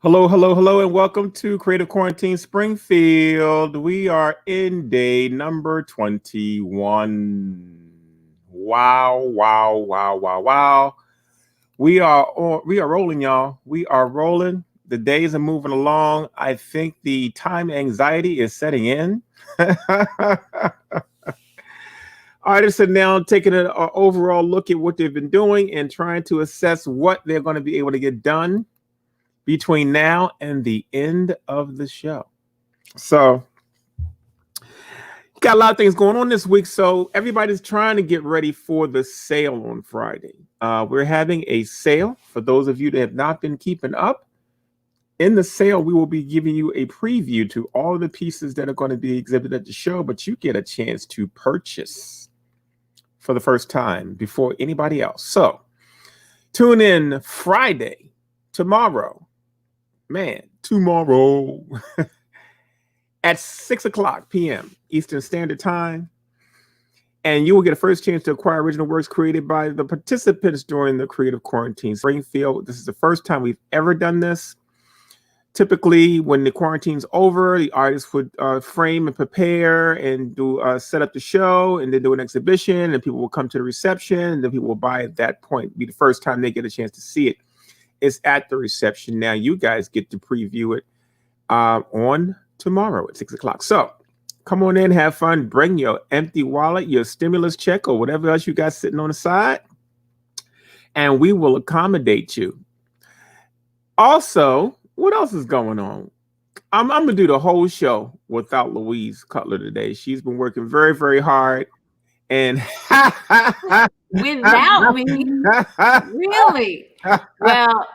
Hello, hello, hello, and welcome to Creative Quarantine Springfield. We are in day number 21. Wow, wow, wow, wow, wow. We are rolling, y'all. We are rolling. The days are moving along. I think the time anxiety is setting in. Artists are now taking an overall look at what they've been doing and trying to assess what they're going to be able to get done between now and the end of the show. So, got a lot of things going on this week. So, everybody's trying to get ready for the sale on Friday. We're having a sale for those of you that have not been keeping up. In the sale, we will be giving you a preview to all of the pieces that are going to be exhibited at the show, but you get a chance to purchase for the first time before anybody else. So, tune in Friday, tomorrow. Tomorrow at 6:00 p.m. Eastern Standard Time. And you will get a first chance to acquire original works created by the participants during the Creative Quarantine Springfield. This is the first time we've ever done this. Typically, when the quarantine's over, the artists would frame and prepare and do set up the show and then do an exhibition, and people will come to the reception, and then people will buy at that point. It'll be the first time they get a chance to see it. It's at the reception. Now you guys get to preview it on tomorrow at 6:00. So come on in, have fun, bring your empty wallet, your stimulus check, or whatever else you got sitting on the side, and we will accommodate you. Also, what else is going on? I'm going to do the whole show without Louise Cutler today. She's been working very, very hard. And without me, really? Well,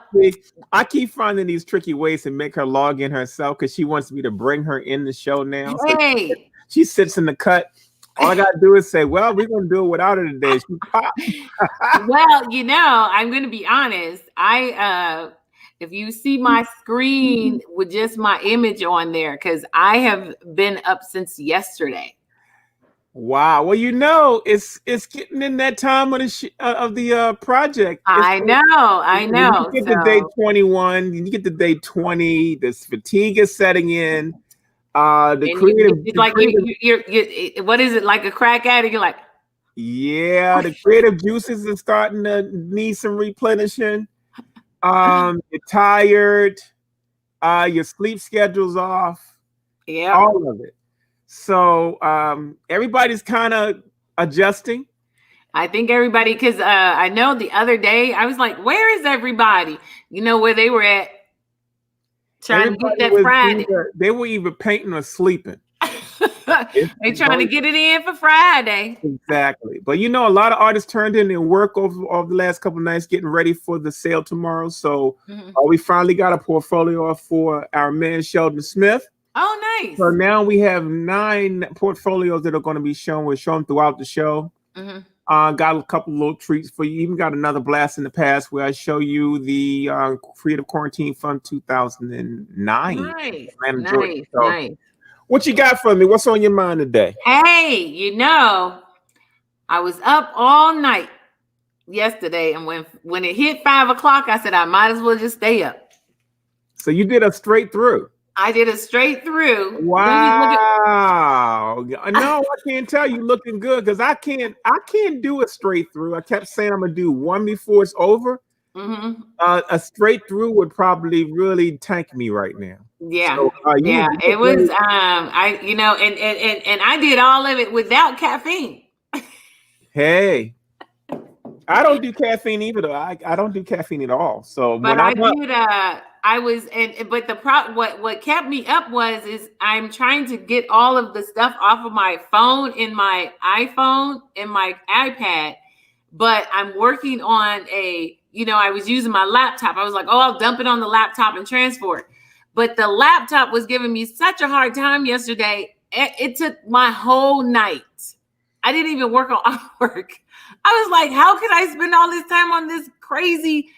I keep finding these tricky ways to make her log in herself because she wants me to bring her in the show now. Hey. So she sits in the cut. All I got to do is say, well, we're going to do it without her today. She popped. Well, I'm going to be honest. If you see my screen with just my image on there, because I have been up since yesterday. Wow. Well, it's getting in that time of the project. I know. You get to day 21, you get to day 20. This fatigue is setting in. What is it, like a crack addict? You're like, yeah, the creative juices are starting to need some replenishing. You're tired. Your sleep schedule's off. Yeah, all of it. So everybody's kind of adjusting. I think everybody, because I know the other day I was like, where is everybody? You know where they were at trying to get that Friday. They were either painting or sleeping. They trying to get it in for Friday. Exactly. But you know, a lot of artists turned in their work over the last couple of nights getting ready for the sale tomorrow. So we finally got a portfolio for our man Sheldon Smith. Oh, nice. So now we have 9 portfolios that are going to be shown. We'll show them throughout the show. Got a couple little treats for you. Even got another blast in the past where I show you the Creative Quarantine Fund 2009. Nice. Nice. What you got for me? What's on your mind today? Hey, you know, I was up all night yesterday, and when it hit 5 o'clock, I said I might as well just stay up. So you did a straight through. I did a straight through. Wow. No, I can't tell you looking good because I can't do a straight through. I kept saying I'm gonna do one before it's over. A straight through would probably really tank me right now. Yeah. So, it was I and I did all of it without caffeine. Hey. I don't do caffeine either though. I don't do caffeine at all. So but what kept me up is I'm trying to get all of the stuff off of my phone in my iPhone and my iPad, but I'm working on I was using my laptop. I was like, oh, I'll dump it on the laptop and transfer it. But the laptop was giving me such a hard time yesterday. It took my whole night. I didn't even work on artwork. I was like, how could I spend all this time on this crazy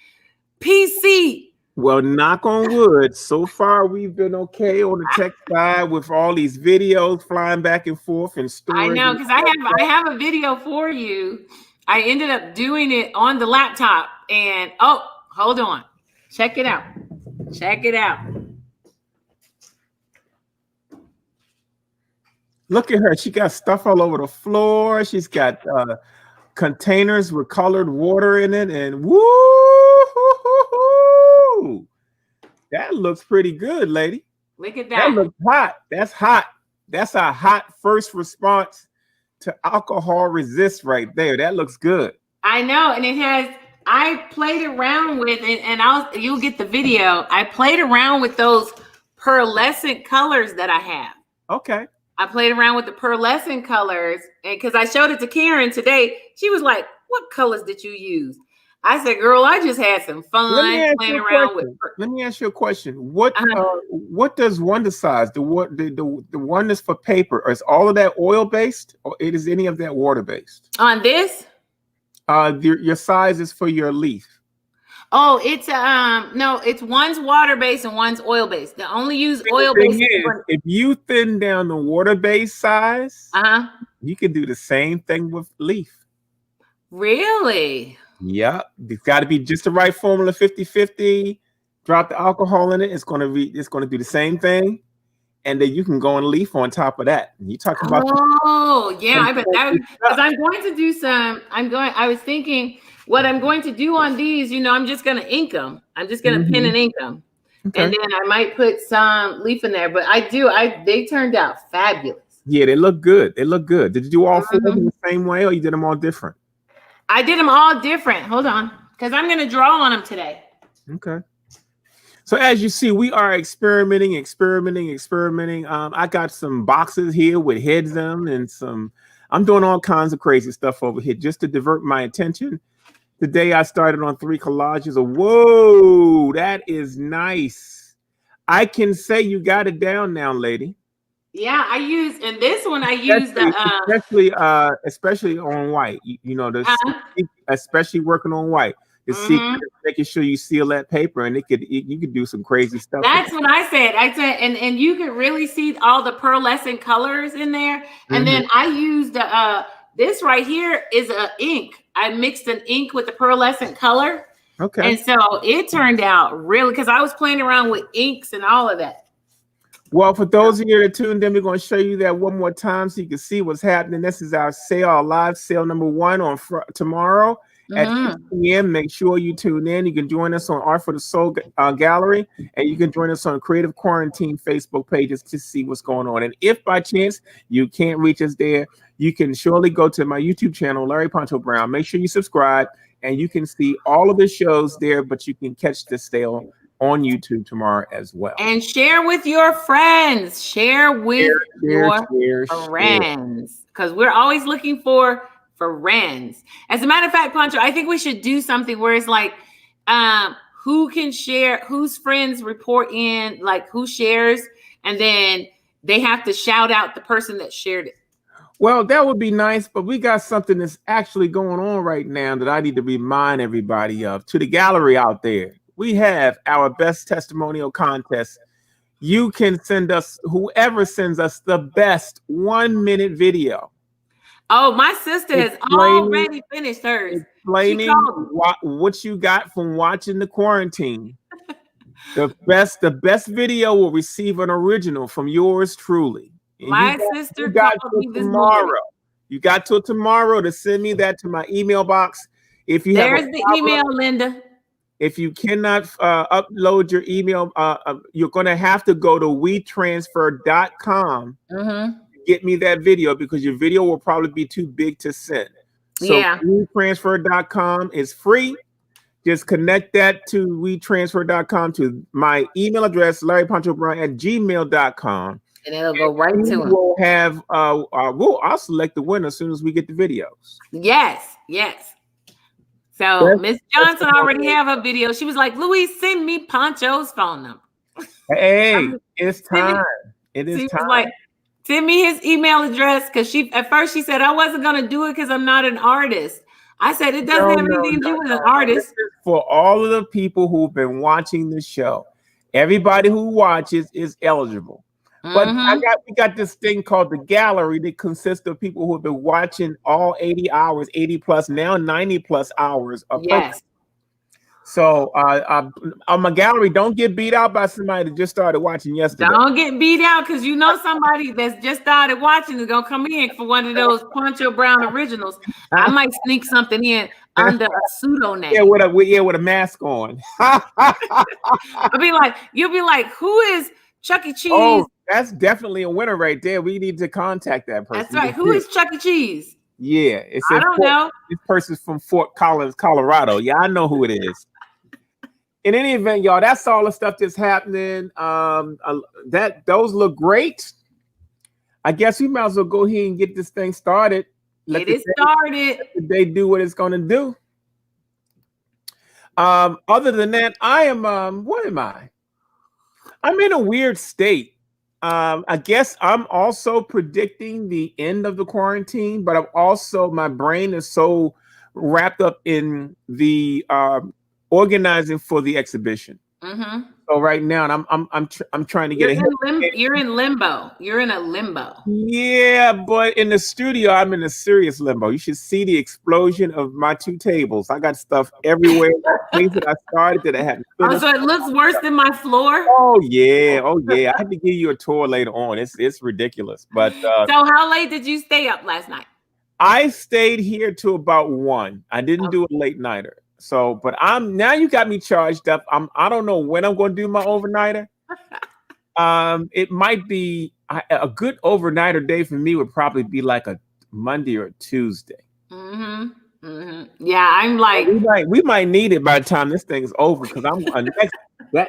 PC? Well, knock on wood. So far, we've been okay on the tech side with all these videos flying back and forth and stories. I know, because I have a video for you. I ended up doing it on the laptop, and hold on, check it out. Look at her. She got stuff all over the floor. She's got containers with colored water in it, and woo! That looks pretty good, lady. Look at that. That looks hot. That's hot. That's a hot first response to alcohol resist right there. That looks good. I know, and I played around with it, and you'll get the video. I played around with those pearlescent colors that I have. Okay. I played around with the pearlescent colors, and because I showed it to Karen today, she was like, "What colors did you use?" I said, "Girl, I just had some fun playing around with." Let me ask you a question. What does Wondersize, the one that's for paper, is all of that oil based, or is any of that water based? On this, your size is for your leaf. Oh, it's no, it's one's water based and one's oil based. They only use oil based. If you thin down the water based size, you can do the same thing with leaf. Really? Yeah, it's got to be just the right formula, 50-50. Drop the alcohol in it. It's gonna do the same thing, and then you can go and leaf on top of that. You talking about? Oh, yeah, I bet that because I'm going to do some. I was thinking what I'm going to do on these. I'm just going to ink them. I'm just going to pen and ink them, and then I might put some leaf in there. But they turned out fabulous. Yeah, they look good. Did you do all 4 of them the same way, or you did them all different? I did them all different. Hold on, because I'm going to draw on them today. Okay. So as you see, we are experimenting. I got some boxes here with heads in them and I'm doing all kinds of crazy stuff over here just to divert my attention. Today I started on 3 collages. Whoa, that is nice. I can say you got it down now, lady. Yeah, especially on white. Especially working on white. The secret is making sure you seal that paper, and you could do some crazy stuff. That's what I said. And you could really see all the pearlescent colors in there. And then I used this right here is a ink. I mixed an ink with the pearlescent color. Okay. And so it turned out really, because I was playing around with inks and all of that. Well, for those of you that tuned in, we're going to show you that one more time so you can see what's happening. This is our live sale number 1 on tomorrow. at 6 p.m. Make sure you tune in. You can join us on Art for the Soul Gallery, and you can join us on Creative Quarantine Facebook pages to see what's going on. And if by chance you can't reach us there, you can surely go to my YouTube channel, Larry Poncho Brown. Make sure you subscribe, and you can see all of the shows there, but you can catch the sale on YouTube tomorrow as well. And share with your friends. Share with your friends. Because we're always looking for friends. As a matter of fact, Poncho, I think we should do something where it's like, who can share, whose friends report in, like who shares, and then they have to shout out the person that shared it. Well, that would be nice, but we got something that's actually going on right now that I need to remind everybody of. To the gallery out there, we have our best testimonial contest. You can send us, whoever sends us the best 1-minute video. Oh, my sister has already finished hers. Explaining what you got from watching the quarantine. The best video will receive an original from yours truly. And my sister got You got till tomorrow to send me that to my email box. If you there's the email, Linda. If you cannot upload your email, you're going to have to go to wetransfer.com to get me that video, because your video will probably be too big to send. So wetransfer.com is free. Just connect that to wetransfer.com to my email address, larryponchobrown@gmail.com. And it'll go right to him. We'll have, I'll select the winner as soon as we get the videos. Yes. So Miss Johnson already have a video. She was like, Louise, send me Poncho's phone number. Hey, it's time. It is time. Like, send me his email address, because at first she said I wasn't going to do it because I'm not an artist. I said it doesn't have anything to do with an artist. For all of the people who've been watching the show, everybody who watches is eligible. But we got this thing called the gallery that consists of people who have been watching all 80 hours, 80 plus, now 90 plus hours of yes. So on my gallery, don't get beat out by somebody that just started watching yesterday. Don't get beat out, because you know somebody that's just started watching is gonna come in for one of those Poncho Brown originals. I might sneak something in under a pseudo name. Yeah, with a mask on. You'll be like, who is Chuck E. Cheese? Oh, that's definitely a winner right there. We need to contact that person. That's right. Who is Chuck E. Cheese? Yeah, I don't know. This person's from Fort Collins, Colorado. Yeah, I know who it is. In any event, y'all, that's all the stuff that's happening. Those look great. I guess we might as well go ahead and get this thing started. Let they do what it's going to do. Other than that, I am. What am I? I'm in a weird state. I guess I'm also predicting the end of the quarantine, but my brain is so wrapped up in the organizing for the exhibition. So right now, I'm trying to get ahead. You're in limbo. You're in a limbo. Yeah, but in the studio, I'm in a serious limbo. You should see the explosion of my 2 tables. I got stuff everywhere. Things that I started that I hadn't finished. So it looks worse than my floor. Oh yeah. I have to give you a tour later on. It's ridiculous. But so how late did you stay up last night? I stayed here till about 1. I didn't do a late nighter. So, but now you got me charged up. I don't know when I'm going to do my overnighter. It might be a good overnighter day for me would probably be like a Monday or a Tuesday. Yeah, I'm like, we might need it by the time this thing's over, because I'm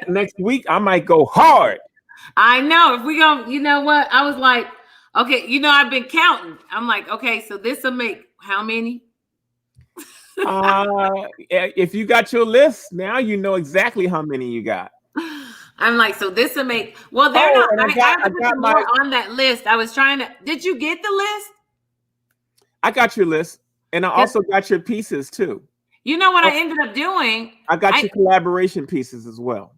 next week I might go hard. I know. If we go, you know what? I was like, okay, I've been counting. I'm like, okay, so this will make how many? If you got your list now, you know exactly how many you got. I'm like, so this will make. Well, they're not. I got more on that list. I was trying to. Did you get the list? I got your list, and I also got your pieces too. You know what I ended up doing? I got your collaboration pieces as well.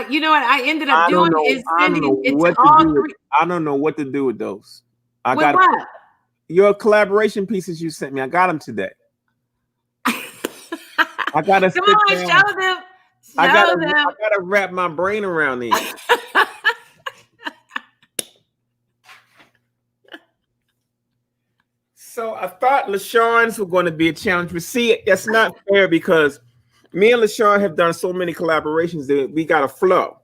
You know what I ended up doing is sending it to all 3. I don't know what to do with those. What? Your collaboration pieces you sent me. I got them today. I gotta come on, show them. I gotta wrap my brain around these. So I thought LaShawn's were going to be a challenge, but see, that's not fair because me and LaShawn have done so many collaborations that we got a flow.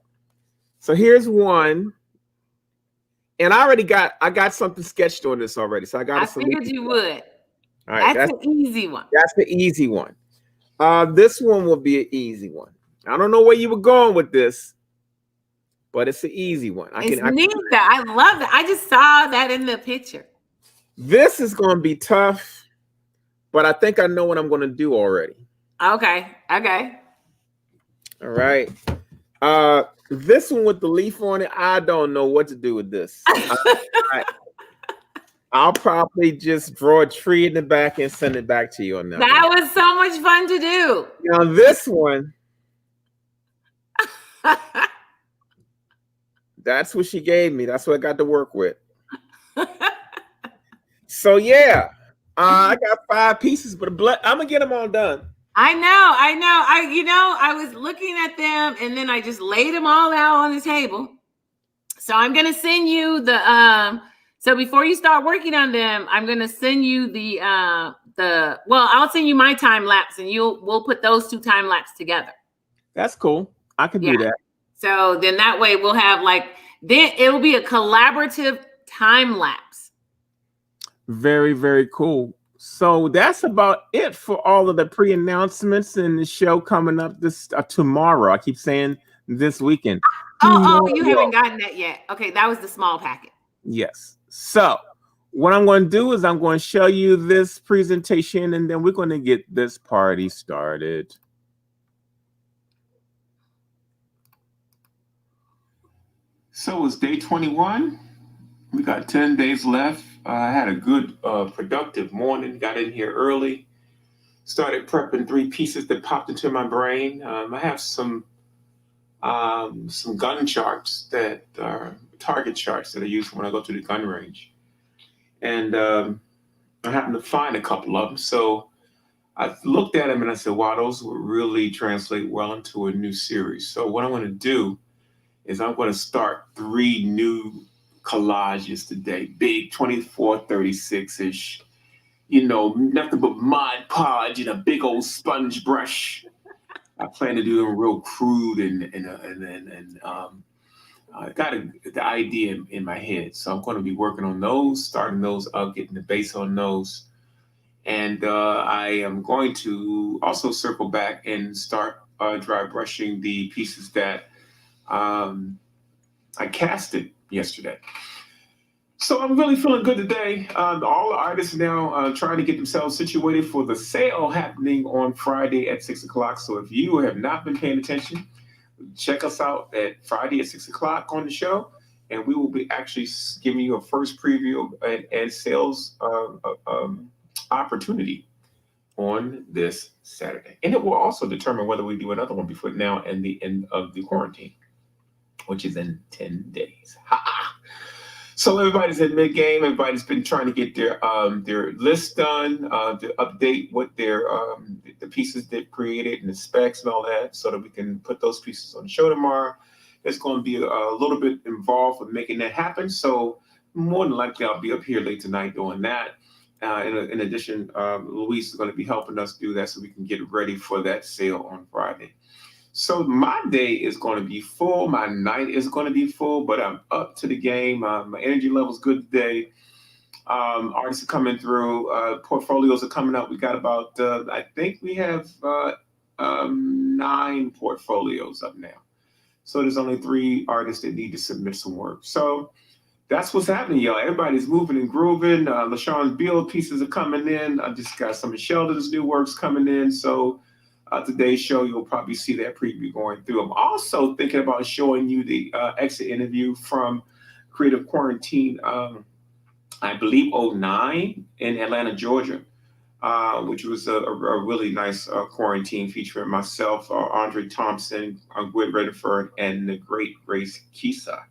So here's one, and I got something sketched on this already. So I got I a solution. figured you would. All right, That's an easy one. that's the easy one. This one will be an easy one. I don't know where you were going with this, but it's an easy one. It's neat. I love it. I just saw that in the picture. This is going to be tough, but I think I know what I'm going to do already. Okay. All right. This one with the leaf on it, I don't know what to do with this. I'll probably just draw a tree in the back and send it back to you on that. That was so much fun to do. Now this one, that's what she gave me. That's what I got to work with. So yeah, I got 5 pieces, but I'm gonna get them all done. I know. I was looking at them and then I just laid them all out on the table. So I'm gonna send you the so before you start working on them, I'm gonna send you I'll send you my time lapse and we'll put those 2 time lapse together. That's cool. I can do that. So then that way we'll have then it will be a collaborative time lapse. Very, very cool. So that's about it for all of the pre-announcements and the show coming up this tomorrow. I keep saying this weekend. Oh, you haven't gotten that yet. Okay, that was the small packet. Yes. So what I'm going to do is I'm going to show you this presentation and then we're going to get this party started. So it's day 21. We got 10 days left. I had a good, productive morning. Got in here early. Started prepping 3 pieces that popped into my brain. I have some gun charts that are target charts that I use when I go to the gun range. And I happened to find a couple of them. So I looked at them and I said, wow, those would really translate well into a new series. So what I'm going to do is I'm going to start 3 new collages today. Big 24, 36-ish. Nothing but Mod Podge and a big old sponge brush. I plan to do them real crude and I got the idea in my head. So I'm going to be working on those, starting those up, getting the base on those. And I am going to also circle back and start dry brushing the pieces that I casted yesterday. So I'm really feeling good today. All the artists now trying to get themselves situated for the sale happening on Friday at 6 o'clock. So if you have not been paying attention, check us out at Friday at 6 o'clock on the show. And we will be actually giving you a first preview and sales opportunity on this Saturday. And it will also determine whether we do another one before now and the end of the quarantine, which is in 10 days. So everybody's in mid-game. Everybody's been trying to get their list done, to update what their the pieces they've created and the specs and all that, so that we can put those pieces on the show tomorrow. It's going to be a little bit involved with making that happen. So more than likely, I'll be up here late tonight doing that. In addition, Luis is going to be helping us do that so we can get ready for that sale on Friday. So my day is going to be full. My night is going to be full, but I'm up to the game. My energy level is good today. Artists are coming through. Portfolios are coming up. We got about, I think we have 9 portfolios up now. So there's only 3 artists that need to submit some work. So that's what's happening, y'all. Everybody's moving and grooving. LaShawn's build pieces are coming in. I just got some of Sheldon's new works coming in. So today's show, you'll probably see that preview going through. I'm also thinking about showing you the exit interview from Creative Quarantine, I believe 09 in Atlanta, Georgia, which was a really nice quarantine featuring myself, Andre Thompson, Gwyd Redford, and the great Grace Kisa.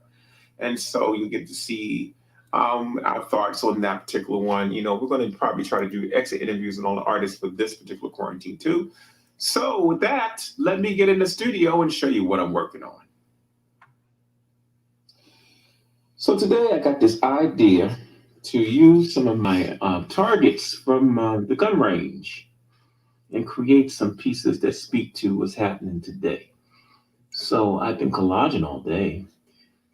And so you get to see our thoughts on that particular one. We're going to probably try to do exit interviews on all the artists for this particular quarantine too. So with that, let me get in the studio and show you what I'm working on. So today I got this idea to use some of my targets from the gun range and create some pieces that speak to what's happening today. So I've been collaging all day.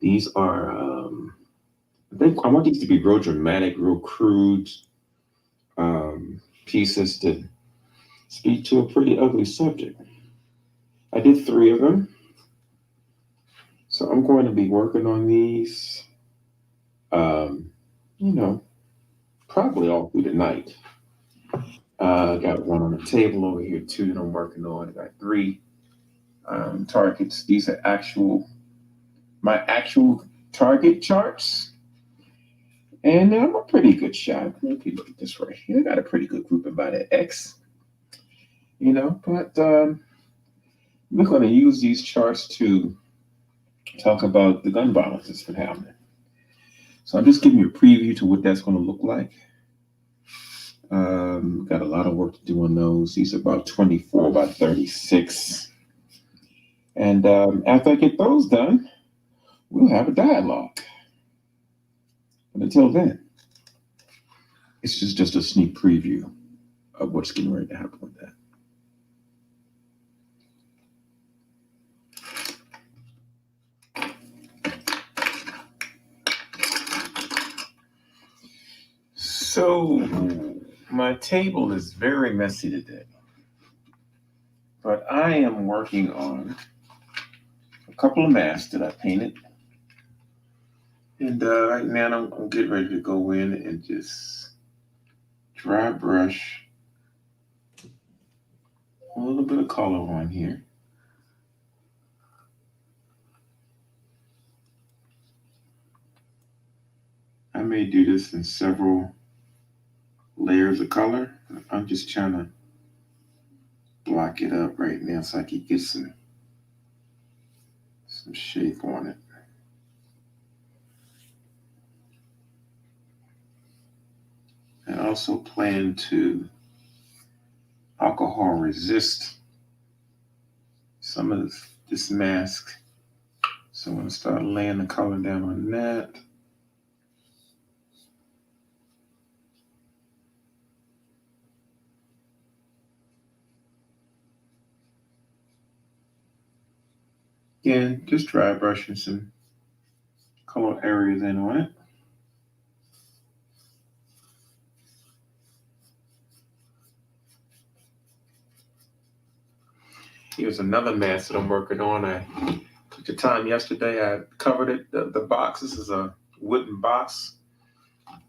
These are, I think I want these to be real dramatic, real crude pieces to speak to a pretty ugly subject. I did three of them. So I'm going to be working on these, um, you know, probably all through the night. I got one on the table over here too that I'm working on. I got three targets. These are my actual target charts. And I'm a pretty good shot. If you look at this right here, I got a pretty good grouping by the X, but we're going to use these charts to talk about the gun violence that's been happening. So I'm just giving you a preview to what that's going to look like. Got a lot of work to do on those. These are about 24 by 36. And after I get those done, we'll have a dialogue. But until then, it's just a sneak preview of what's getting ready to happen with that. So my table is very messy today, but I am working on a couple of masks that I painted. And right now I'm getting ready to go in and just dry brush a little bit of color on here. I may do this in several layers of color. I'm just trying to block it up right now so I can get some shape on it. I also plan to alcohol resist some of this mask. So I'm going to start laying the color down on that. Again, just dry brushing some color areas in on it. Here's another mask that I'm working on. I took the time yesterday. I covered it. The box, this is a wooden box.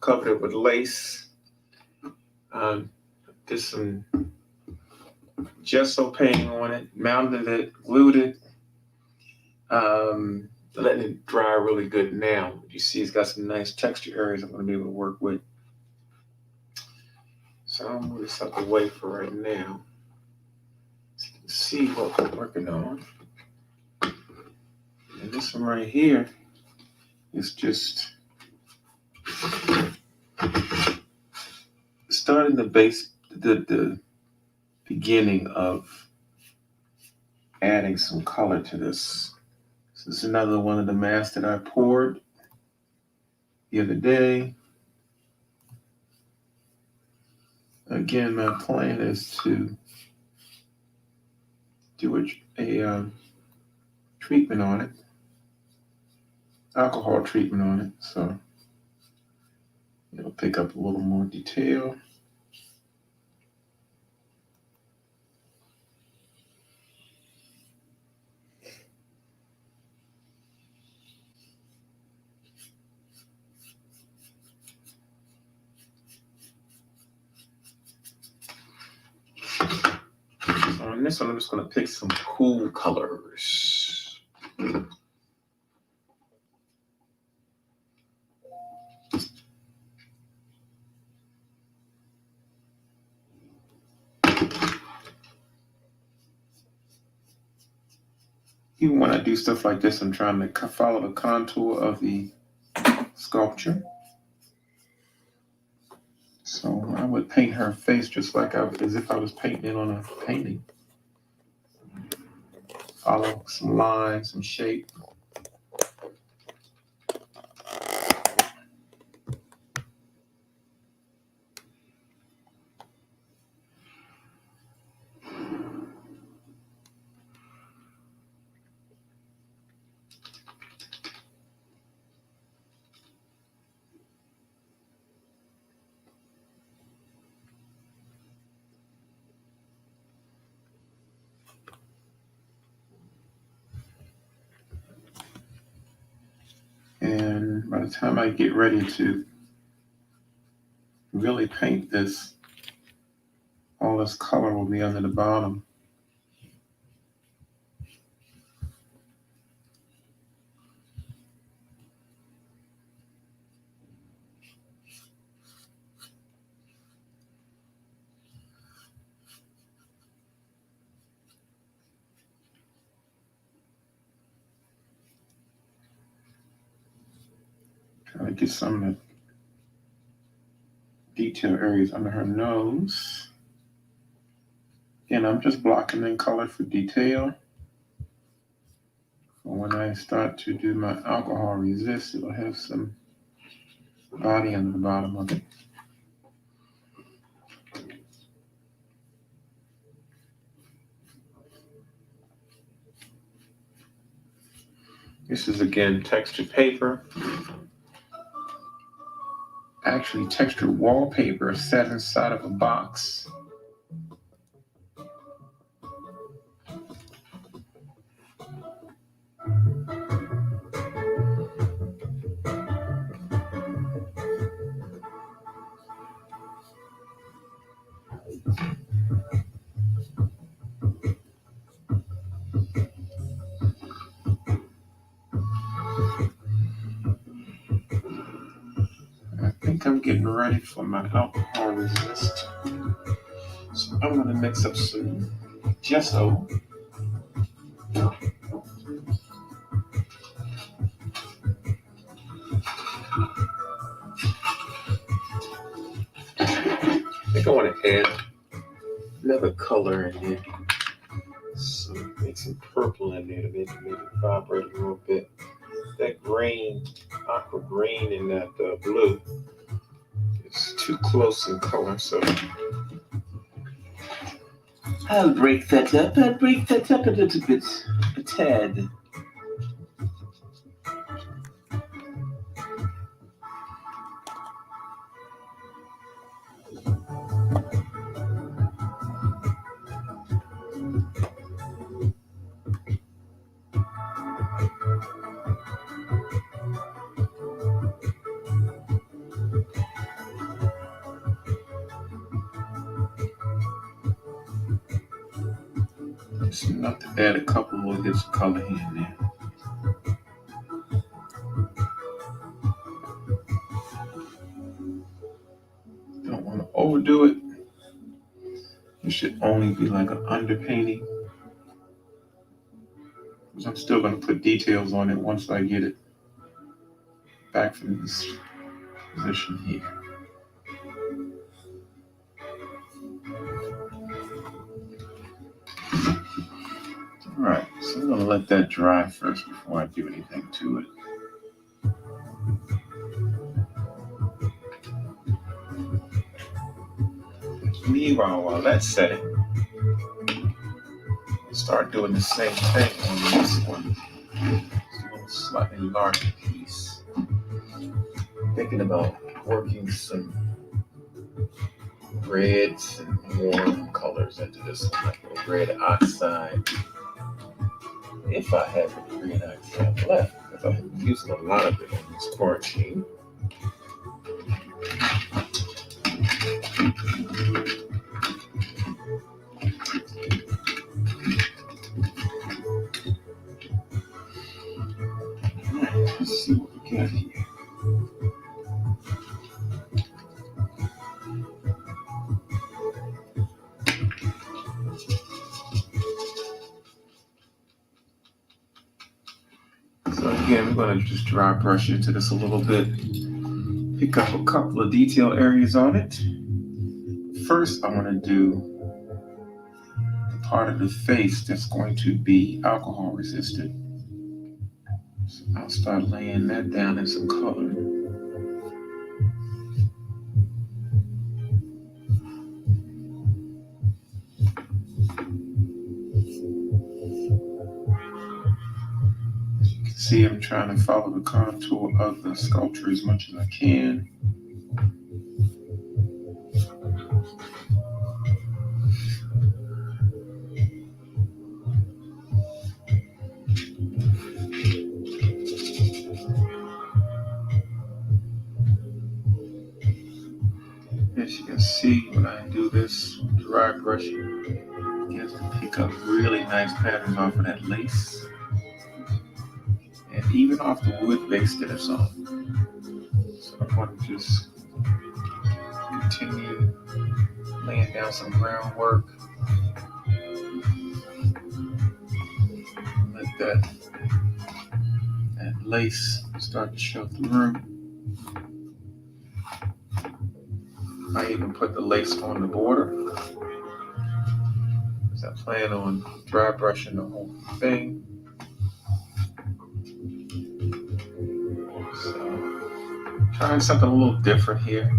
Covered it with lace. Did some gesso painting on it. Mounted it, glued it. Letting it dry really good now. You see it's got some nice texture areas I'm going to be able to work with. So I'm going to this out the way for right now. So you can see what we're working on. And this one right here is just starting the beginning of adding some color to this. So this is another one of the masks that I poured the other day. Again, my plan is to do a treatment on it, alcohol treatment on it, so it'll pick up a little more detail. So on this one, I'm just going to pick some cool colors. Even when I do stuff like this, I'm trying to follow the contour of the sculpture. So I would paint her face just like as if I was painting it on a painting. Follow some lines, some shape. by the time I get ready to really paint this, all this color will be under the bottom. Trying to get some of the detail areas under her nose. Again, I'm just blocking in color for detail. For when I start to do my alcohol resist, it'll have some body under the bottom of it. This is again textured paper. Actually, textured wallpaper set inside of a box. I think I'm getting ready for my alcohol resist. So I'm going to mix up some gesso. I think I want to add another color in there. So make some purple in there to make it vibrate a little bit. That green, aqua green, and that blue is too close in color, so I'll break that up. I'll break that up a little bit, a tad. Just enough to add a couple more hits of color here and there. Don't want to overdo it. It should only be like an underpainting. Because I'm still going to put details on it once I get it back from this position here. Alright, so I'm going to let that dry first before I do anything to it. Meanwhile, while that's setting, I'll start doing the same thing on this one. It's a little slightly larger piece. Thinking about working some reds and warm colors into this one, like a red oxide. If I have any red oxide left, because I've been using a lot of it on this quarantine. Let's see what we got here. So again, we're going to just dry brush into this a little bit. Pick up a couple of detail areas on it. First, I want to do the part of the face that's going to be alcohol resistant. So I'll start laying that down in some color. As you can see, I'm trying to follow the contour of the sculpture as much as I can. As you can see, when I do this dry brushing, you get to pick up really nice patterns off of that lace. And even off the wood base that it's on. So I want to just continue laying down some groundwork. Let that lace start to show through. I even put the lace on the border, because I plan on dry brushing the whole thing. So, trying something a little different here.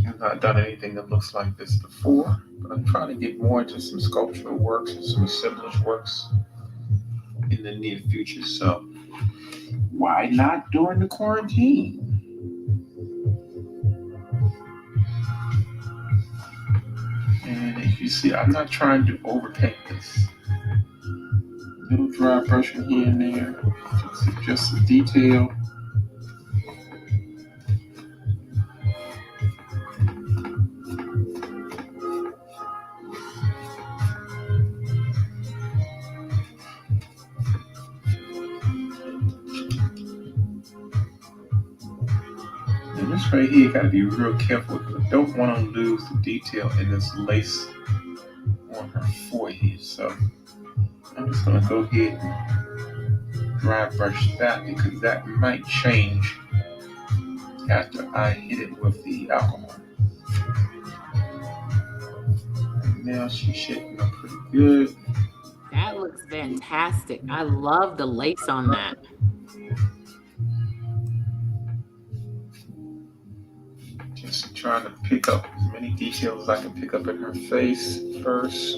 I've not done anything that looks like this before, but I'm trying to get more into some sculptural works and some assemblage works in the near future. So why not during the quarantine? And if you see, I'm not trying to overpaint this. Little dry brushing here and there, just some detail. And this right here, you gotta be real careful because I don't want to lose the detail in this lace on her forehead. So I'm just gonna go ahead and dry brush that, because that might change after I hit it with the alcohol. And now she's shaping up pretty good. That looks fantastic. I love the lace on that. Just trying to pick up as many details as I can pick up in her face first.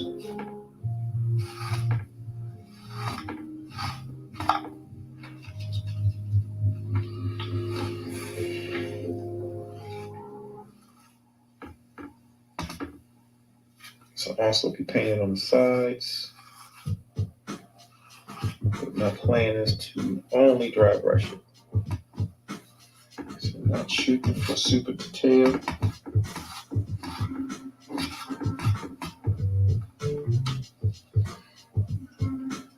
So I'll also be painting on the sides. But my plan is to only dry brush it. So I'm not shooting for super detail.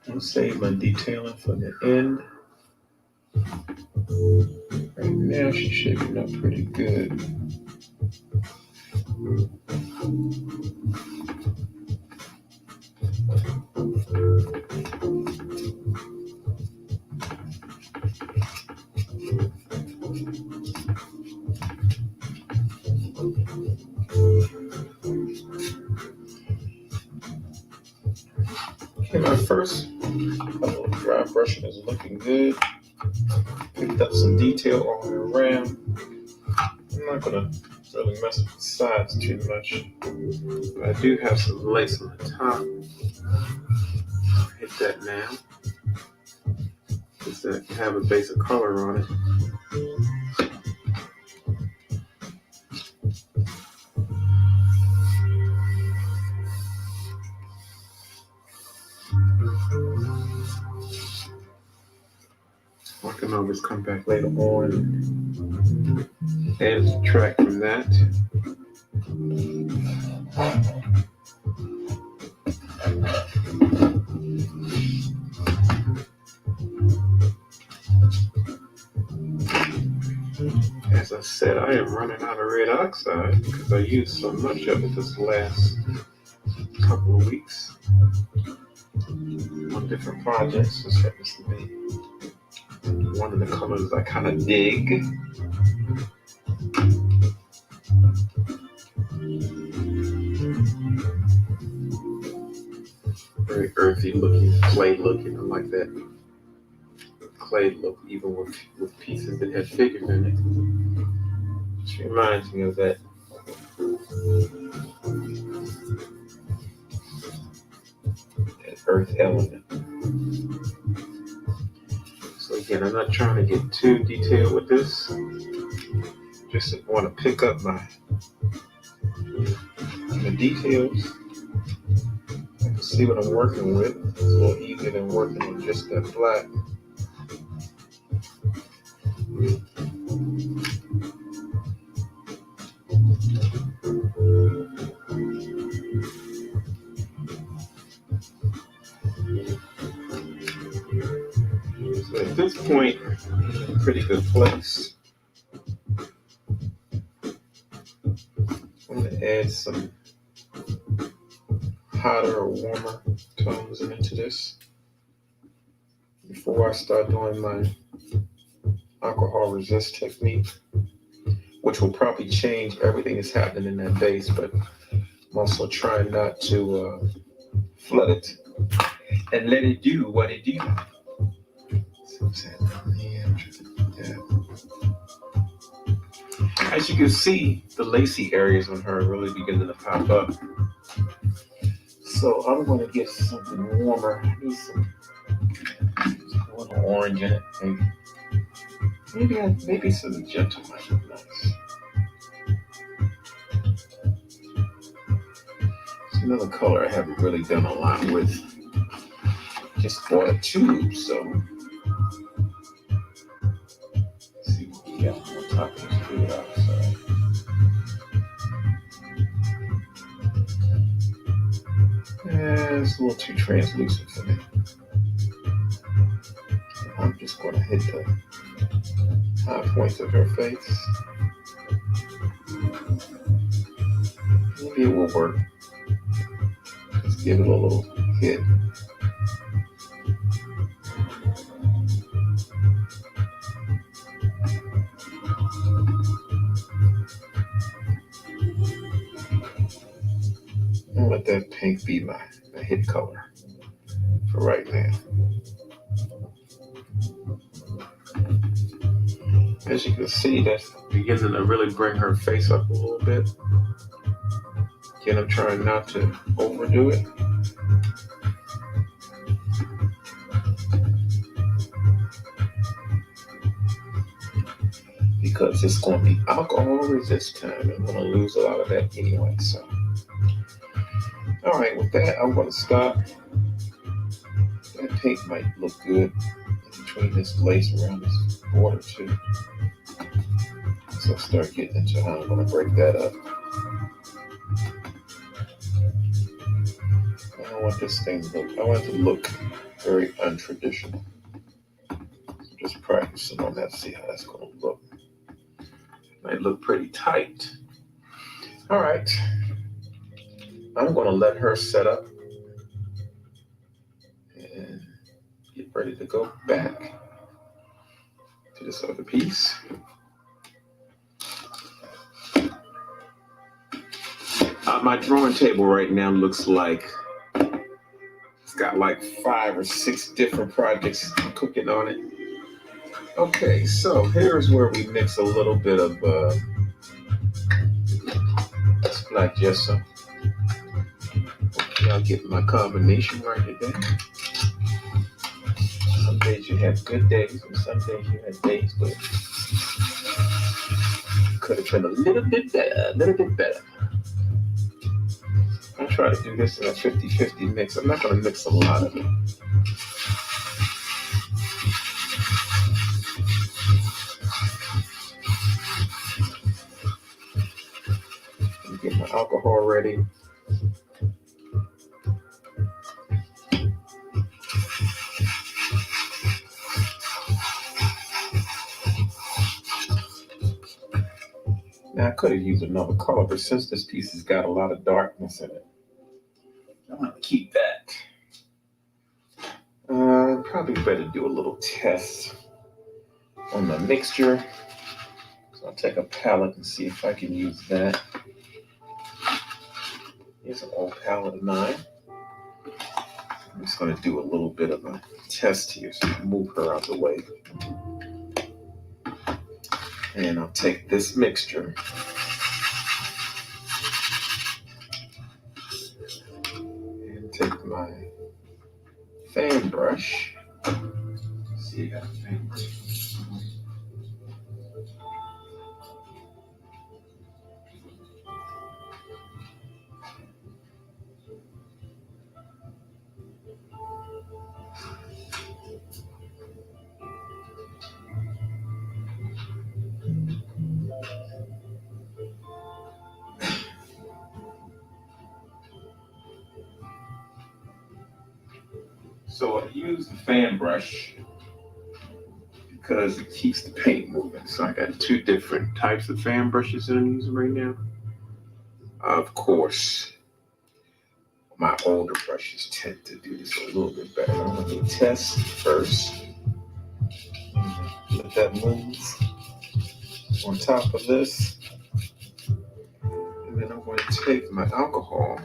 I'll save my detailing for the end. Right now she's shaping up pretty good. Okay, my first dry brushing is looking good. Picked up some detail all the way around. I'm not gonna really mess with the sides too much. But I do have some lace on the top. I'll hit that now. Just to have a base of color on it. I can always come back later on and subtract from that. As I said, I am running out of red oxide because I used so much of it this last couple of weeks on different projects. This happens to be one of the colors I kind of dig. Very earthy looking, clay looking. I like that clay look, even with pieces that have figures in it. Which reminds me of that earth element. So again, I'm not trying to get too detailed with this. Just want to pick up my details. I can see what I'm working with. It's a little easier than working on just that black. point, pretty good place. I'm going to add some hotter or warmer tones into this before I start doing my alcohol resist technique, which will probably change everything that's happening in that bass, but I'm also trying not to flood it and let it do what it do. As you can see, the lacy areas on her are really beginning to pop up. So I'm going to get something warmer. I need some a little orange in it, maybe some magenta might look nice. It's another color I haven't really done a lot with. Just bought a tube, so let's see what we got on top of this tube outside. It's a little too translucent for me. I'm just going to hit the high points of her face. Maybe it will work. Let's give it a little hit. I'll let that pink be my hit color for right now. As you can see, that's beginning to really bring her face up a little bit. Again, I'm trying not to overdo it. Because it's going to be alcohol resist time. I'm going to lose a lot of that anyway. So, all right, with that, I'm going to stop. That pink might look good in between this lace around this border too. So I'll start getting into how I'm going to break that up. I don't want this thing to look, I want it to look very untraditional. So just practicing on that, see how that's going to look. It might look pretty tight. All right. I'm going to let her set up and get ready to go back to this other piece. My drawing table right now looks like it's got like 5 or 6 different projects cooking on it. Okay, so here's where we mix a little bit of black gesso. Okay, I'll get my combination right today. Some days you have good days, and some days you have days where it could have been a little bit better. I'll try to do this in a 50-50 mix. I'm not going to mix a lot of it. Let me get my alcohol ready. Now, I could have used another color, but since this piece has got a lot of darkness in it, I'm going to keep that. Probably better do a little test on the mixture. So I'll take a palette and see if I can use that. Here's an old palette of mine. I'm just going to do a little bit of a test here, so I'll move her out the way. And I'll take this mixture and take my fan brush. Let's see, I got a fan brush. So I use the fan brush because it keeps the paint moving. So I got two different types of fan brushes that I'm using right now. Of course, my older brushes tend to do this a little bit better. I'm going to test first. Let that move on top of this. And then I'm going to take my alcohol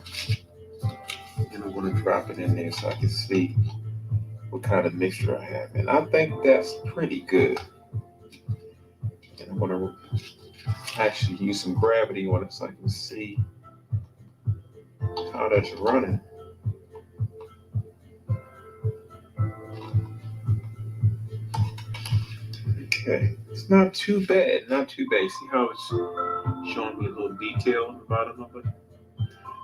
and I'm going to drop it in there so I can see what kind of mixture I have. And I think that's pretty good. And I'm going to actually use some gravity on it so I can see how that's running. Okay, it's not too bad, not too bad. See how it's showing me a little detail on the bottom of it?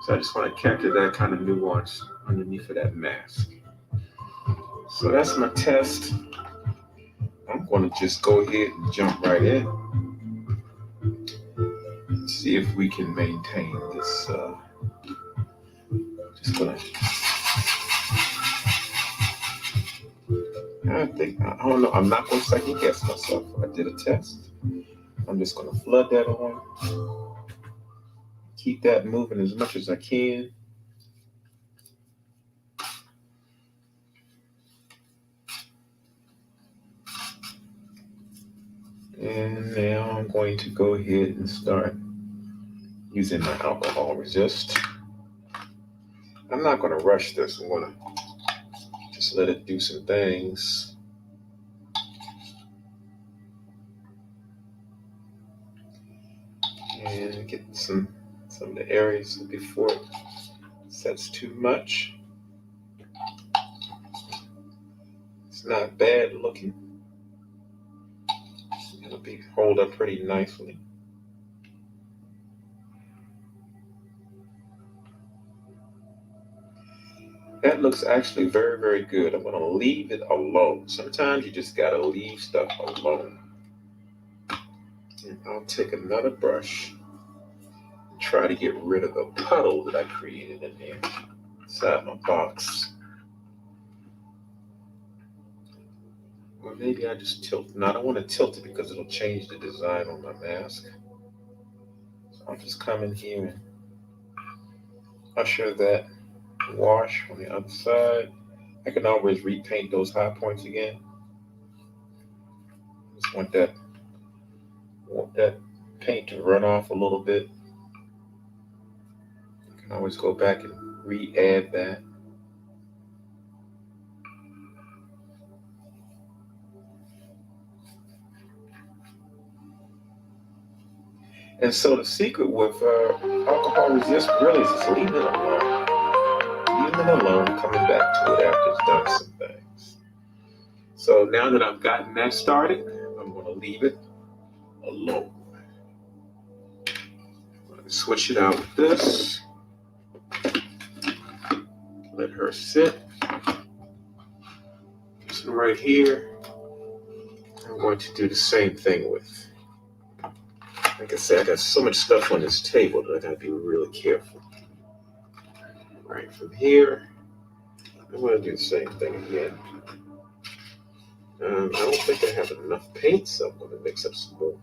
So I just want to capture that kind of nuance underneath of that mask. So that's my test. I'm going to just go ahead and jump right in. See if we can maintain this. Just gonna. I don't know. I'm not going to second guess myself. I did a test. I'm just going to flood that on. Keep that moving as much as I can. And now I'm going to go ahead and start using my alcohol resist. I'm not going to rush this. I'm going to just let it do some things. And get some of the areas before it sets too much. It's not bad looking. It'll be hold up pretty nicely. That looks actually very, very good. I'm going to leave it alone. Sometimes you just got to leave stuff alone. And I'll take another brush and try to get rid of the puddle that I created in there inside my box. Or maybe I just tilt. No, I don't want to tilt it because it'll change the design on my mask. So I'll just come in here and usher that wash on the other side. I can always repaint those high points again. Just want that paint to run off a little bit. You can always go back and re-add that. And so the secret with alcohol resist really is just leaving it alone. Leaving it alone, coming back to it after it's done some things. So now that I've gotten that started, I'm going to leave it alone. I'm going to switch it out with this. Let her sit. This one right here, I'm going to do the same thing with. Like I said, I got so much stuff on this table that I got to be really careful. Right from here, I'm going to do the same thing again. I don't think I have enough paint, so I'm going to mix up some more.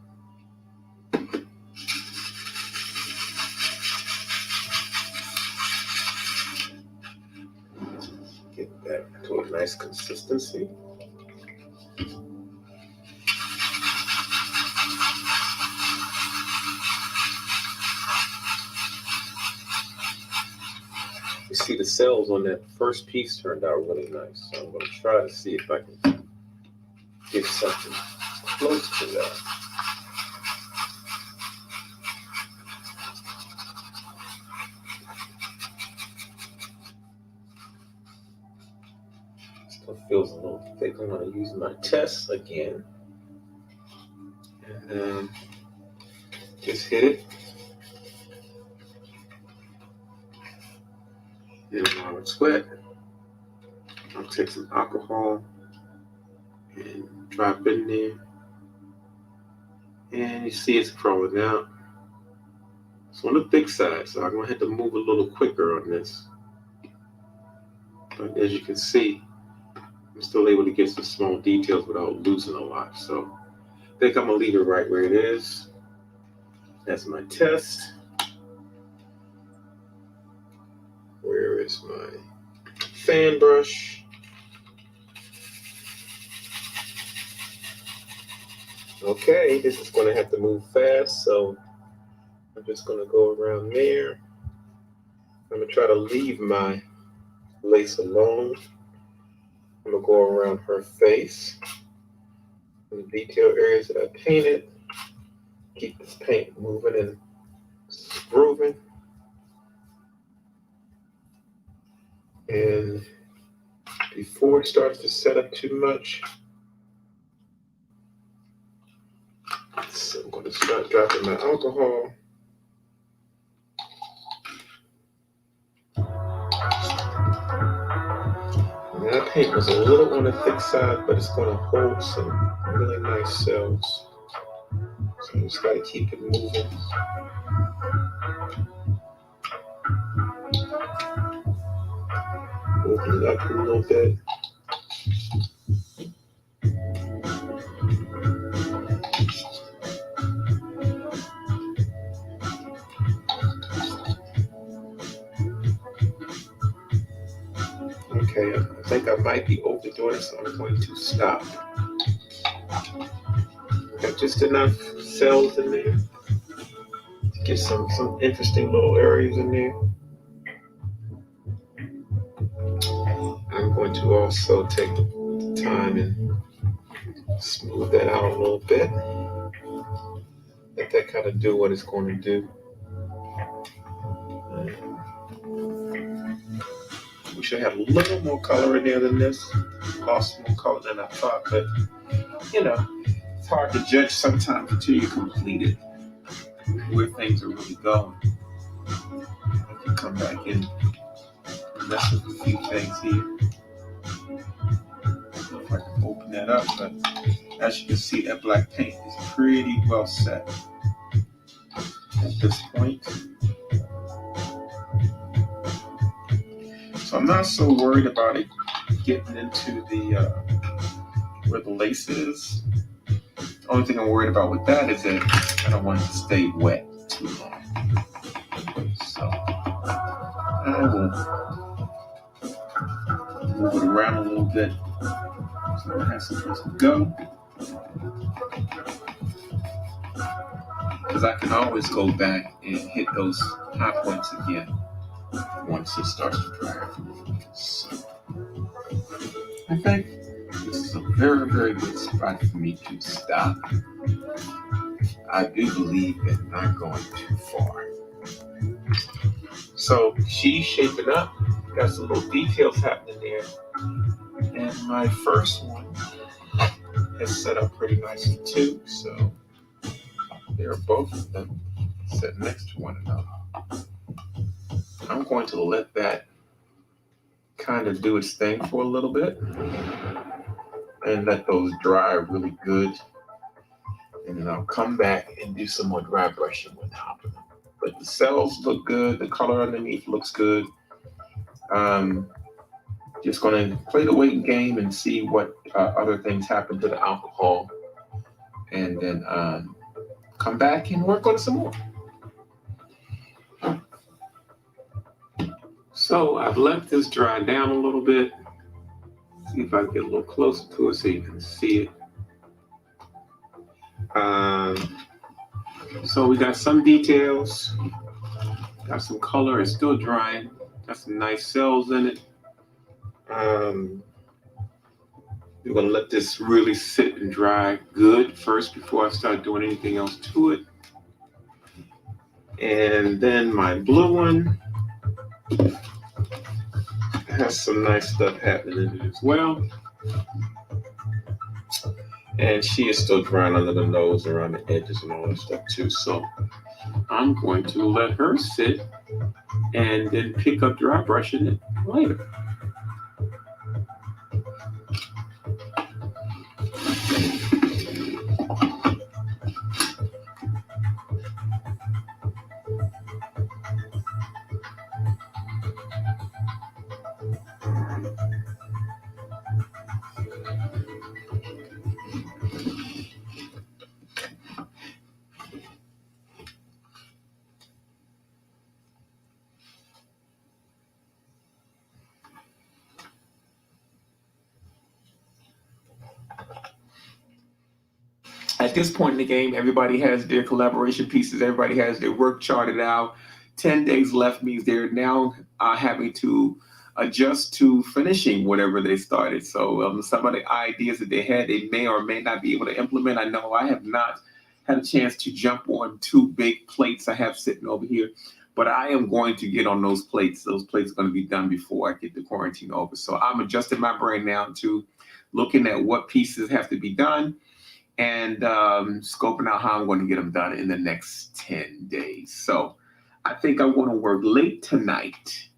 Get that to a nice consistency. You see the cells on that first piece turned out really nice. So I'm going to try to see if I can get something close to that. Still feels a little thick. I'm going to use my test again. And just hit it. And while it's wet, I'll take some alcohol and drop it in there. And you see it's crawling out. It's on the thick side, so I'm going to have to move a little quicker on this. But as you can see, I'm still able to get some small details without losing a lot. So I think I'm gonna leave it right where it is. That's my test. Where is my fan brush? Okay, this is going to have to move fast, so I'm just going to go around there. I'm going to try to leave my lace alone. I'm going to go around her face. In the detail areas that I painted. Keep this paint moving and grooving. And before it starts to set up too much, so I'm going to start dropping my alcohol. That paint was a little on the thick side, but it's going to hold some really nice cells. So I just got to keep it moving. Open it up a little bit. Okay, I think I might be overdoing it, so I'm going to stop. Got just enough cells in there to get some interesting little areas in there. I'm going to also take the time and smooth that out a little bit. Let that kind of do what it's going to do. We should have a little more color in there than this. Lost more color than I thought, but it's hard to judge sometimes until you complete it where things are really going. I can come back in and mess with a few things here. If I can open that up, but as you can see, that black paint is pretty well set at this point. So I'm not so worried about it getting into the where the lace is. The only thing I'm worried about with that is that I don't want it to stay wet too long. So I will move it around a little bit so it has someplace to go. Because I can always go back and hit those high points again once it starts to dry. So I think this is a very, very good spot for me to stop. I do believe that I'm not going too far. So she's shaping up. Got some little details happening there. And my first one has set up pretty nicely too. So there are both of them set next to one another. I'm going to let that kind of do its thing for a little bit and let those dry really good. And then I'll come back and do some more dry brushing with top of them. But the cells look good. The color underneath looks good. Just going to play the waiting game and see what other things happen to the alcohol. And then come back and work on it some more. So I've let this dry down a little bit. See if I can get a little closer to it so you can see it. So we got some details, got some color, it's still drying, got some nice cells in it. We're gonna let this really sit and dry good first before I start doing anything else to it. And then my blue one has some nice stuff happening in it as well. And she is still drying under the nose, around the edges and all that stuff too. So I'm going to let her sit and then pick up dry brushing it later. At this point in the game, everybody has their collaboration pieces, everybody has their work charted out. 10 days left means they're now having to adjust to finishing whatever they started. So some of the ideas that they had, they may or may not be able to implement. I know I have not had a chance to jump on two big plates I have sitting over here, but I am going to get on those plates. Those plates are going to be done before I get the quarantine over. So I'm adjusting my brain now to looking at what pieces have to be done and scoping out how I'm going to get them done in the next 10 days. So I think I want to work late tonight.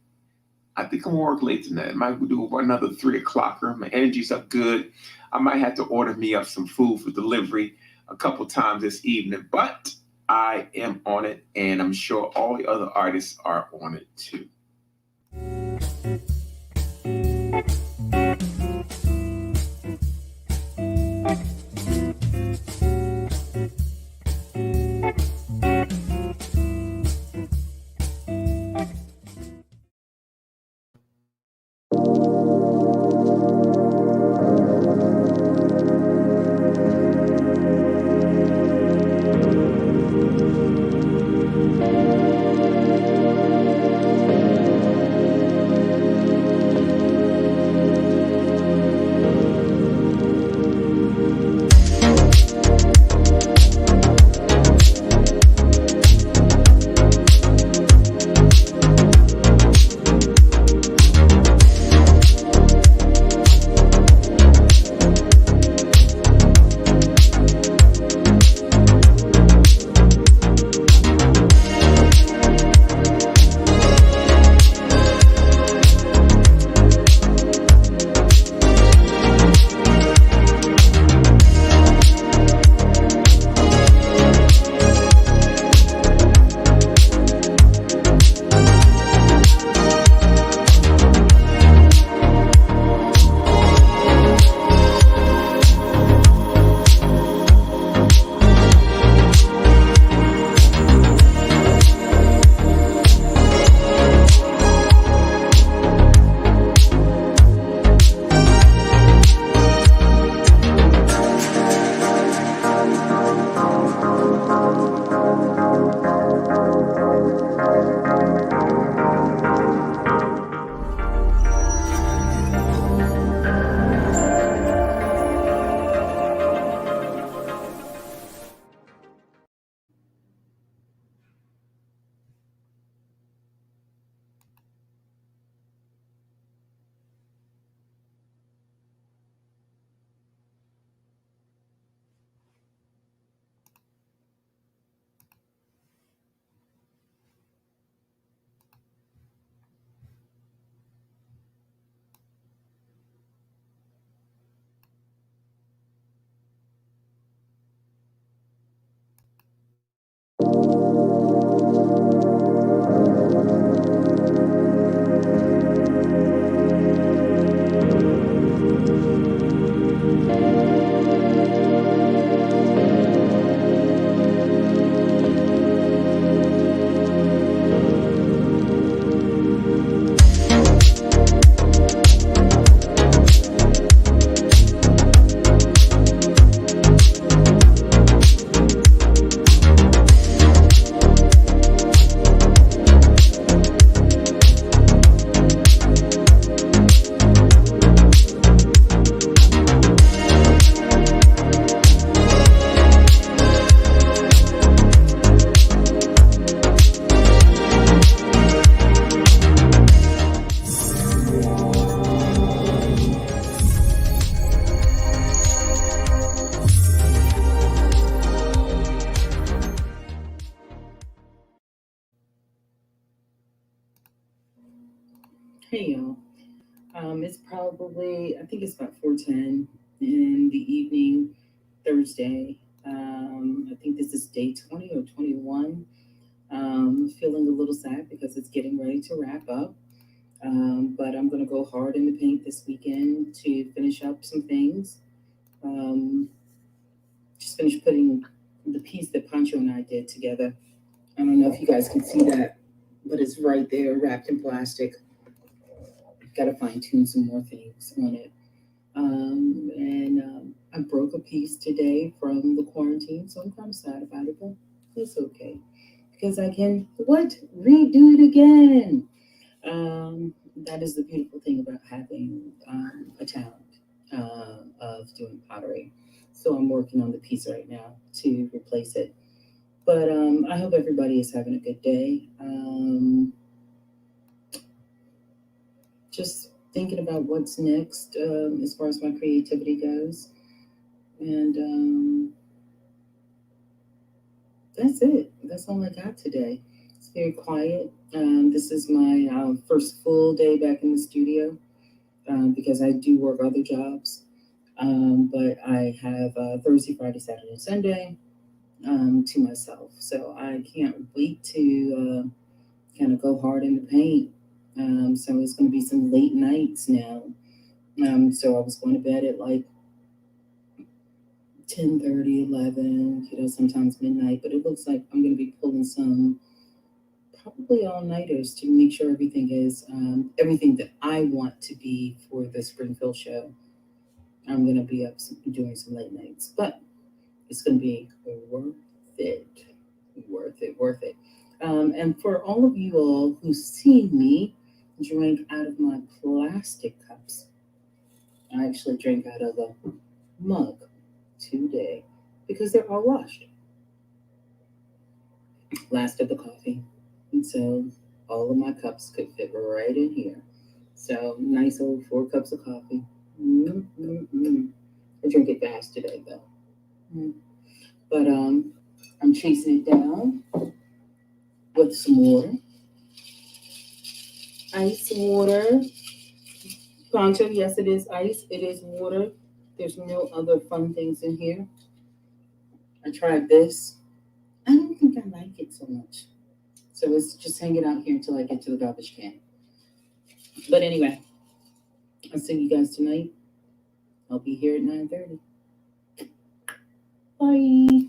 I think I'm going to work late tonight. I might do another 3 o'clocker. My energy's up good. I might have to order me up some food for delivery a couple times this evening, but I am on it, and I'm sure all the other artists are on it too. Hey y'all. It's probably, I think it's about 4:10 in the evening, Thursday. I think this is day 20 or 21. Feeling a little sad because it's getting ready to wrap up. But I'm going to go hard in the paint this weekend to finish up some things. Um, just finished putting the piece that Pancho and I did together. I don't know if you guys can see that, but it's right there wrapped in plastic. Got to fine tune some more things on it. And I broke a piece today from the quarantine, so I'm kind of sad about it, but it's okay because I can what redo it again. That is the beautiful thing about having a talent of doing pottery. So I'm working on the piece right now to replace it. But I hope everybody is having a good day. Just thinking about what's next as far as my creativity goes. And that's it. That's all I got today. It's very quiet. This is my first full day back in the studio because I do work other jobs. But I have Thursday, Friday, Saturday, Sunday to myself. So I can't wait to kind of go hard in the paint. So it's going to be some late nights now. So I was going to bed at like 10:30, 11, sometimes midnight. But it looks like I'm going to be pulling some probably all-nighters to make sure everything is everything that I want to be for the Springfield show. I'm going to be up doing some late nights. But it's going to be worth it. Worth it, worth it. And for all of you all who see me drink out of my plastic cups, I actually drink out of a mug today because they're all washed. Last of the coffee. And so all of my cups could fit right in here. So nice old 4 cups of coffee. I drink it fast today though. But I'm chasing it down with some water. Ice water. Poncho, yes, it is ice. It is water. There's no other fun things in here. I tried this. I don't think I like it so much. So it's just hanging out here until I get to the garbage can. But anyway, I'll see you guys tonight. I'll be here at 9:30. Bye.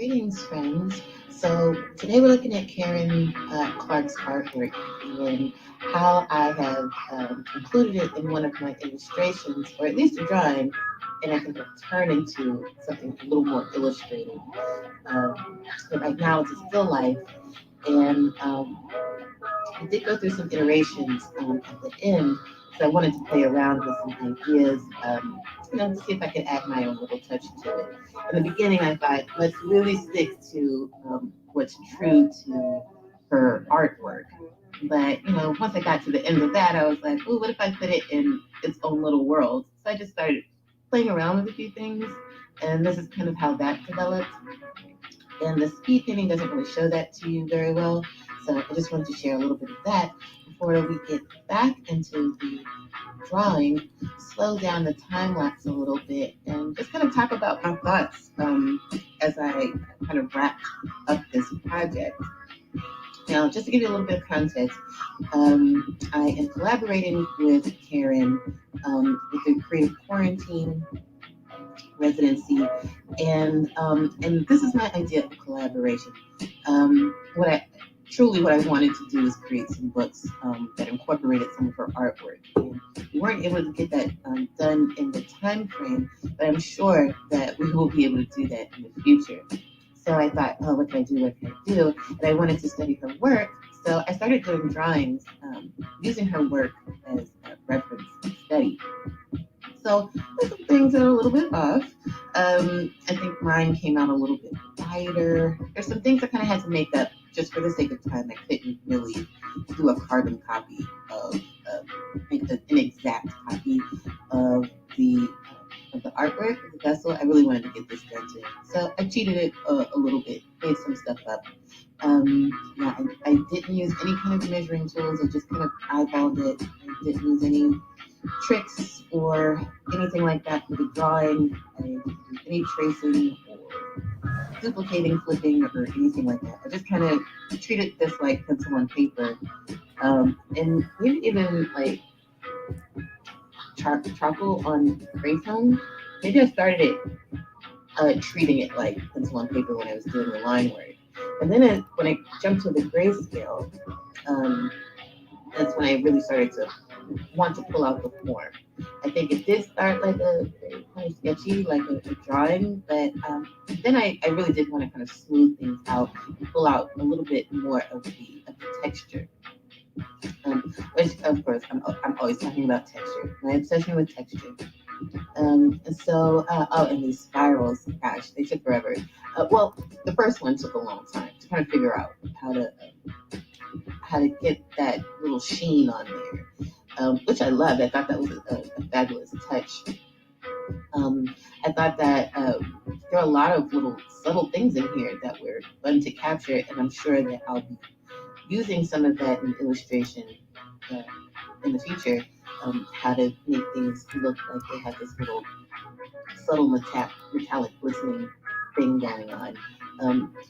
Greetings, friends. So today we're looking at Karen Clark's artwork and how I have included it in one of my illustrations, or at least a drawing, and I think it'll turn into something a little more illustrated. But right now it's a still life, and I did go through some iterations at the end, so I wanted to play around with some ideas, to see if I could add my own little touch to it. In the beginning, I thought, let's really stick to what's true to her artwork. But, once I got to the end of that, I was like, oh, what if I put it in its own little world? So I just started playing around with a few things, and this is kind of how that developed. And the speed painting doesn't really show that to you very well. So I just wanted to share a little bit of that before we get back into the drawing, slow down the time lapse a little bit, and just kind of talk about my thoughts as I kind of wrap up this project. Now, just to give you a little bit of context, I am collaborating with Karen with the Creative Quarantine residency, and this is my idea of collaboration. What I wanted to do is create some books that incorporated some of her artwork. And we weren't able to get that done in the time frame, but I'm sure that we will be able to do that in the future. So I thought, oh, what can I do? What can I do? And I wanted to study her work, so I started doing drawings using her work as a reference study. So there's some things that are a little bit off. I think mine came out a little bit wider. There's some things I kind of had to make up just for the sake of time. I couldn't really do a carbon copy of, make an exact copy of the artwork of the vessel. I really wanted to get this done too. So I cheated it a little bit, made some stuff up. I didn't use any kind of measuring tools. I just kind of eyeballed it. I didn't use any tricks or anything like that for the drawing. I didn't do any tracing or duplicating, flipping, or anything like that. I just kind of treated this like pencil on paper. And maybe even like charcoal on Greytone. Maybe I started it treating it like pencil on paper when I was doing the line work. And then when I jumped to the grayscale, that's when I really started to want to pull out the form. I think it did start like a kind of sketchy, like a drawing, but then I really did want to kind of smooth things out and pull out a little bit more of the texture. Which of course I'm always talking about texture. My obsession with texture. And these spirals, gosh, they took forever. Well, the first one took a long time to kind of figure out how to get that little sheen on there, which I loved. I thought that was a fabulous touch. I thought that there are a lot of little subtle things in here that were fun to capture, and I'm sure that I'll be using some of that in illustration in the future. How to make things look like they have this little subtle metallic glistening thing going on.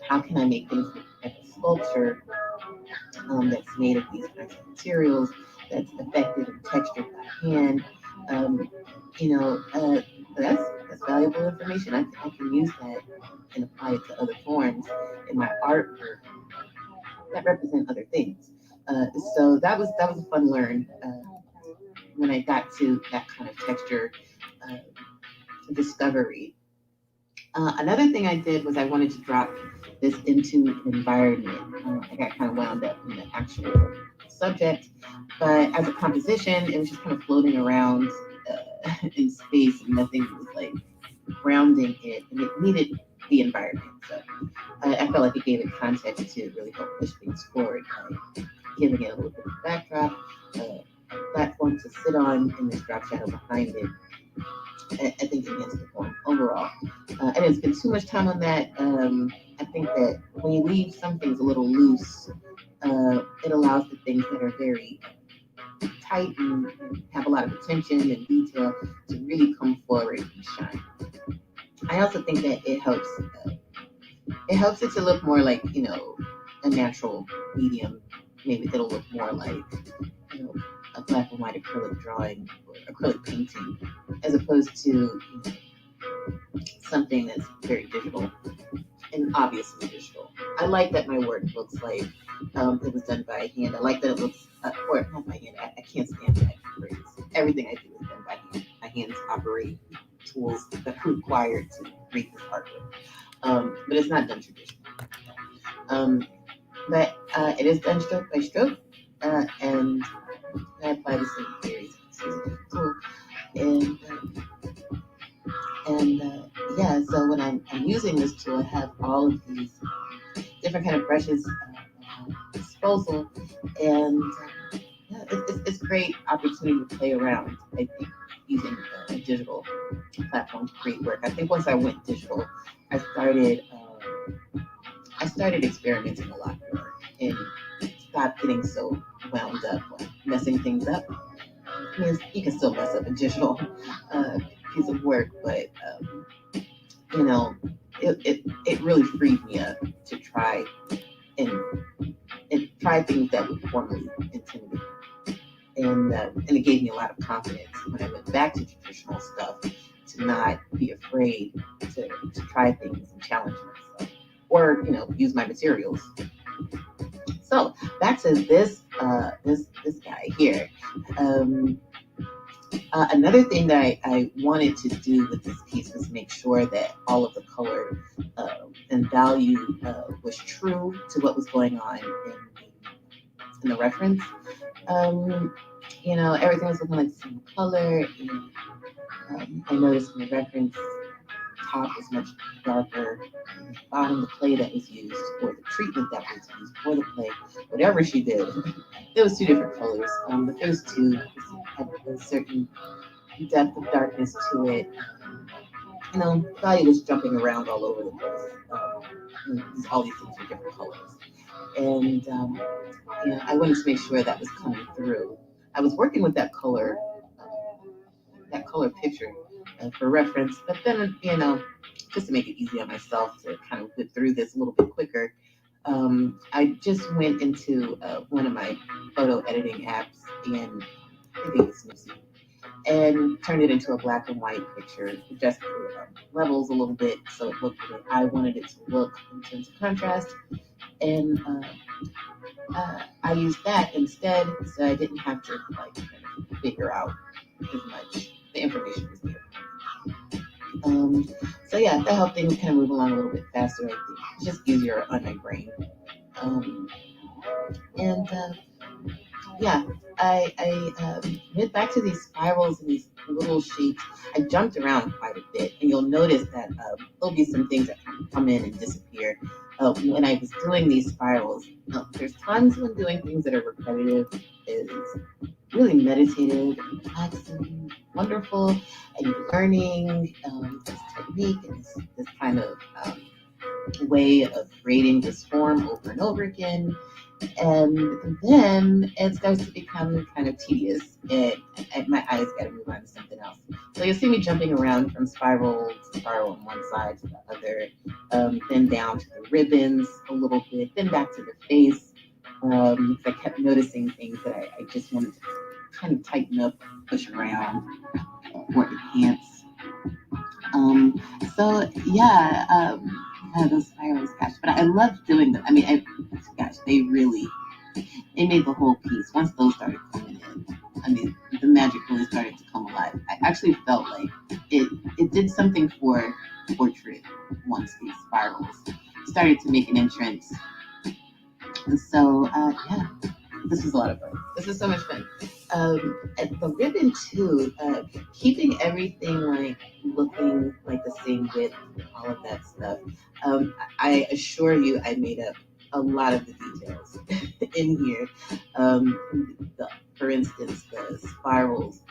How can I make things look like a sculpture that's made of these kinds of materials, that's affected and textured by hand? That's valuable information. I can use that and apply it to other forms in my artwork that represent other things. So that was a fun learn when I got to that kind of texture discovery. Another thing I did was I wanted to drop this into an environment. I got kind of wound up in the actual subject, but as a composition, it was just kind of floating around in space, and nothing was like grounding it, and it needed the environment. So I felt like it gave it context to really help push things forward by giving it a little bit of backdrop, a platform to sit on, and this drop shadow behind it. I think it enhanced the form overall. I didn't spend too much time on that. I think that when you leave some things a little loose, it allows the things that are very tight and have a lot of attention and detail to really come forward and shine. I also think that it helps it to look more like, a natural medium. Maybe it'll look more like, a black and white acrylic drawing or acrylic painting, as opposed to something that's very digital. and obviously digital. I like that my work looks like it was done by hand. I like that it looks, or not by hand. I can't stand that phrase. Everything I do is done by hand. My hands operate tools that are required to create this artwork. But it's not done traditionally. Um, but it is done stroke by stroke, and I apply the same theories. Excuse me, tool. And yeah, so when I'm using this tool, I have all of these different kind of brushes at disposal, and yeah, it's great opportunity to play around. I think using a digital platform to create work. I think once I went digital, I started experimenting a lot more and stopped getting so wound up on messing things up. I mean, you can still mess up a digital piece of work, but you know, it really freed me up to try and try things that would formerly intimidate me. And it gave me a lot of confidence when I went back to traditional stuff to not be afraid to try things and challenge myself, or use my materials. So back to this this guy here. Another thing that I wanted to do with this piece was make sure that all of the color and value was true to what was going on in the reference. Everything was looking like the same color, and I noticed in the reference, top was much darker. Bottom, the clay that was used, or the treatment that was used for the clay, whatever she did, there was two different colors. The first two had a certain depth of darkness to it. Value was jumping around all over the place. All these things were different colors, and I wanted to make sure that was coming through. I was working with that color picture for reference, but then just to make it easy on myself to kind of get through this a little bit quicker, I just went into one of my photo editing apps, and I think it's Snipsy, and turned it into a black and white picture, adjusted the levels a little bit so it looked the way I wanted it to look in terms of contrast. And I used that instead, so I didn't have to kind of figure out as much. The information was there. So yeah, that helped things kind of move along a little bit faster. I think it's just easier on my brain. And yeah, I went back to these spirals and these little shapes. I jumped around quite a bit, and you'll notice that there'll be some things that come in and disappear. When I was doing these spirals, there's times when doing things that are repetitive is really meditative and relaxing, wonderful, and you're learning this technique and this kind of way of creating this form over and over again. And then it starts to become kind of tedious, and my eyes got to move on to something else. So you'll see me jumping around from spiral to spiral on one side to the other, then down to the ribbons a little bit, then back to the face. I kept noticing things that I just wanted to kind of tighten up, push around, or enhance. So yeah, those spirals, gosh, but I loved doing them. I mean, they made the whole piece. Once those started coming in, I mean, the magic really started to come alive. I actually felt like it did something for portrait once these spirals started to make an entrance. And so, yeah, this was a lot of fun. This was so much fun. At the ribbon too, keeping everything looking like the same width and all of that stuff. I assure you, I made up a lot of the details in here. For instance, the spirals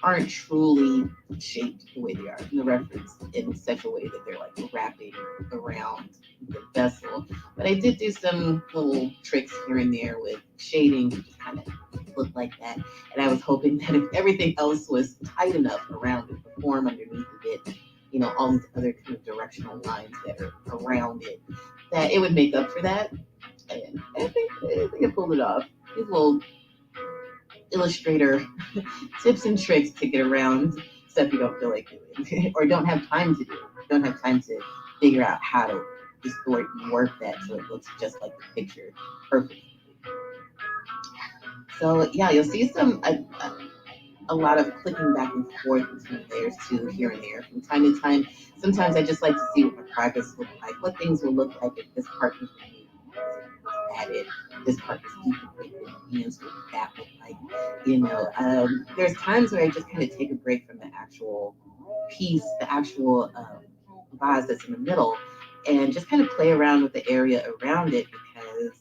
aren't truly shaped the way they are in the reference in such a way that they're wrapping around the vessel. But I did do some little tricks here and there with shading to just kind of look like that. And I was hoping that if everything else was tight enough around it, the form underneath of it, all these other kind of directional lines that are around it, that it would make up for that. And I think I pulled it off. These little illustrator tips and tricks to get around stuff you don't feel like doing or don't have time to do. Don't have time to figure out how to distort and warp that so it looks just like the picture perfectly. So yeah, you'll see a lot of clicking back and forth between layers too, here and there. From time to time, sometimes I just like to see what my progress looks like, what things will look like if this part was added, this part was deconfigured, so what that look like. There's times where I just kind of take a break from the actual piece, the actual vase that's in the middle, and just kind of play around with the area around it because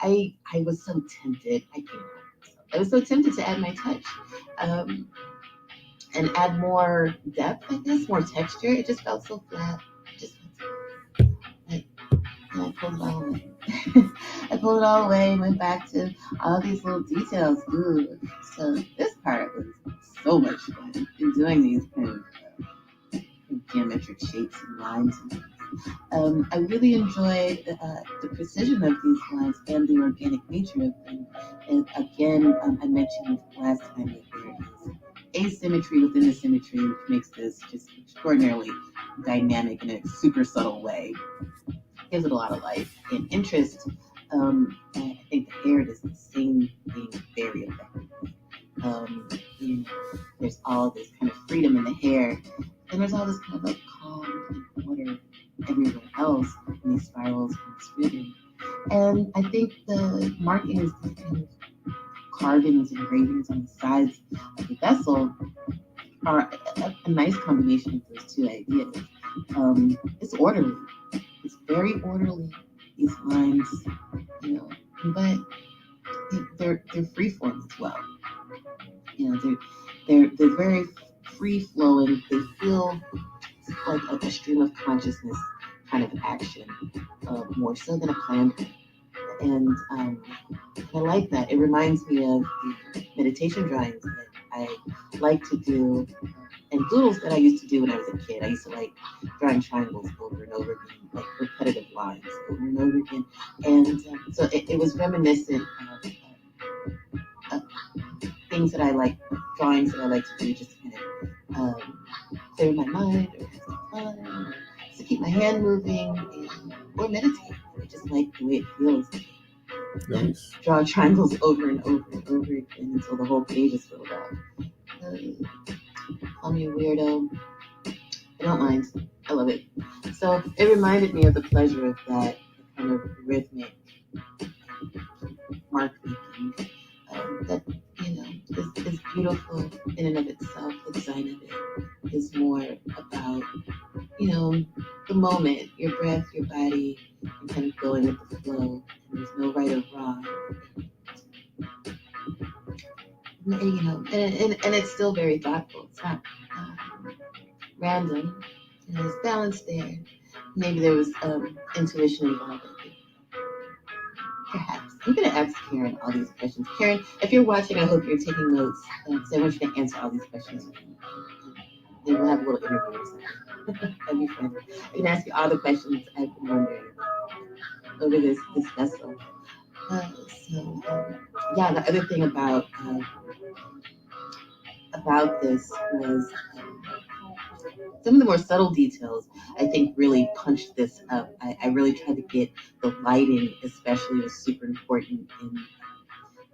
I was so tempted. I was so tempted to add my touch and add more depth, I guess, more texture. It just felt so flat. And I pulled it all away. I pulled it all away and went back to all these little details. Ooh. So this part was so much fun in doing these kind of geometric shapes and lines. I really enjoyed the precision of these lines and the organic nature of them. And again, I mentioned last time that there is asymmetry within the symmetry, which makes this just extraordinarily dynamic in a super subtle way. Gives it a lot of life and interest. And I think the hair does the same thing very effectively. There's all this kind of freedom in the hair, and there's all this kind of like calm and order everywhere else in these spirals and this ribbon. And I think the markings, these kind of carvings and engravings on the sides of the vessel are a nice combination of those two ideas. It's orderly. It's very orderly, these lines, but they're freeform as well. They're very free flowing. They feel like a stream of consciousness kind of action, more so than a planned one. And I like that. It reminds me of the meditation drawings that I like to do, and doodles that I used to do when I was a kid. I used to like drawing triangles over and over again, like repetitive lines over and over again. And so it was reminiscent of things that I like, drawings that I like to do just to kind of clear my mind or have some fun, or to keep my hand moving, or meditate. I just like the way it feels. Nice. Draw triangles over and over and over again until the whole page is filled out. Call me a weirdo. I don't mind. I love it. So it reminded me of the pleasure of that kind of rhythmic mark making that is beautiful in and of itself. The design of it is more about the moment, your breath, your body, and kind of going with the flow. And there's no right or wrong. And it's still very thoughtful. It's not random. There's balance there. Maybe there was intuition involved. Perhaps. I'm going to ask Karen all these questions. Karen, if you're watching, I hope you're taking notes, because I want you to answer all these questions. Then we'll have a little interview or something. That'd be fun. I can ask you all the questions I've been wondering over this vessel. Yeah, the other thing about this was some of the more subtle details, I think, really punched this up. I really tried to get the lighting, especially, was super important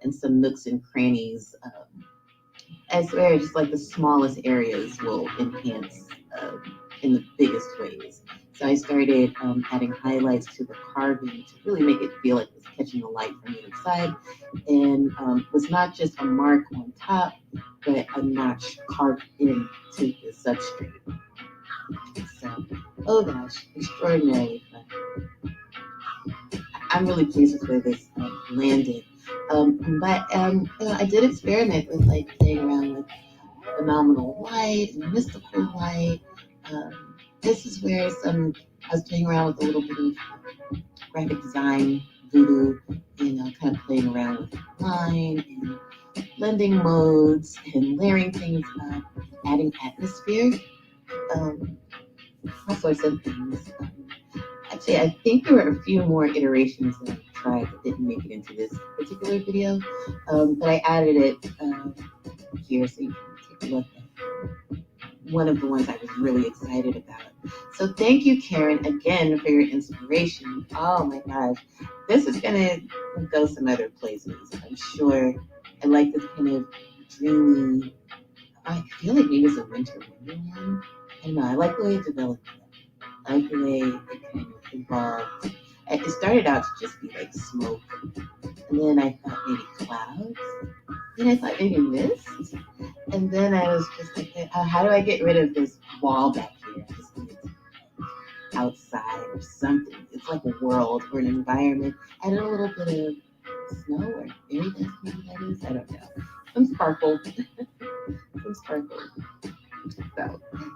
in some nooks and crannies. I swear, just like the smallest areas will enhance in the biggest ways. So I started adding highlights to the carving to really make it feel like it was catching the light from the other side, and was not just a mark on top, but a notch carved into the substrate. So, oh gosh, extraordinarily fun. I'm really pleased with where this landed. But I did experiment with like playing around with phenomenal light and mystical light. This is where I was playing around with a little bit of graphic design, voodoo, kind of playing around with line and blending modes and layering things up, adding atmosphere, all sorts of things. Actually, I think there were a few more iterations that I tried that didn't make it into this particular video, but I added it here so you can take a look at one of the ones I was really excited about. So thank you, Karen, again for your inspiration. Oh my gosh, this is gonna go some other places, I'm sure. I like this kind of dreamy. I feel like maybe it's a winter wonderland. I don't know. I like the way it developed. I like the way it kind of evolved. It started out to just be like smoke, and then I thought maybe clouds. Then I thought maybe mist, and then I was just like, how do I get rid of this wall back here? I just need it outside or something. It's like a world or an environment. Add a little bit of snow or maybe that's maybe that is. I don't know. Some sparkle. Some sparkle. So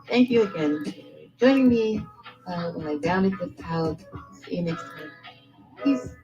thank you again for joining me when I rounded this out. See you next time. Peace.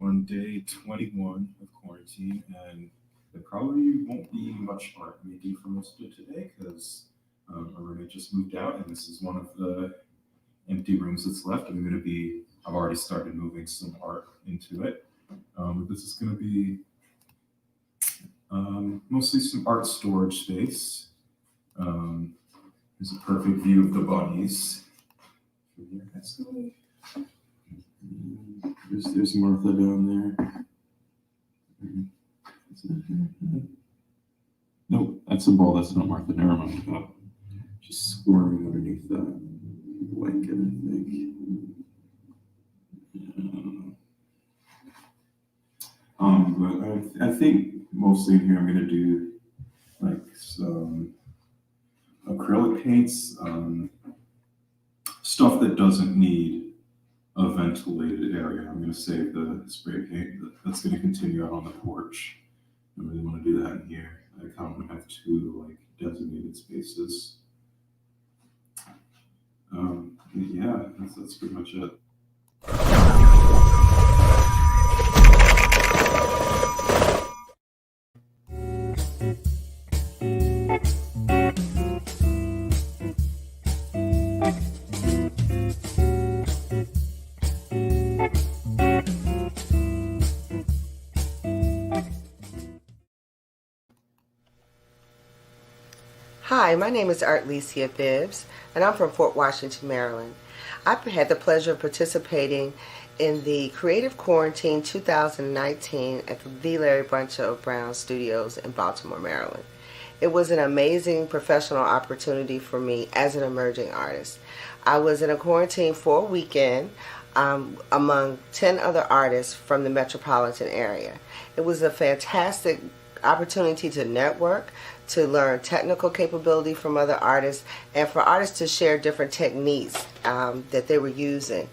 On day 21 of quarantine, and there probably won't be much art making for most of today because our roommate just moved out, and this is one of the empty rooms that's left. I've already started moving some art into it. This is going to be mostly some art storage space. There's a perfect view of the bunnies. There's Martha down there. Nope, that's a ball. That's not Martha. Never mind. Oh, she's squirming underneath that blanket, I think. But I think mostly in here I'm going to do like some acrylic paints, stuff that doesn't need a ventilated area. I'm going to save the spray paint that's going to continue out on the porch. I really want to do that in here. I kind of want to have two like designated spaces. Yeah, that's pretty much it. Hi, my name is Artlesia Bibbs, and I'm from Fort Washington, Maryland. I've had the pleasure of participating in the Creative Quarantine 2019 at the V. Larry Buncho Brown Studios in Baltimore, Maryland. It was an amazing professional opportunity for me as an emerging artist. I was in a quarantine for a weekend among 10 other artists from the metropolitan area. It was a fantastic opportunity to network, to learn technical capability from other artists, and for artists to share different techniques that they were using,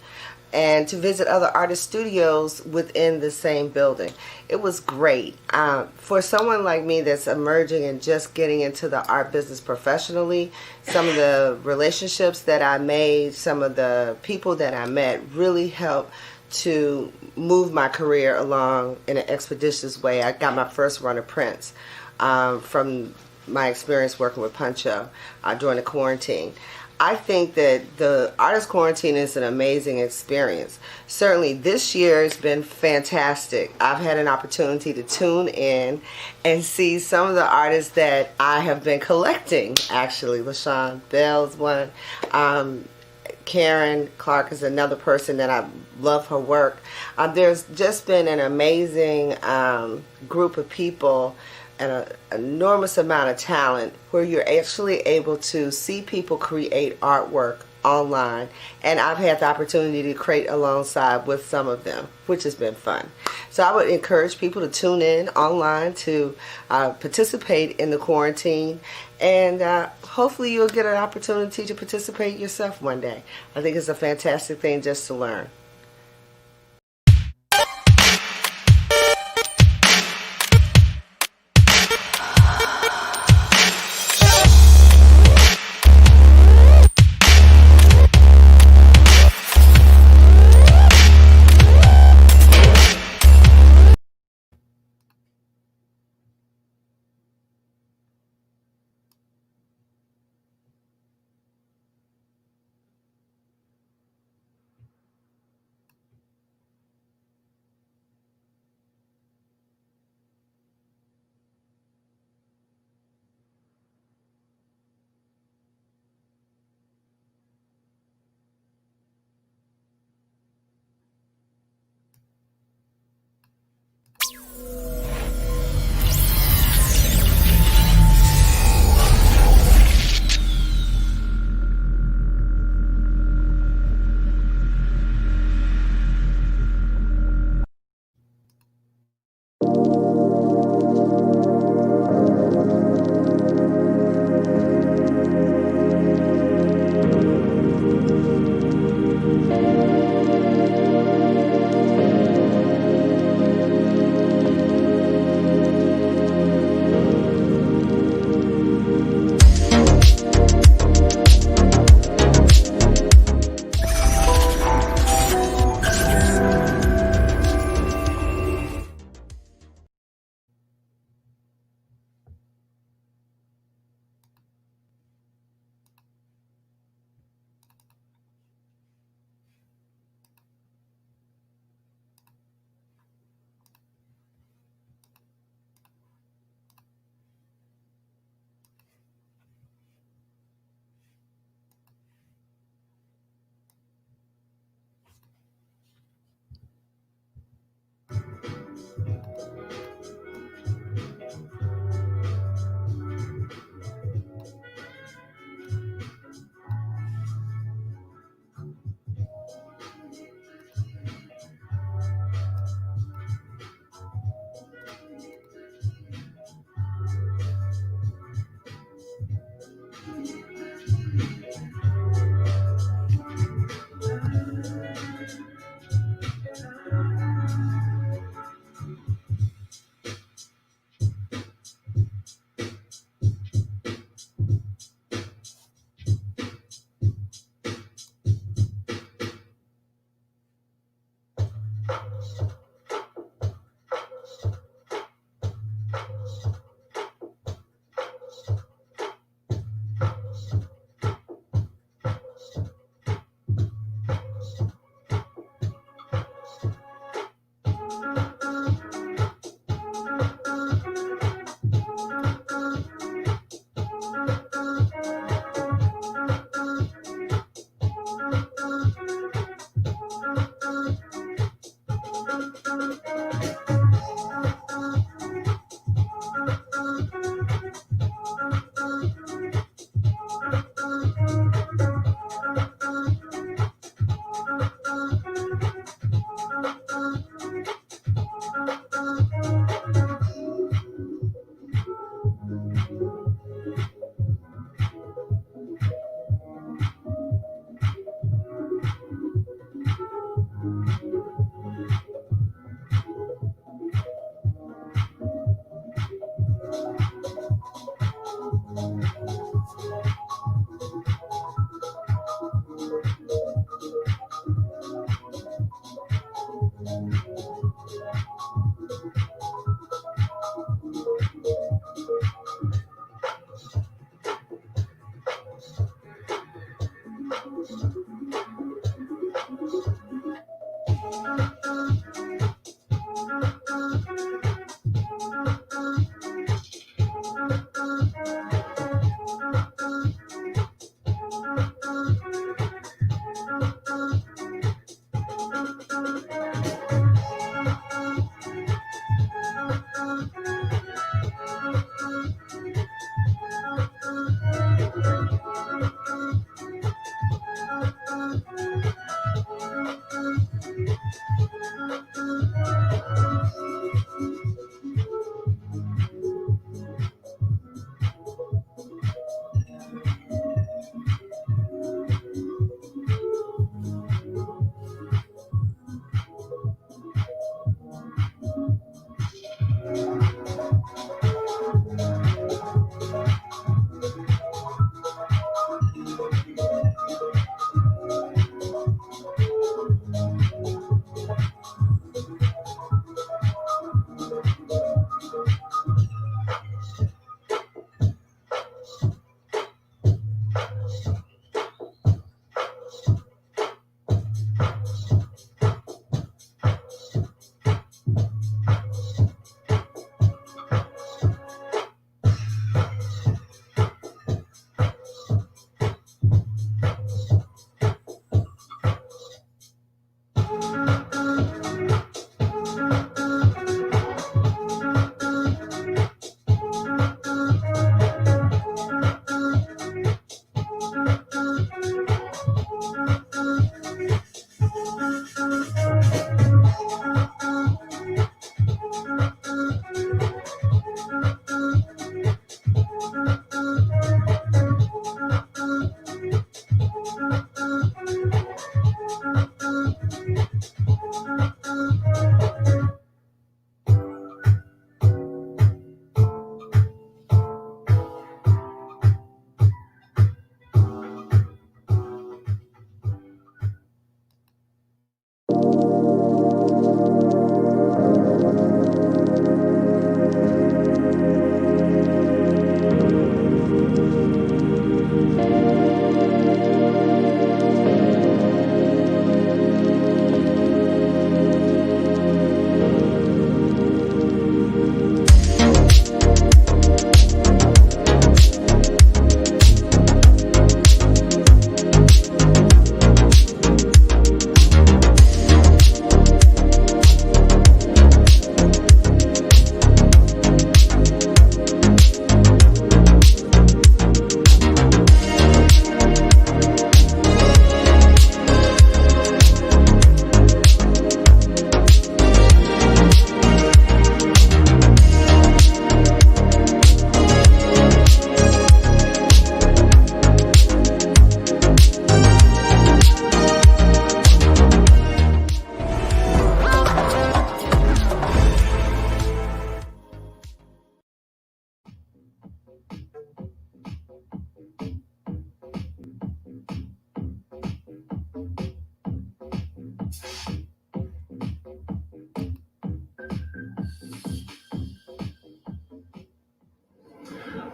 and to visit other artist studios within the same building. It was great. For someone like me that's emerging and just getting into the art business professionally, some of the relationships that I made, some of the people that I met really helped to move my career along in an expeditious way. I got my first run of prints from my experience working with Puncho during the quarantine. I think that the artist quarantine is an amazing experience. Certainly this year has been fantastic. I've had an opportunity to tune in and see some of the artists that I have been collecting. Actually, LaShawn Bell's one. Karen Clark is another person that I love her work. There's just been an amazing group of people and an enormous amount of talent where you're actually able to see people create artwork online, and I've had the opportunity to create alongside with some of them, which has been fun. So I would encourage people to tune in online to participate in the quarantine, and hopefully you'll get an opportunity to participate yourself one day. I think it's a fantastic thing just to learn.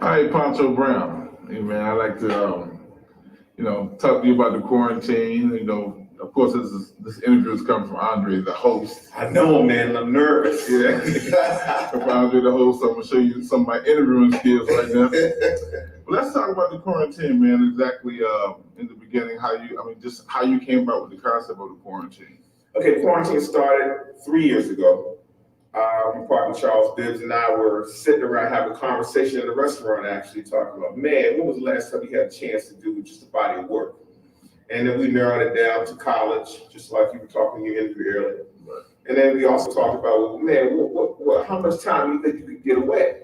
Hi, Poncho Brown. Hey, man, I'd like to, talk to you about the quarantine. Of course, this interview is coming from Andre, the host. I know, man. I'm nervous. Yeah. From Andre, the host, I'm gonna show you some of my interviewing skills right now. But let's talk about the quarantine, man. Exactly. In the beginning, how you came about with the concept of the quarantine. Okay, quarantine started 3 years ago. My partner Charles Bibbs and I were sitting around having a conversation in a restaurant, actually talking about, man, when was the last time you had a chance to do just a body of work? And then we narrowed it down to college, just like you were talking in your interview earlier. Right. And then we also talked about, man, how much time do you think you could get away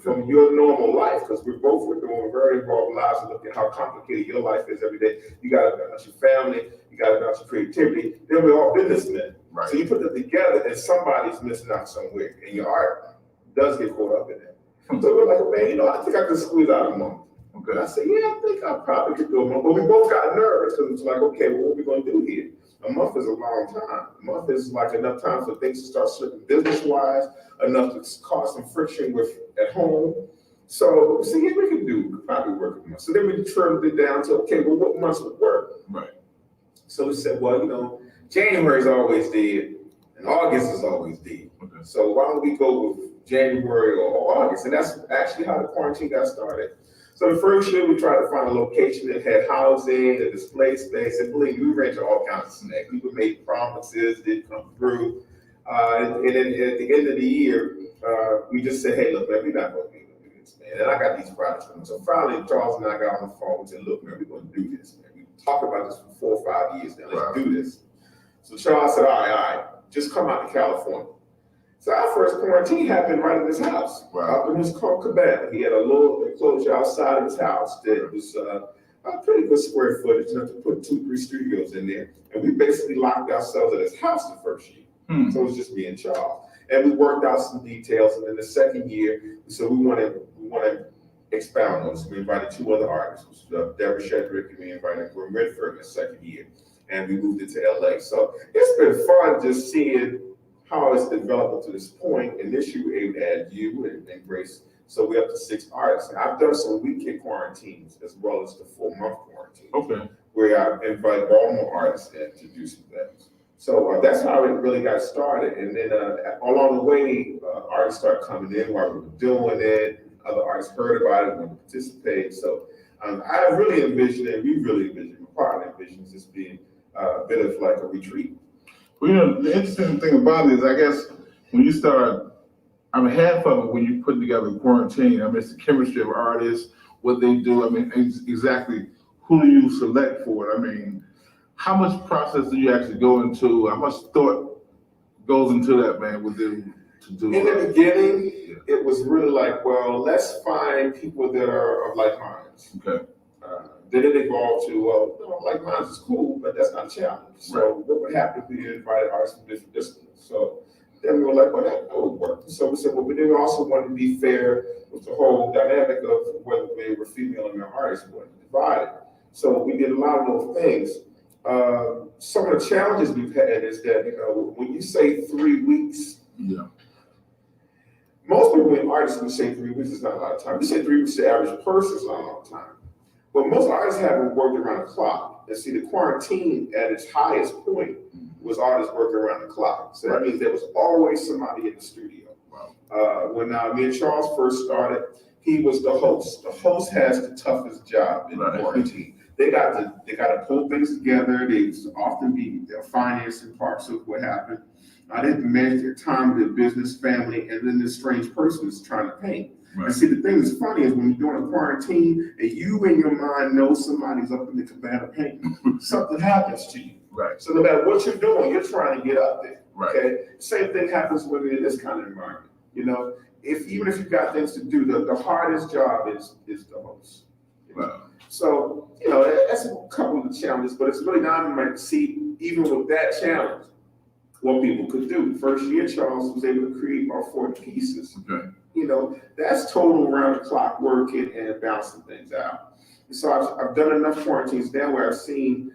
from your normal life? Because we both were doing very involved lives and looking at how complicated your life is every day. You got to balance your family, you got to balance your creativity. Then we're all businessmen. Right. So you put them together and somebody's missing out somewhere, and your art does get caught up in that. So we're like, man, I think I could squeeze out a month. Okay. I said, yeah, I think I probably could do a month. But we both got nervous because it's like, okay, well, what are we going to do here? A month is a long time. A month is like enough time for things to start slipping business-wise, enough to cause some friction at home. So, yeah, we could probably work a month. So then we trimmed it down to, okay, well, what months would work? Right. So we said, well, January is always dead, and August is always dead. Okay. So why don't we go with January or August? And that's actually how the quarantine got started. So the first year we tried to find a location that had housing, a display space, and believe me, we rented all kinds of snacks. People made promises, didn't come through. And then at the end of the year, we just said, hey, look, man, we're not going to be able to do this, man. And I got these projects for them. So finally, Charles and I got on the phone and said, look, man, we're going to do this, man. We talked about this for 4 or 5 years now. Let's do this. So Charles said, all right, just come out to California. So our first quarantine happened right in his house, up in his cabana. He had a little enclosure outside of his house that was a pretty good square footage, enough to put 2-3 studios in there. And we basically locked ourselves at his house the first year. So it was just me and Charles. And we worked out some details. And then the second year, so we want to expound on this. We invited 2 other artists, Deborah Shedrick, and we invited Gwen Redford in the second year. And we moved into LA. So it's been fun just seeing how it's developed to this point. And this year we were able to add you and Grace. So we're up to 6 artists. And I've done some weekend quarantines as well as the 4-month quarantine. Okay. Where I invite Baltimore artists in to do some things. So that's how it really got started. And then along the way, artists started coming in while we were doing it. Other artists heard about it, wanted to participate. So I really envisioned, and we really envisioned, my partner envisions this being a bit of like a retreat. Well, the interesting thing about it is, I guess, when you start, half of it when you put together quarantine, it's the chemistry of artists, what they do, exactly who you select for it. How much process do you actually go into? How much thought goes into that, man, within to do? In the beginning, it was really like, well, let's find people that are of like minds. Okay. Then it evolved to, well, like minds is cool, but that's not a challenge. So what would happen if we invited artists from different disciplines? So then we were like, well, that would work. So we said, well, we didn't also want to be fair with the whole dynamic of whether they were female or male artists, we wanted to divide it. So we did a lot of those things. Some of the challenges we've had is that, when you say 3 weeks, most people, when artists, when say 3 weeks, is not a lot of time. You say 3 weeks to the average person is not a long time. But most artists haven't worked around the clock. And see, the quarantine at its highest point was artists working around the clock. So that means there was always somebody in the studio. Wow. When me and Charles first started, he was the host. The host has the toughest job in the quarantine. They got to pull things together. They often be their financing parts of what happened. They have to manage their time, their business, family, and then this strange person is trying to paint. Right. And see, the thing that's funny is when you're doing a quarantine and you in your mind know somebody's up in the cabana painting, something happens to you. Right. So no matter what you're doing, you're trying to get up there. Right. Okay. Same thing happens when you're in this kind of environment. Even if you've got things to do, the hardest job is the host. Wow. So that's a couple of the challenges, but it's really dynamite to see even with that challenge what people could do. First year, Charles was able to create about 40 pieces. Okay. That's total around the clock working and balancing things out. And so I've done enough quarantines now where I've seen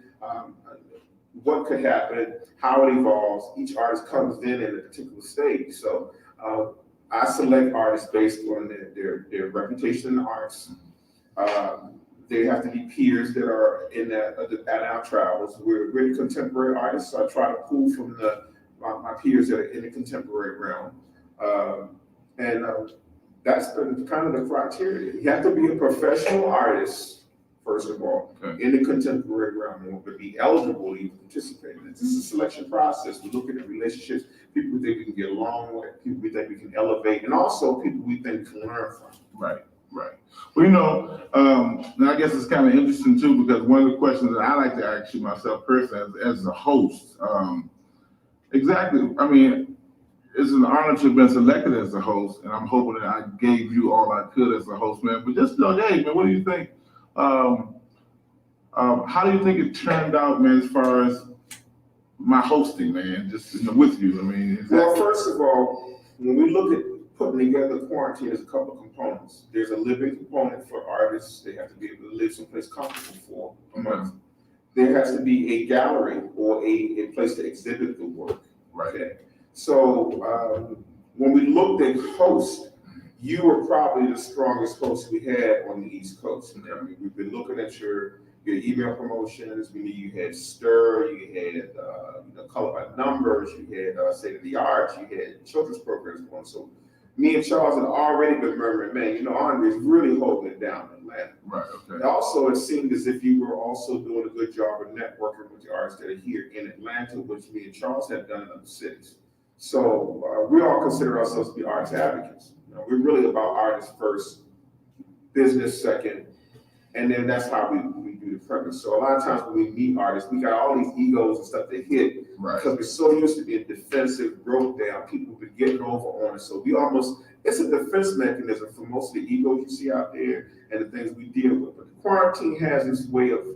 what could happen, how it evolves. Each artist comes in at a particular stage. So I select artists based on their reputation in the arts. They have to be peers that are in that at our travels. We're really contemporary artists, so I try to pull from my peers that are in the contemporary realm. That's been kind of the criteria. You have to be a professional artist, first of all, in the contemporary realm, in order to be eligible to even participate in it. This is a selection process. We're looking at relationships, people we think we can get along with, people we think we can elevate, and also people we think we can learn from. Right. Well, and I guess it's kind of interesting too, because one of the questions that I like to ask you myself personally as a host, exactly, I mean, it's an honor to have been selected as a host, and I'm hoping that I gave you all I could as a host, man. But just hey, man, what do you think? How do you think it turned out, man, as far as my hosting, man, just with you? I mean, exactly. Well, first of all, when we look at putting together quarantine, there's a couple of components. There's a living component for artists. They have to be able to live someplace comfortable for a month. There has to be a gallery or a place to exhibit the work. Right. Okay. So when we looked at hosts, you were probably the strongest host we had on the East Coast. I mean, we've been looking at your email promotions. We knew you had Stir, you had Color by Numbers, you had State of the Arts, you had children's programs going. So me and Charles had already been murmuring, man, Andre's really holding it down in Atlanta. Right. Okay. Also, it seemed as if you were also doing a good job of networking with the artists that are here in Atlanta, which me and Charles have done in other cities. So we all consider ourselves to be arts advocates. We're really about artists first, business second, and then that's how we do the premise. So a lot of times when we meet artists, we got all these egos and stuff to hit because we're so used to being defensive, broke down. People been getting over on us. So it's a defense mechanism for most of the egos you see out there and the things we deal with. But the quarantine has this way of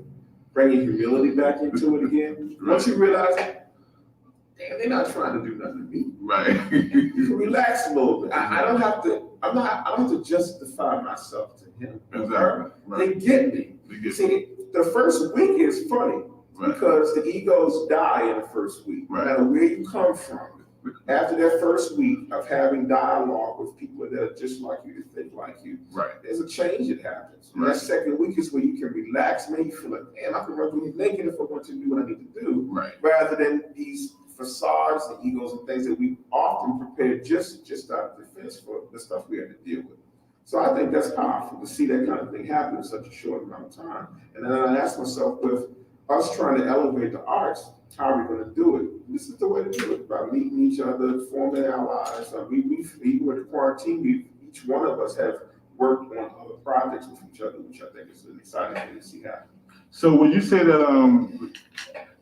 bringing humility back into it again. Once you realize, damn, they're not trying to do nothing to me. Right. You can relax a little bit. I don't have to justify myself to him. Exactly. Right. They get me. See, the first week is funny because the egos die in the first week, no matter where you come from. After that first week of having dialogue with people that are just like you, that think like you, there's a change that happens. And that second week is where you can relax, man. You feel like, man, I can run through naked if I want to do what I need to do, rather than these facades and egos and things that we often prepare just out of defense for the stuff we have to deal with. So I think that's powerful to see that kind of thing happen in such a short amount of time. And then I ask myself, with us trying to elevate the arts, how are we going to do it? This is the way to do it, by meeting each other, forming allies. Even with the quarantine, each one of us have worked on other projects with each other, which I think is an exciting thing to see happen. So would you say that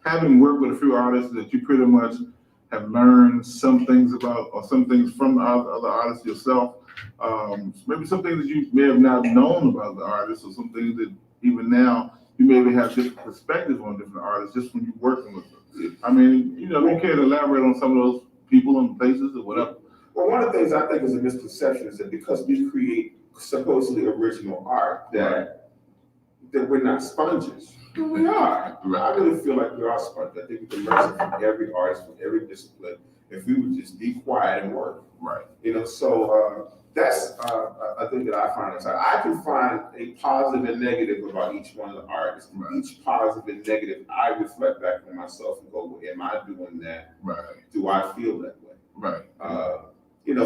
having worked with a few artists that you pretty much have learned some things about, or some things from other artists yourself, maybe some things that you may have not known about the artists, or some things that even now you maybe have different perspectives on different artists just from you working with them? I mean, you care to elaborate on some of those people and places or whatever? Well, one of the things I think is a misconception is that because we create supposedly original art, that we're not sponges. We are. I really feel like we are sponges. I think we can learn from every artist, from every discipline, if we would just be quiet and work. So that's a thing that I find exciting. I can find a positive and negative about each one of the artists. Each positive and negative, I reflect back on myself and go, well, am I doing that? Do I feel that way?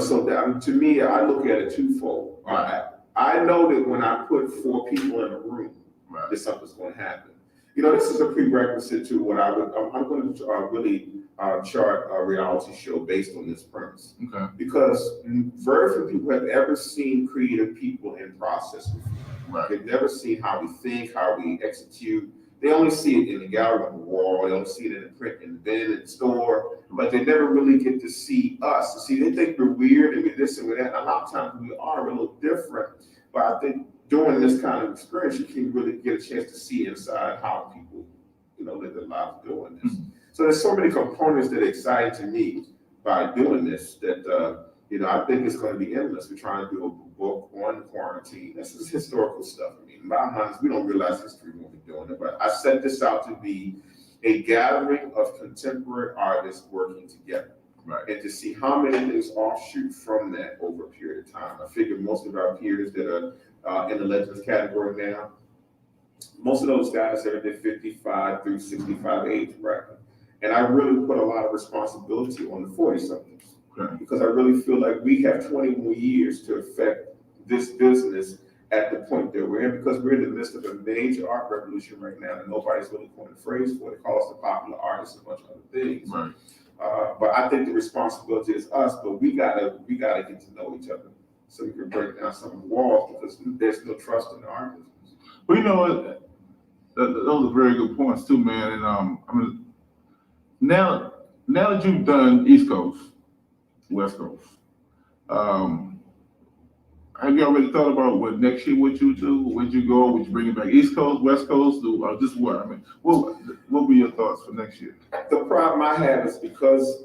So that, to me, I look at it twofold. I know that when I put 4 people in a room, that something's going to happen. This is a prerequisite to what I'm going to really chart a reality show based on this premise. Because very few people have ever seen creative people in process before. They've never seen how we think, how we execute. They only see it in the gallery on the wall. They only see it in the print, in the bin, in the store. But they never really get to see us. They think we're weird and we're this and we're that. And a lot of times we are a little different. But I think during this kind of experience, you can really get a chance to see inside how people, live their lives doing this. So there's so many components that are exciting to me by doing this that, I think it's going to be endless. We're trying to do a book on quarantine. This is historical stuff. Bottom line is we don't realize history when we're doing it, but I set this out to be a gathering of contemporary artists working together. Right. and to see how many things offshoot from that over a period of time. I figure most of our peers that are in the legends category now, most of those guys are in the 55 through 65 age bracket. And I really put a lot of responsibility on the 40-somethings because I really feel like we have 20 more years to affect this business at the point that we're in, because we're in the midst of a major art revolution right now, and nobody's really coined a phrase for it. It calls the popular artists and a bunch of other things. Right. But I think the responsibility is us, but we gotta get to know each other so we can break down some of the walls, because there's no trust in the art business. Well, you know, those are very good points too, man. And I mean, now that you've done East Coast, West Coast, have you already thought about what next year would you do? Would you go? Would you bring it back East Coast, West Coast, or just what? I mean, what would be your thoughts for next year? The problem I have is because,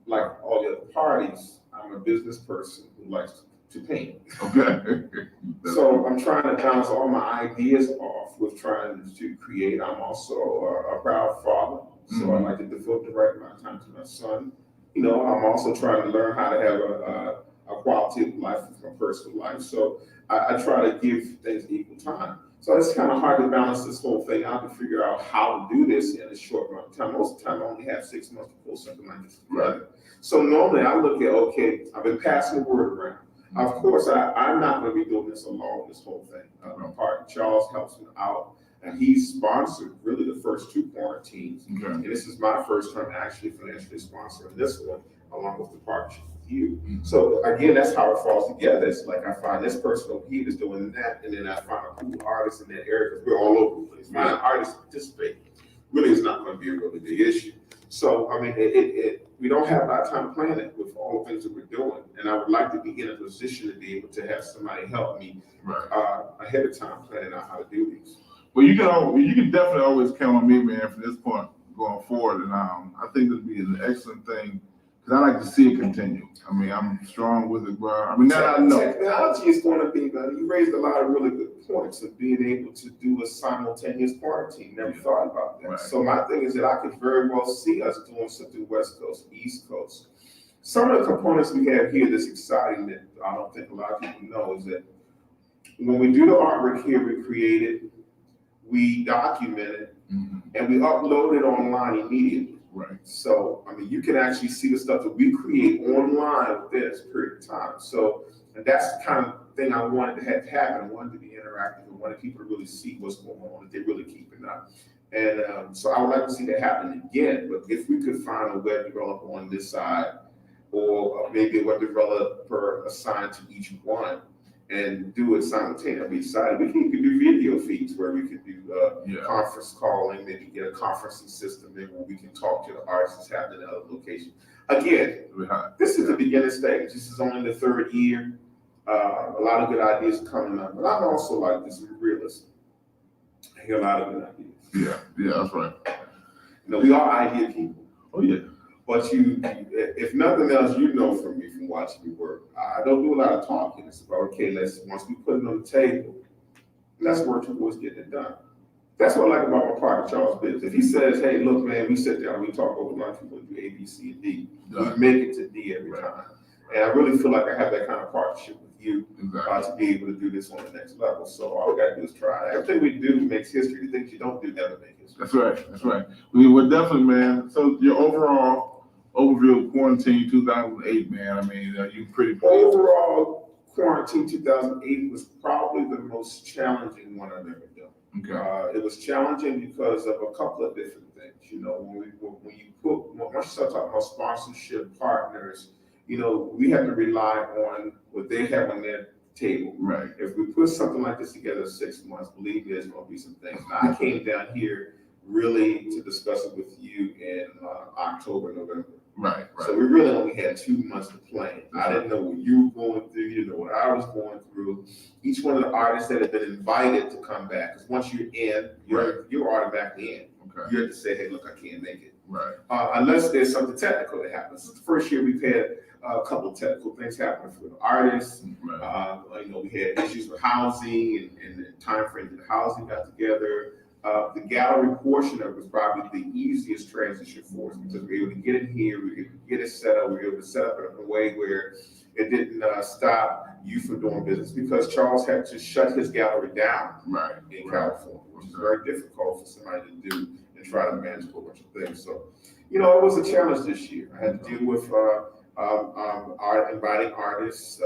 like all the other parties, I'm a business person who likes to paint. Okay. So I'm trying to bounce all my ideas off with trying to create. I'm also a proud father, so I like to devote the right amount of time to my son. You know, I'm also trying to learn how to have a quality of life with my personal life. So I try to give things equal time. So it's kind of hard to balance this whole thing out to figure out how to do this in a short amount of time. Most of the time I only have 6 months to pull something like this together. Right. So normally I look at, okay, I've been passing the word around. Of course, I'm not going to be doing this alone, this whole thing. My partner Charles helps me out, and he's sponsored really the first 2 quarantines. Okay. And this is my first time actually financially sponsoring this one, along with the partnership with you. So again, that's how it falls together. It's like I find this person over here is doing that, and then I find a cool artist in that area, because we're all over the place. Finding artists to participate really is not going to be a really big issue. So I mean, we don't have a lot of time planning with all the things that we're doing, and I would like to be in a position to be able to have somebody help me ahead of time planning out how to do these. Well, you can definitely always count on me, man, from this point going forward, and I think this would be an excellent thing, because I like to see it continue. I mean, I'm strong with it, bro. I mean, now I know. Technology is going to be, you raised a lot of really good points of being able to do a simultaneous quarantine. Never thought about that. Right. So my thing is that I could very well see us doing something West Coast, East Coast. Some of the components we have here that's exciting that I don't think a lot of people know is that when we do the artwork here, we create it, we document it, and we upload it online immediately. Right. So, I mean, you can actually see the stuff that we create online within this period of time. So, and that's the kind of thing I wanted to have happen. I wanted to be interactive. I wanted people to really see what's going on, that they're really keeping up. And so I would like to see that happen again. But if we could find a web developer on this side, or maybe a web developer assigned to each one, and do it simultaneously each side. We can do video feeds where we could do conference calling, maybe get a conferencing system maybe where we can talk to the artists that's happening in other locations. Again, this is the beginning stage. This is only the 3rd year. A lot of good ideas are coming up, but I'm also like this realistic. I hear a lot of good ideas. Yeah, that's right. You know, we are idea people. Oh yeah. But if nothing else, you know from me from watching me work, I don't do a lot of talking. It's about, okay, once we put it on the table, let's work towards getting it done. That's what I like about my partner, Charles Bibbs. If he says, hey, look, man, we sit down, we talk over lunch, we want to do A, B, C, and D. We make it to D every time. And I really feel like I have that kind of partnership with you to be able to do this on the next level. So all we got to do is try. Everything we do makes history. The things you don't do never make history. That's right. That's right. We're definitely, man. So your overall overview of quarantine 2008, man. I mean, you pretty pleased? Overall, quarantine 2008 was probably the most challenging one I've ever done. Okay. It was challenging because of a couple of different things. You know, once you start talking about sponsorship partners, you know, we have to rely on what they have on their table. Right. If we put something like this together in 6 months, believe me, there's going to be some things. Now, I came down here really to discuss it with you in October, November. Right. So we really only had 2 months to plan. I didn't know what you were going through. You didn't know what I was going through. Each one of the artists that had been invited to come back, because once you're in, you're automatically in. Okay. You have to say, hey, look, I can't make it. Right. Unless there's something technical that happens. The first year we've had a couple of technical things happen for the artists. Right. You know, we had issues with housing and the time frame that the housing got together. The gallery portion of it was probably the easiest transition for us because we were able to get in here, we were able to get it set up, we were able to set up in a way where it didn't stop you from doing business because Charles had to shut his gallery down in California, which is very difficult for somebody to do and try to manage a whole bunch of things. So, it was a challenge this year. I had to deal with inviting artists,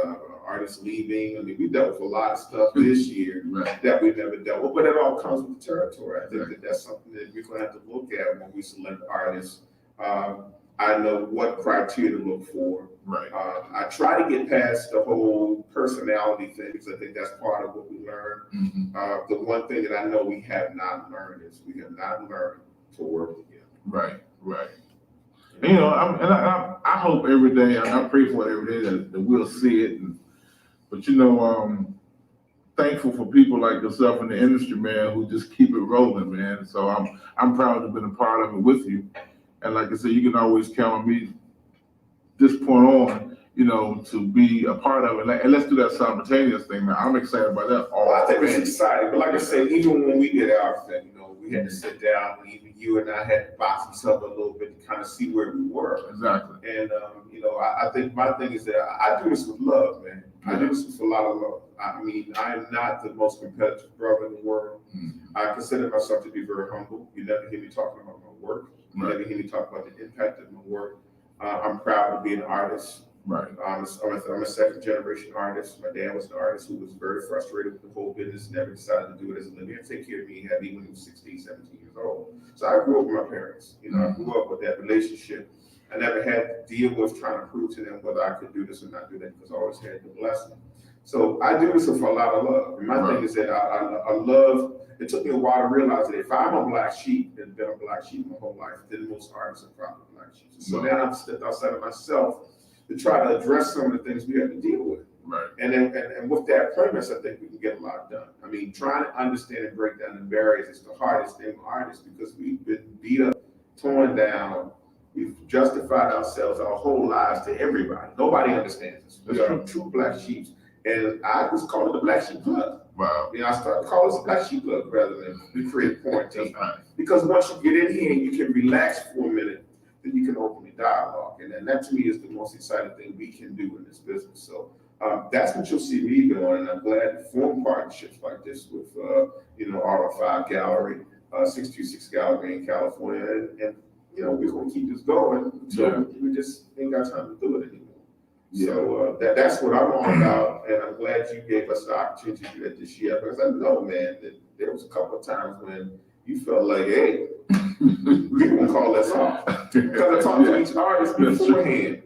artists leaving. I mean, we dealt with a lot of stuff this year that we never dealt with, but it all comes with the territory. I think that's something that we're going to have to look at when we select artists. I know what criteria to look for. I try to get past the whole personality thing because I think that's part of what we learn. The one thing that I know we have not learned is we have not learned to work together. Right. And, I hope every day, and I pray for it every day that we'll see it. But thankful for people like yourself in the industry, man, who just keep it rolling, man. So I'm proud to have been a part of it with you. And like I said, you can always count on me this point on, to be a part of it. And let's do that simultaneous thing, man. I'm excited about that. I think it's exciting. But like I said, even when we did our thing, we had to sit down, and even you and I had to box each other a little bit to kind of see where we were. Exactly. And, I think my thing is that I do this with love, man. I do this with a lot of love. I mean, I am not the most competitive brother in the world. I consider myself to be very humble. You never hear me talking about my work. You never hear me talk about the impact of my work. I'm proud to be an artist. I'm a second generation artist. My dad was an artist who was very frustrated with the whole business, never decided to do it as a living and take care of me, had me when he was 16, 17 years old. So I grew up with my parents. I grew up with that relationship. I never had to deal with trying to prove to them whether I could do this or not do that because I always had the blessing. So I do this for a lot of love. And my thing is that I love, it took me a while to realize that if I'm a black sheep and been a black sheep my whole life, then most artists are probably black sheep. So now I've stepped outside of myself to try to address some of the things we have to deal with. And with that premise, I think we can get a lot done. I mean, trying to understand and break down the barriers is the hardest thing for artists because we've been beat up, torn down. We've justified ourselves our whole lives to everybody. Nobody understands us. We are true black sheep. And I was called it the Black Sheep Club. I started calling it the Black Sheep Club rather than the Creative Quarantine. Because once you get in here and you can relax for a minute, then you can open the dialogue. And that to me is the most exciting thing we can do in this business. So that's what you'll see me doing. And I'm glad to form partnerships like this with, R5 Gallery, 626 Gallery in California. And we're going to keep this going until we just ain't got time to do it anymore. So that's what I'm all about, and I'm glad you gave us the opportunity to do that this year because I know, man, that there was a couple of times when you felt like, hey, we're gonna call this off because I talked to each artist beforehand,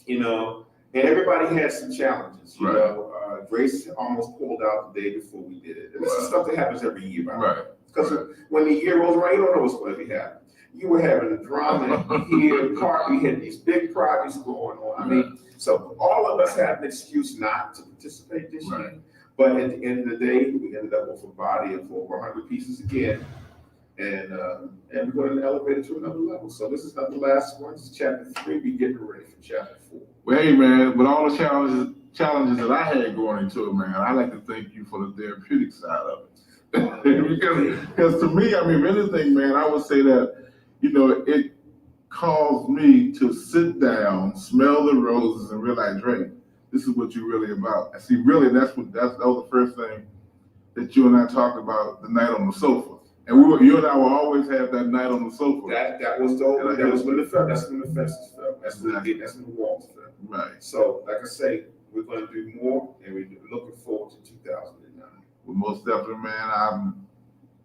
and everybody had some challenges. You know, Grace almost pulled out the day before we did it, and this is stuff that happens every year, because when the year rolls around, you don't know what's going to be happening. You were having a drama here, we had these big projects going on. I mean, so all of us had an excuse not to participate this year. But at the end of the day, we ended up with a body of over 100 pieces again. And we're going to elevate it to another level. So this is not the last one. This is chapter 3. We're getting ready for chapter 4. Well, hey, man, with all the challenges that I had going into it, man, I like to thank you for the therapeutic side of it. because to me, I mean, if anything, man, I would say that, it caused me to sit down, smell the roses, and realize, Drake, this is what you're really about. I see, really, that was the first thing that you and I talked about the night on the sofa. And you and I will always have that night on the sofa. That was when the fences fell. That's when the walls fell. Right. So, like I say, we're going to do more, and we're looking forward to 2009. Well, most definitely, man. I'm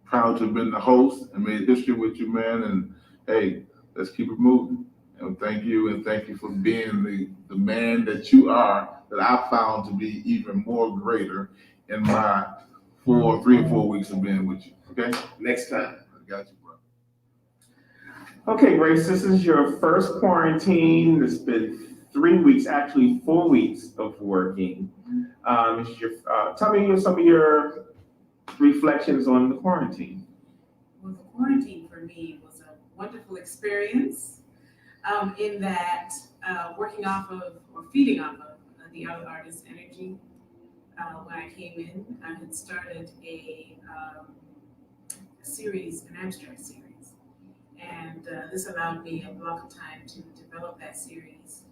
proud to have been the host and made history with you, man. And hey, let's keep it moving. And thank you for being the man that you are, that I found to be even more greater in my 3 or 4 weeks of being with you. Okay? Next time. I got you, bro. Okay, Grace, this is your first quarantine. It's been 3 weeks, actually 4 weeks of working. Tell me some of your reflections on the quarantine. Well, the quarantine for me was a wonderful experience in that working off of or feeding off of the other artist's energy. When I came in, I had started series, an abstract series. And this allowed me a block of time to develop that series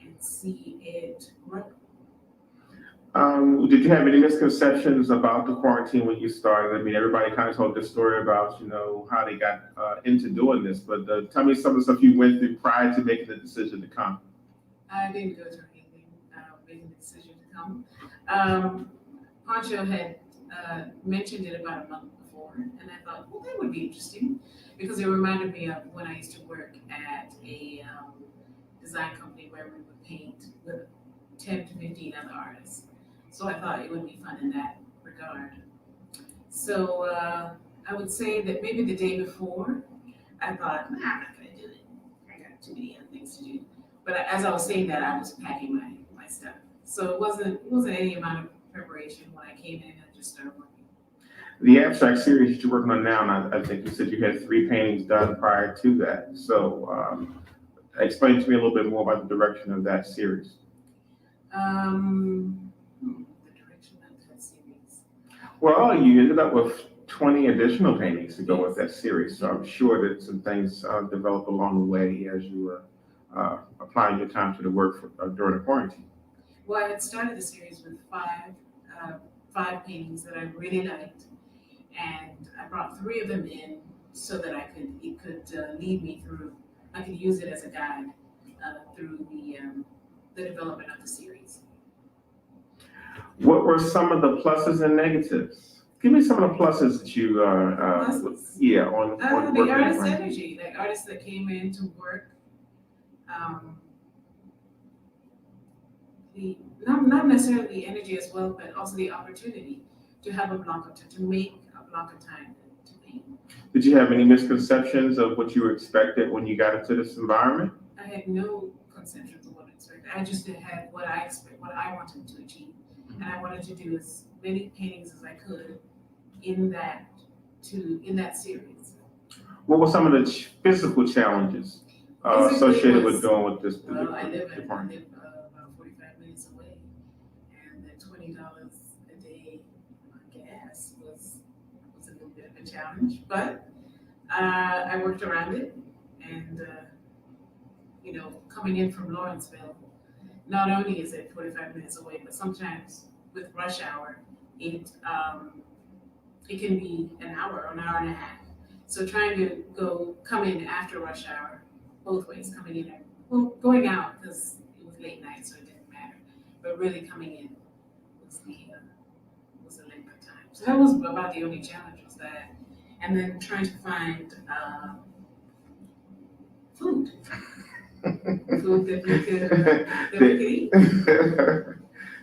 and see it grow. Did you have any misconceptions about the quarantine when you started? I mean, everybody kind of told this story about, how they got into doing this, but tell me some of the stuff you went through prior to making the decision to come. I didn't go through anything making the decision to come. Pancho had mentioned it about a month before, and I thought, well, that would be interesting because it reminded me of when I used to work at a design company where we would paint with 10 to 15 other artists. So I thought it would be fun in that regard. So I would say that maybe the day before, I thought, nah, I'm not going to do it. I got too many other things to do. But as I was saying that, I was packing my stuff. So it wasn't any amount of preparation when I came in and just started working. The abstract series that you're working on now, and I think you said you had 3 paintings done prior to that. So explain to me a little bit more about the direction of that series. The direction of that series. Well, you ended up with 20 additional paintings to go with that series. So I'm sure that some things developed along the way as you were applying your time to the work during the quarantine. Well, I had started the series with five paintings that I really liked, and I brought 3 of them in so that it could lead me through. I could use it as a guide through the development of the series. What were some of the pluses and negatives? Give me some of the pluses that you Pluses? on The working artist on. energy, like artists that came in to work. Not necessarily the energy as well, but also the opportunity to have a block of time, to make a block of time to paint. Did you have any misconceptions of what you expected when you got into this environment? I had no conceptions of what I expected. I just had what I wanted to achieve. And I wanted to do as many paintings as I could in that series. What were some of the physical challenges associated with doing with this? Well, I live about 45 minutes away, and the $20 a day on gas was a little bit of a challenge, but I worked around it, and coming in from Lawrenceville, not only is it 45 minutes away, but sometimes with rush hour, it can be an hour or an hour and a half. So trying to come in after rush hour, both ways, coming in and going out because it was late night, so it didn't matter. But really coming in was the length of time. So that was about the only challenge was that, and then trying to find food. Food that we could eat.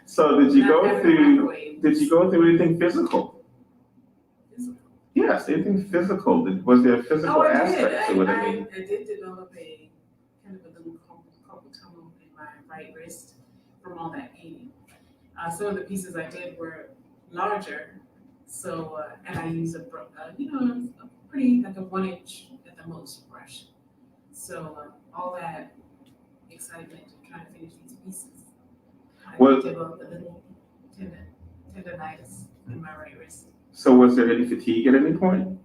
So did you go through anything physical? Physical? Yes, anything physical. Was there a physical aspect to it? I did develop a kind of a little carpal tunnel in my right wrist from all that painting. Some of the pieces I did were larger, so and I used a pretty like a 1-inch at the most brush. So all that excitement of trying to finish these pieces, I developed a little tendonitis in my right wrist. So was there any fatigue at any point?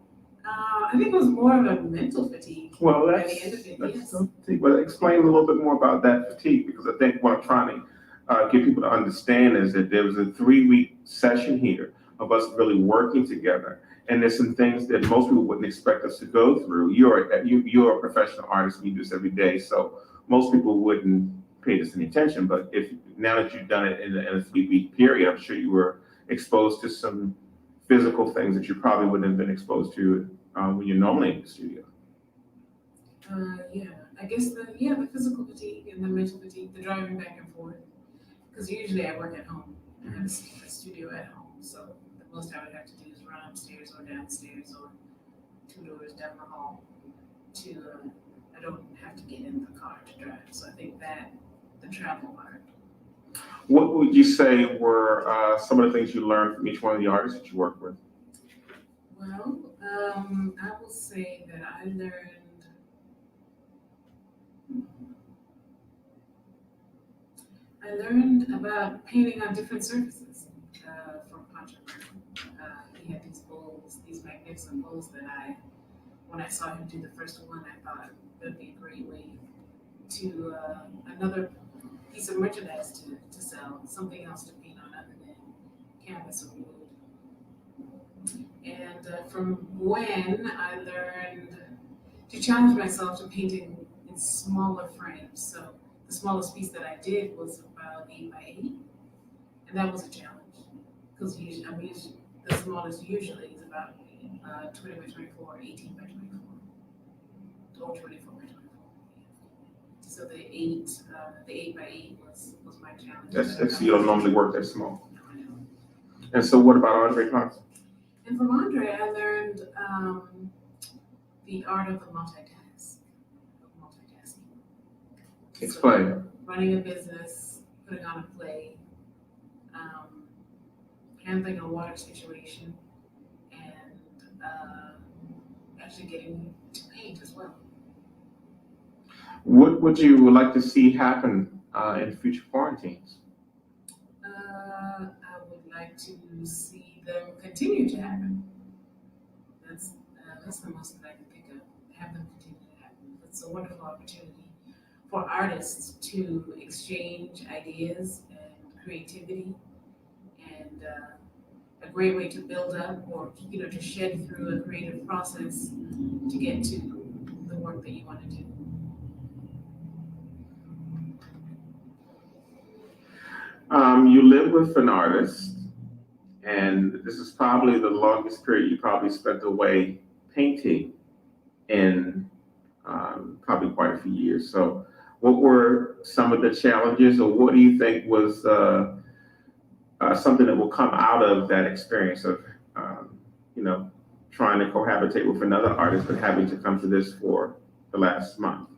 I think it was more of a mental fatigue. Well, by the end of it, yes. But explain a little bit more about that fatigue, because I think what I'm trying to get people to understand is that there was a 3-week session here of us really working together. And there's some things that most people wouldn't expect us to go through. You're a professional artist, and you do this every day, so most people wouldn't pay this any attention. But now that you've done it in a 3-week period, I'm sure you were exposed to some physical things that you probably wouldn't have been exposed to when you're normally in the studio. Yeah, I guess the physical fatigue and the mental fatigue, the driving back and forth. Because usually I work at home. I have a studio at home, so the most I would have to do is run upstairs or downstairs or 2 doors down the hall I don't have to get in the car to drive. So I think that the travel part. What would you say were some of the things you learned from each one of the artists that you worked with? Well, I will say that I learned about painting on different surfaces from Pancho. He had these bowls, these magnetic symbols that when I saw him do the first one, I thought that'd be a great way to another piece of merchandise to sell, something else to paint on other than canvas or wood. And from Gwen, I learned to challenge myself to painting in smaller frames. So the smallest piece that I did was about 8 by 8, and that was a challenge because the smallest usually is about 20 by 24, 18 by 24, or 24 by 24. So the 8 by 8 was my challenge. That's you don't normally work that small. And so, what about Andre Johnson? And from Andre, I learned the art of the multitasking. Explain. So, running a business, putting on a play, handling a water situation, and actually getting to paint as well. What would you like to see happen in future quarantines? I would like to see them continue to happen. That's the most that I can think of. Have them continue to happen. It's a wonderful opportunity for artists to exchange ideas and creativity, and a great way to build up or to shed through a creative process to get to the work that you want to do. You live with an artist, and this is probably the longest period you probably spent away painting in probably quite a few years. So what were some of the challenges, or what do you think was something that will come out of that experience of, trying to cohabitate with another artist, but having to come to this for the last month?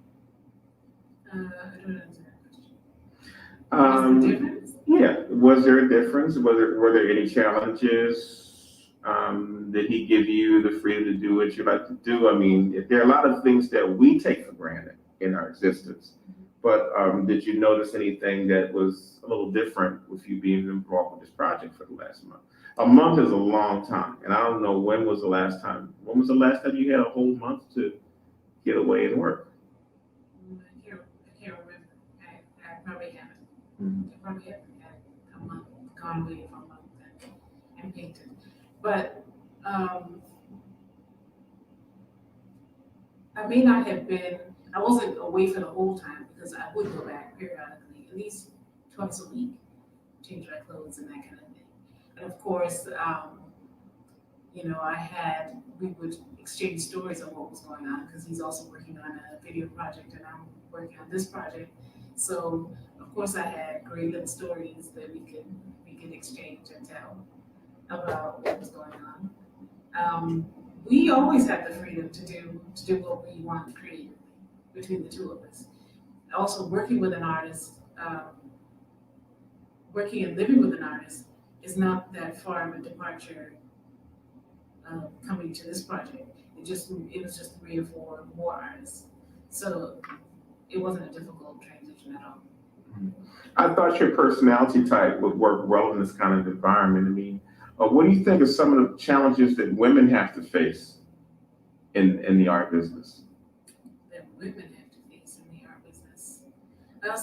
I don't answer that question. What's the difference? Yeah, was there a difference? Were there any challenges? Did he give you the freedom to do what you like to do? I mean, there are a lot of things that we take for granted in our existence, but did you notice anything that was a little different with you being involved with this project for the last month? A month is a long time, and I don't know when was the last time you had a whole month to get away and work? I can't remember. I probably haven't. Mm-hmm. I probably haven't had a month, gone away for a month and painted. But I may not have been, I wasn't away for the whole time because I would go back periodically, at least twice a week, change my clothes and that kind of thing. And of course, we would exchange stories of what was going on because he's also working on a video project and I'm working on this project. So of course I had great little stories that we could exchange and tell about what was going on. We always have the freedom to do what we want creatively between the two of us. Also working with an artist, working and living with an artist is not that far of a departure coming to this project. It was just 3 or 4 more artists. So it wasn't a difficult transition at all. I thought your personality type would work well in this kind of environment. I mean, what do you think are some of the challenges that women have to face in the art business? That women have to face in the art business.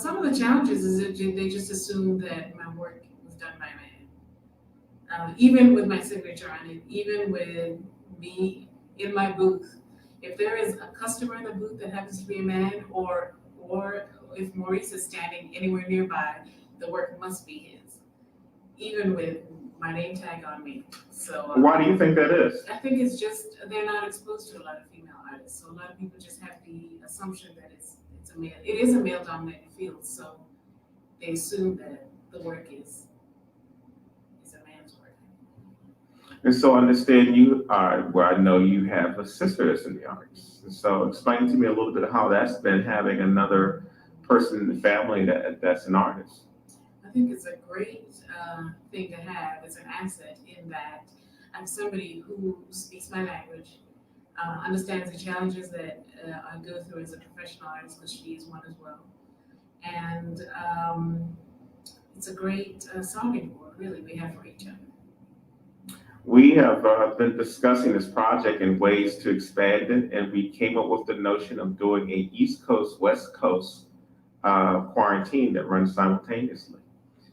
Some of the challenges is that they just assume that my work was done by a man. Even with my signature on it, even with me in my booth, if there is a customer in the booth that happens to be a man, or if Maurice is standing anywhere nearby, the work must be his, even with my name tag on me. So why do you think that is? I think it's just they're not exposed to a lot of female artists, so a lot of people just have the assumption that it's a male. It is a male-dominated field, so they assume that the work is a man's work. And so I understand I know you have a sister that's in the arts. And so explain to me a little bit of how that's been having another person in the family that's an artist. I think it's a great thing to have. It's an asset in that I'm somebody who speaks my language, understands the challenges that I go through as a professional artist, because she is one as well. And it's a great sounding board, really, we have for each other. We have been discussing this project and ways to expand it, and we came up with the notion of doing a East Coast, West Coast quarantine that runs simultaneously.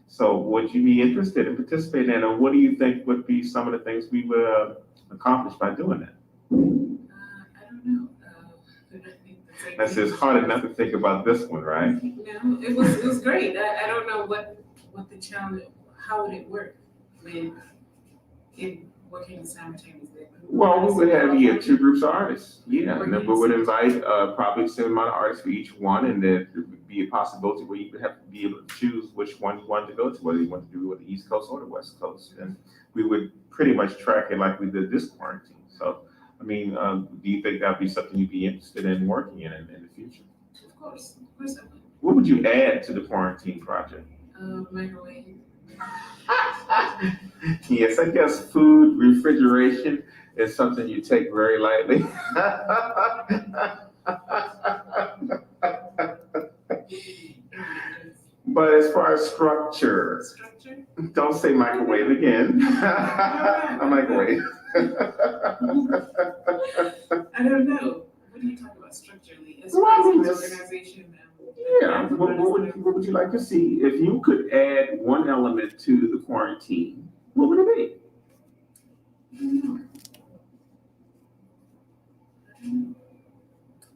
So would you be interested in participating in it? And what do you think would be some of the things we would accomplish by doing that? I don't know. That's just hard enough to think about this one, right? No, it was great. I don't know what the challenge, how would it work with in working simultaneously? Well, we would have two groups of artists. Yeah, and then we would invite probably the same amount of artists for each one, and then there would be a possibility where you would have to be able to choose which one you wanted to go to, whether you wanted to do it with the East Coast or the West Coast. And we would pretty much track it like we did this quarantine. So, I mean, do you think that'd be something you'd be interested in working in the future? Of course I would. What would you add to the quarantine project? Microwave. Yes, I guess food refrigeration is something you take very lightly. But as far as structure, don't say microwave again. A microwave. I don't know. What do you talk about structurally? As far as organization? Yeah. What would you like to see? If you could add one element to the quarantine, what would it be? I don't know.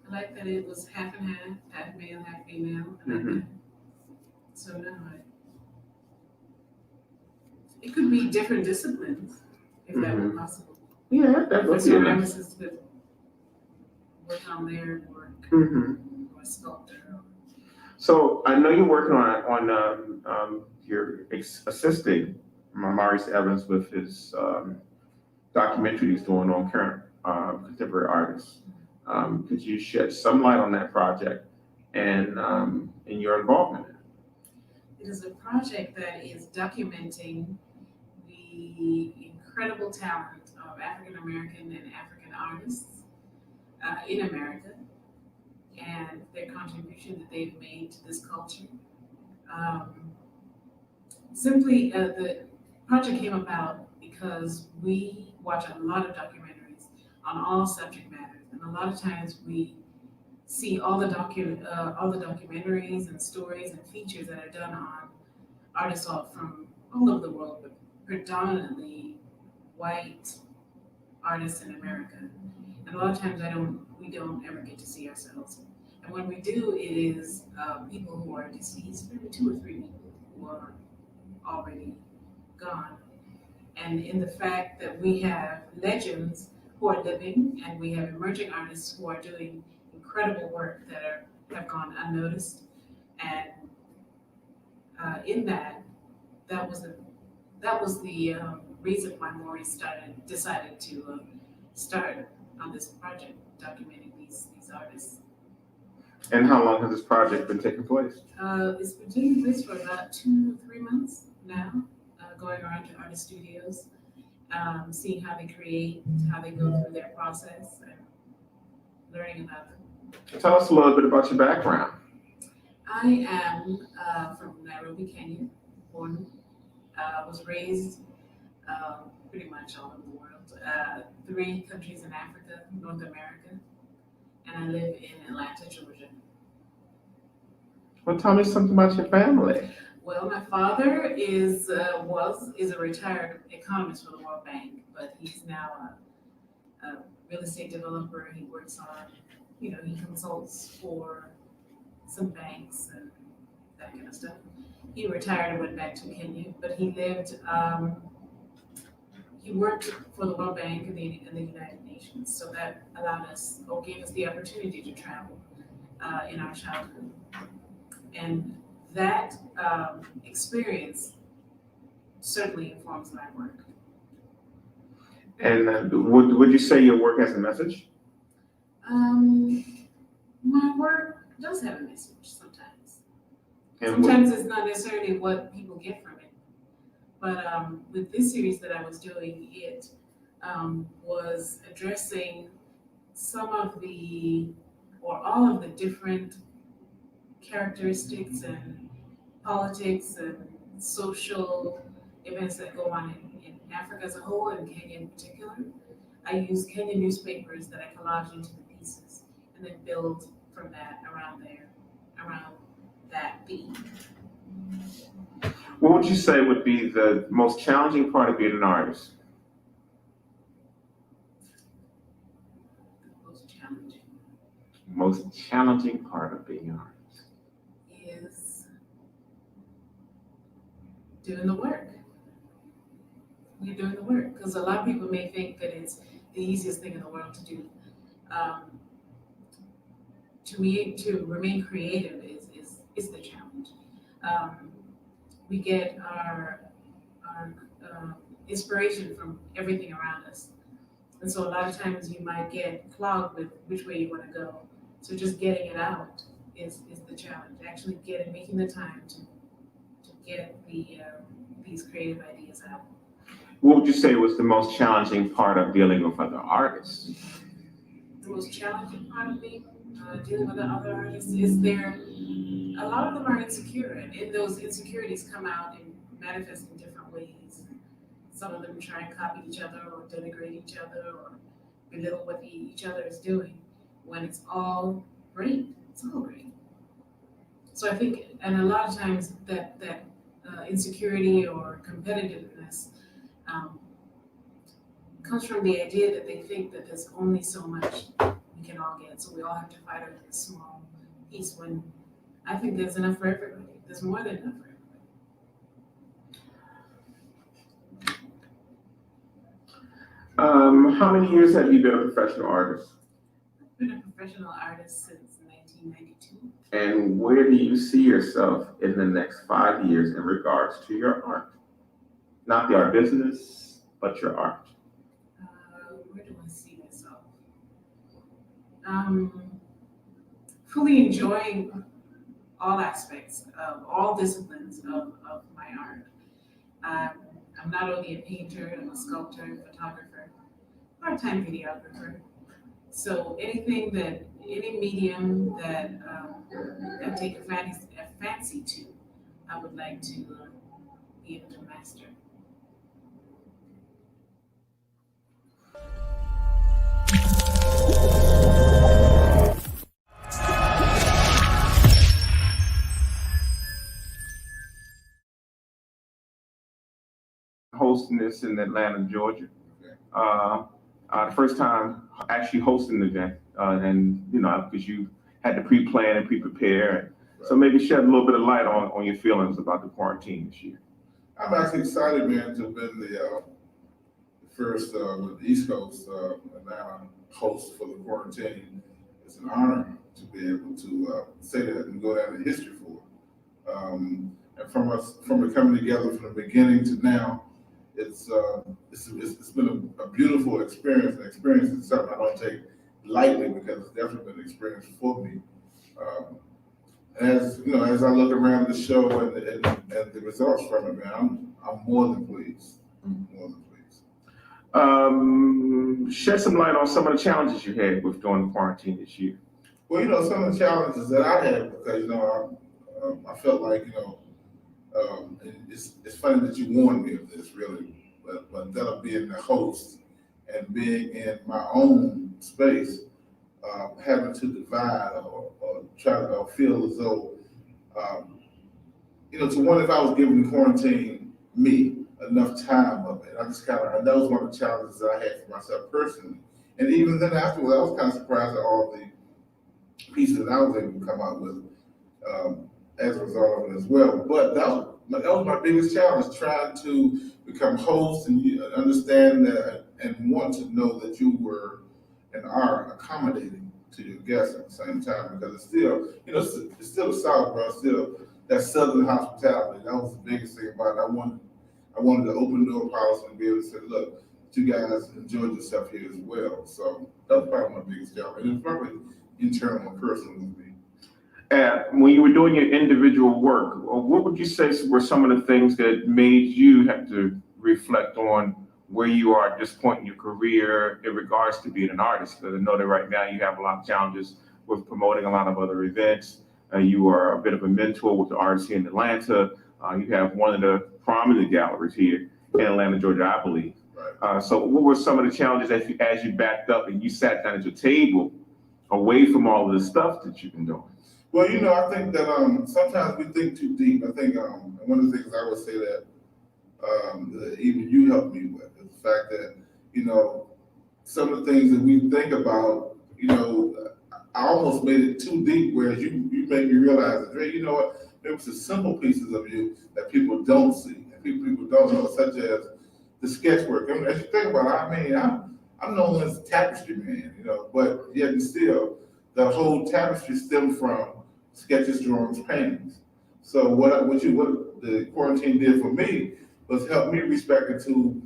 I like that it was half and half male, half female. Mm-hmm. So now it could be different disciplines if that were possible. Yeah, that would be nice. Emphasis could work on their work or sculptor. So I know you're working on you're assisting Maurice Evans with his documentary he's doing on current contemporary artists. Could you shed some light on that project and your involvement in it? It is a project that is documenting the incredible talent of African American and African artists in America and their contribution that they've made to this culture. Simply, the project came about because we watch a lot of documentaries on all subject matters, and a lot of times we see all the documentaries and stories and features that are done on artists from all over the world, but predominantly white artists in America. And a lot of times we don't ever get to see ourselves. And when we do, it is people who are deceased, maybe 2 or 3 people who are already gone. And in the fact that we have legends who are living, and we have emerging artists who are doing incredible work that have gone unnoticed, and in that was the reason why Maurice decided to start on this project documenting these artists. And how long has this project been taking place? It's been taking place for about 2 or 3 months now, going around to artist studios, seeing how they create, how they go through their process, and learning about them. Tell us a little bit about your background. I am from Nairobi, Kenya, born, was raised pretty much all over the world, 3 countries in Africa, North America, and I live in Atlanta, Georgia. Well, tell me something about your family. Well, my father is a retired economist for the World Bank, but he's now a real estate developer. He works on, he consults for some banks and that kind of stuff. He retired and went back to Kenya, but he worked for the World Bank and the United Nations, so that gave us the opportunity to travel in our childhood. And that experience certainly informs my work. And would you say your work has a message? My work does have a message sometimes. Sometimes it's not necessarily what people get from it. But with this series that I was doing, it was addressing some of all of the different characteristics and politics and social events that go on Africa as a whole and Kenya in particular, I use Kenyan newspapers that I collage into the pieces and then build from that around that theme. What would you say would be the most challenging part of being an artist? Most challenging part of being an artist is doing the work. You're doing the work, because a lot of people may think that it's the easiest thing in the world to do. To remain creative is the challenge. We get our inspiration from everything around us. And so a lot of times you might get clogged with which way you want to go. So just getting it out is the challenge. Actually making the time to get these creative ideas out. What would you say was the most challenging part of dealing with other artists? The most challenging part of me dealing with the other artists is a lot of them are insecure, and those insecurities come out and manifest in different ways. Some of them try and copy each other or denigrate each other or belittle what each other is doing when it's all great. It's all great. So I think, and a lot of times that insecurity or competitiveness comes from the idea that they think that there's only so much we can all get, so we all have to fight over this small piece, when I think there's enough for everybody. There's more than enough for everybody. How many years have you been a professional artist? I've been a professional artist since 1992. And where do you see yourself in the next 5 years in regards to your art? Not the art business, but your art. Where do I see myself? Fully enjoying all aspects of all disciplines of my art. I'm not only a painter, I'm a sculptor, photographer, part-time videographer. So any medium that I take a fancy to, I would like to be able to master. Hosting this in Atlanta, Georgia. The first time actually hosting the event, and because you had to pre-plan and pre-prepare. Right. So maybe shed a little bit of light on your feelings about the quarantine this year. I'm actually excited, man, to have been the first with the East Coast Atlanta host for the quarantine. It's an honor to be able to say that and go down in history for it. And from it coming together from the beginning to now, it's been a beautiful experience, an experience that's something I don't take lightly, because it's definitely been an experience for me. As I look around the show and the results from it, man, I'm more than pleased. More than pleased. Shed some light on some of the challenges you had with doing the quarantine this year. Well, some of the challenges that I had, because I felt like it's funny that you warned me of this, really, but instead of being the host and being in my own space, having to divide or try to feel as though, to wonder if I was giving the quarantine me enough time of it. That was one of the challenges that I had for myself personally. And even then afterwards, I was kind of surprised at all the pieces that I was able to come out with as a result of it as well. But that was my biggest challenge, trying to become host and understand that and want to know that you were and are accommodating to your guests at the same time, because it's still, it's still the South, bro. It's still that Southern hospitality. That was the biggest thing about it. I wanted to open door policy and be able to say, look, you guys enjoyed yourself here as well. So that was probably my biggest challenge. And it's probably internal and personal with me. When you were doing your individual work, what would you say were some of the things that made you have to reflect on where you are at this point in your career in regards to being an artist? Because I know that right now you have a lot of challenges with promoting a lot of other events. You are a bit of a mentor with the artists here in Atlanta. You have one of the prominent galleries here in Atlanta, Georgia, I believe. Right. So what were some of the challenges as you backed up and you sat down at your table away from all of the stuff that you've been doing? Well, I think that sometimes we think too deep. I think one of the things I would say that even you helped me with is the fact that, some of the things that we think about, I almost made it too deep, whereas you made me realize that, Dre, you know what, there was some simple pieces of you that people don't see, and people don't know, such as the sketch work. And as you think about it, I mean, I'm known as a tapestry man, but yet and still, the whole tapestry stemmed from sketches, drawings, paintings. So what the quarantine did for me was help me respect into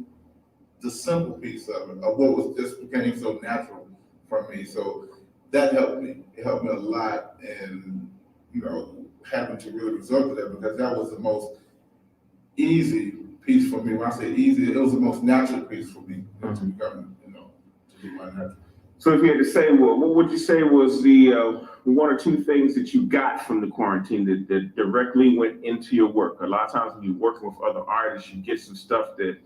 the simple piece of it, of what was just became so natural for me. So that helped me. It helped me a lot, and having to really resort to that, because that was the most easy piece for me. When I say easy, it was the most natural piece for me to become, to be my natural. So if you had to say, well, what would you say was the one or two things that you got from the quarantine that directly went into your work? A lot of times when you're working with other artists, you get some stuff that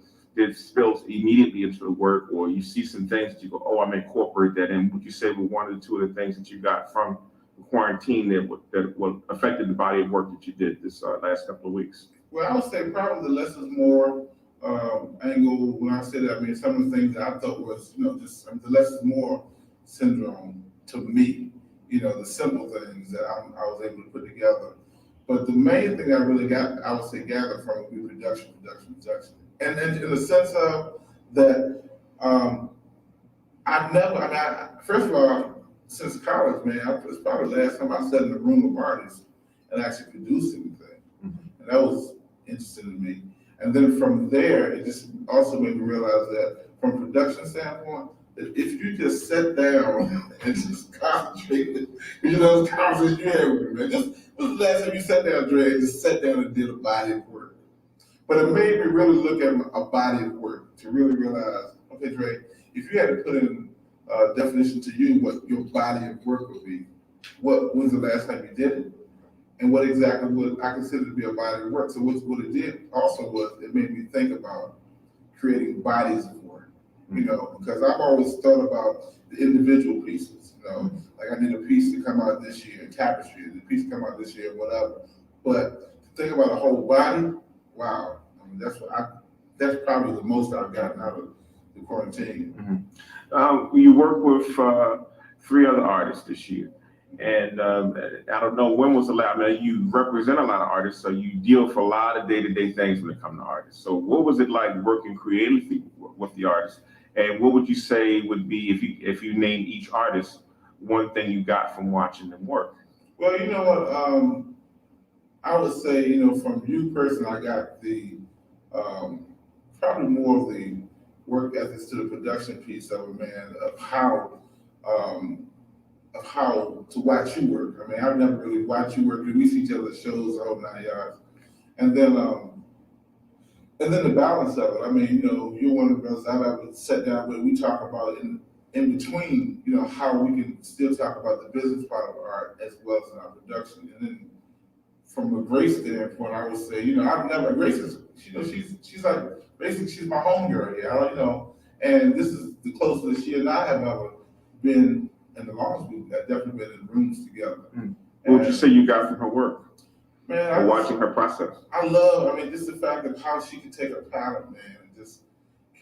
spills immediately into the work, or you see some things that you go, oh, I'm gonna incorporate that in. Would you say were one or two of the things that you got from the quarantine that affected the body of work that you did this last couple of weeks? Well, I would say probably the less is more angle. When I say that, I mean some of the things that I thought was, the less is more syndrome to me. The simple things that I was able to put together. But the main thing I really got, I would say, gathered from would be production. And in the sense of that, first of all, since college, man, it's probably the last time I sat in a room of artists and actually produced anything. And that was interesting to me. And then from there, it just also made me realize that from a production standpoint, that if you just sit down and just concentrate, those conversations you had with me, man, just was the last time you sat down, Dre, and just sat down and did a body of work. But it made me really look at a body of work to really realize, okay, Dre, if you had to put in a definition to you what your body of work would be, when's the last time you did it? And what exactly would I consider to be a body of work? So what it did also was it made me think about creating bodies of work, because I've always thought about the individual pieces, like I need a piece to come out this year, tapestry, a piece to come out this year, whatever. But to think about a whole body, wow, I mean, that's probably the most I've gotten out of the quarantine. You work with 3 other artists this year. And I don't know when was the last. I mean, you represent a lot of artists, so you deal for a lot of day-to-day things when it comes to artists. So, what was it like working creatively with the artists? And what would you say would be if you name each artist one thing you got from watching them work? Well, you know what? I would say, from you personally, I got the probably more of the work ethics to the production piece of it, man, of how to watch you work. I mean, I've never really watched you work. We see each other's shows, the whole 9 yards. And then the balance of it. I mean, you're one of the brothers I've ever sat down with. We talk about in between, how we can still talk about the business part of art as well as in our production. And then from a Grace standpoint, I would say, Grace is, she's like, basically she's my homegirl here, and this is the closest she and I have ever been in the longest we've definitely been in rooms together. What would you say you got from her work? Man, watching her process. Just the fact of how she can take a palette, man, and just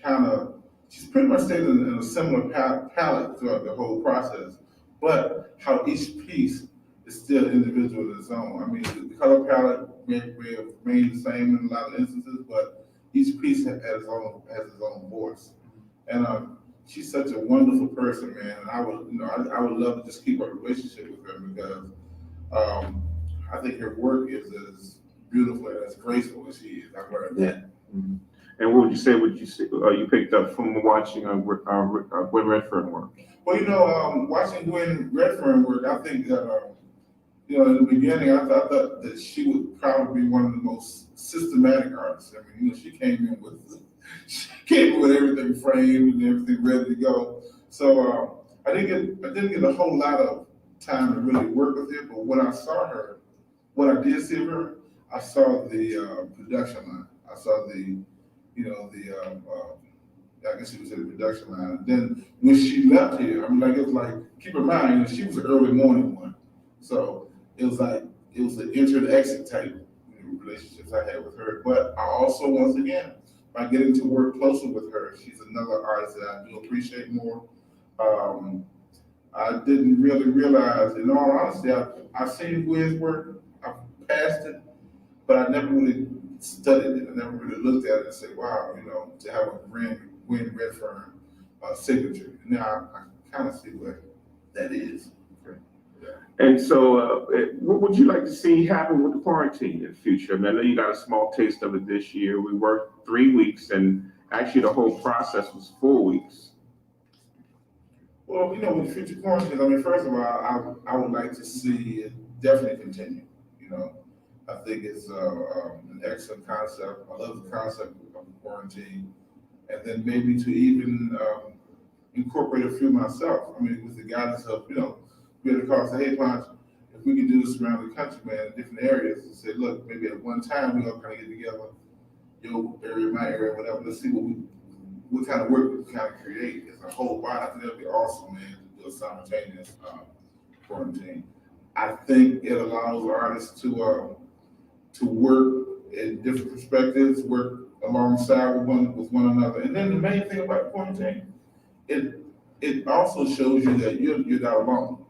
kind of, she's pretty much stayed in a similar palette throughout the whole process, but how each piece is still individual in its own. I mean, the color palette may have remained the same in a lot of instances, but each piece has its own voice. And she's such a wonderful person, man. And I would love to just keep a relationship with her because I think her work is as beautiful and as graceful as she is. I've learned that. Mm-hmm. And what would you say? You picked up from watching Gwen Redfern work? Well, watching Gwen Redfern work, I think that in the beginning, I thought that she would probably be one of the most systematic artists. I mean, she came in with everything framed and everything ready to go. So I didn't get a whole lot of time to really work with her. But when I saw her, what I did see of her, I saw the production line. I saw the I guess she was in the production line. Then when she left here, I mean, like it was like, keep in mind, she was an early morning one, so it was like it was the enter and exit type relationships I had with her. But I also, once again, by getting to work closer with her, she's another artist that I do appreciate more. I didn't really realize, in all honesty, I've seen Wiz work, I've passed it, but I never really studied it. I never really looked at it and said, wow, to have a Gwen Redfern signature. Now I kind of see what that is. And so, what would you like to see happen with the quarantine in the future? I mean, I know you got a small taste of it this year. We worked 3 weeks, and actually the whole process was 4 weeks. Well, with future quarantines, I mean, first of all, I would like to see it definitely continue. I think it's an excellent concept. I love the concept of quarantine, and then maybe to even incorporate a few myself. I mean, with the guidance of, be able to call and say, hey, Ponch, if we can do this around the country, man, in different areas, and say, look, maybe at one time we all kind of get together, your area, my area, whatever. Let's see what kind of work we can kind of create as a whole body. I think that'd be awesome, man, to do a simultaneous quarantine. I think it allows artists to work in different perspectives, work alongside with one another. And then the main thing about quarantine, it also shows you that you're not alone.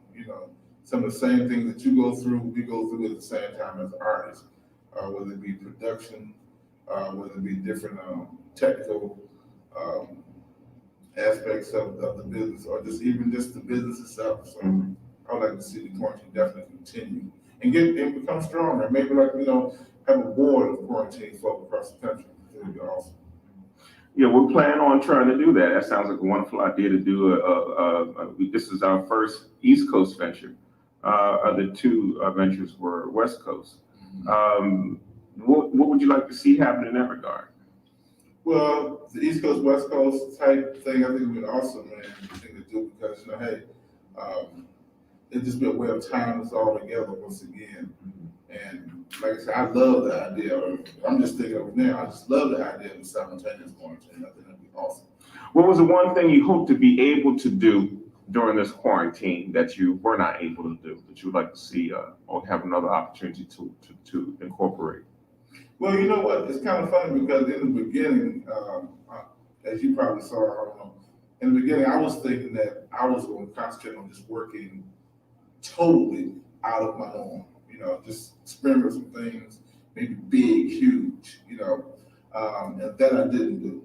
Some of the same things that you go through, we go through at the same time as artists, whether it be production, whether it be different technical aspects of the business, or just the business itself. So I would like to see the quarantine definitely continue and become stronger. Maybe have a board of quarantine folk across the country. It would be awesome. Yeah, we're planning on trying to do that. That sounds like a wonderful idea to do. This is our first East Coast venture. The two ventures were West Coast. What would you like to see happen in that regard? Well, the East Coast, West Coast type thing, I think would be awesome, man. Thing to do because hey, it'd just be a way of tying us all together once again. And like I said, I love the idea. I'm just thinking of it now. I just love the idea of the simultaneous quarantine. I think that'd be awesome. What was the one thing you hope to be able to do during this quarantine that you were not able to do, that you would like to see or have another opportunity to incorporate? Well, you know what? It's kind of funny because in the beginning, as you probably saw, I don't know, in the beginning, I was thinking that I was going to concentrate on just working totally out of my norm, just experiment with some things, maybe big, huge, and that I didn't do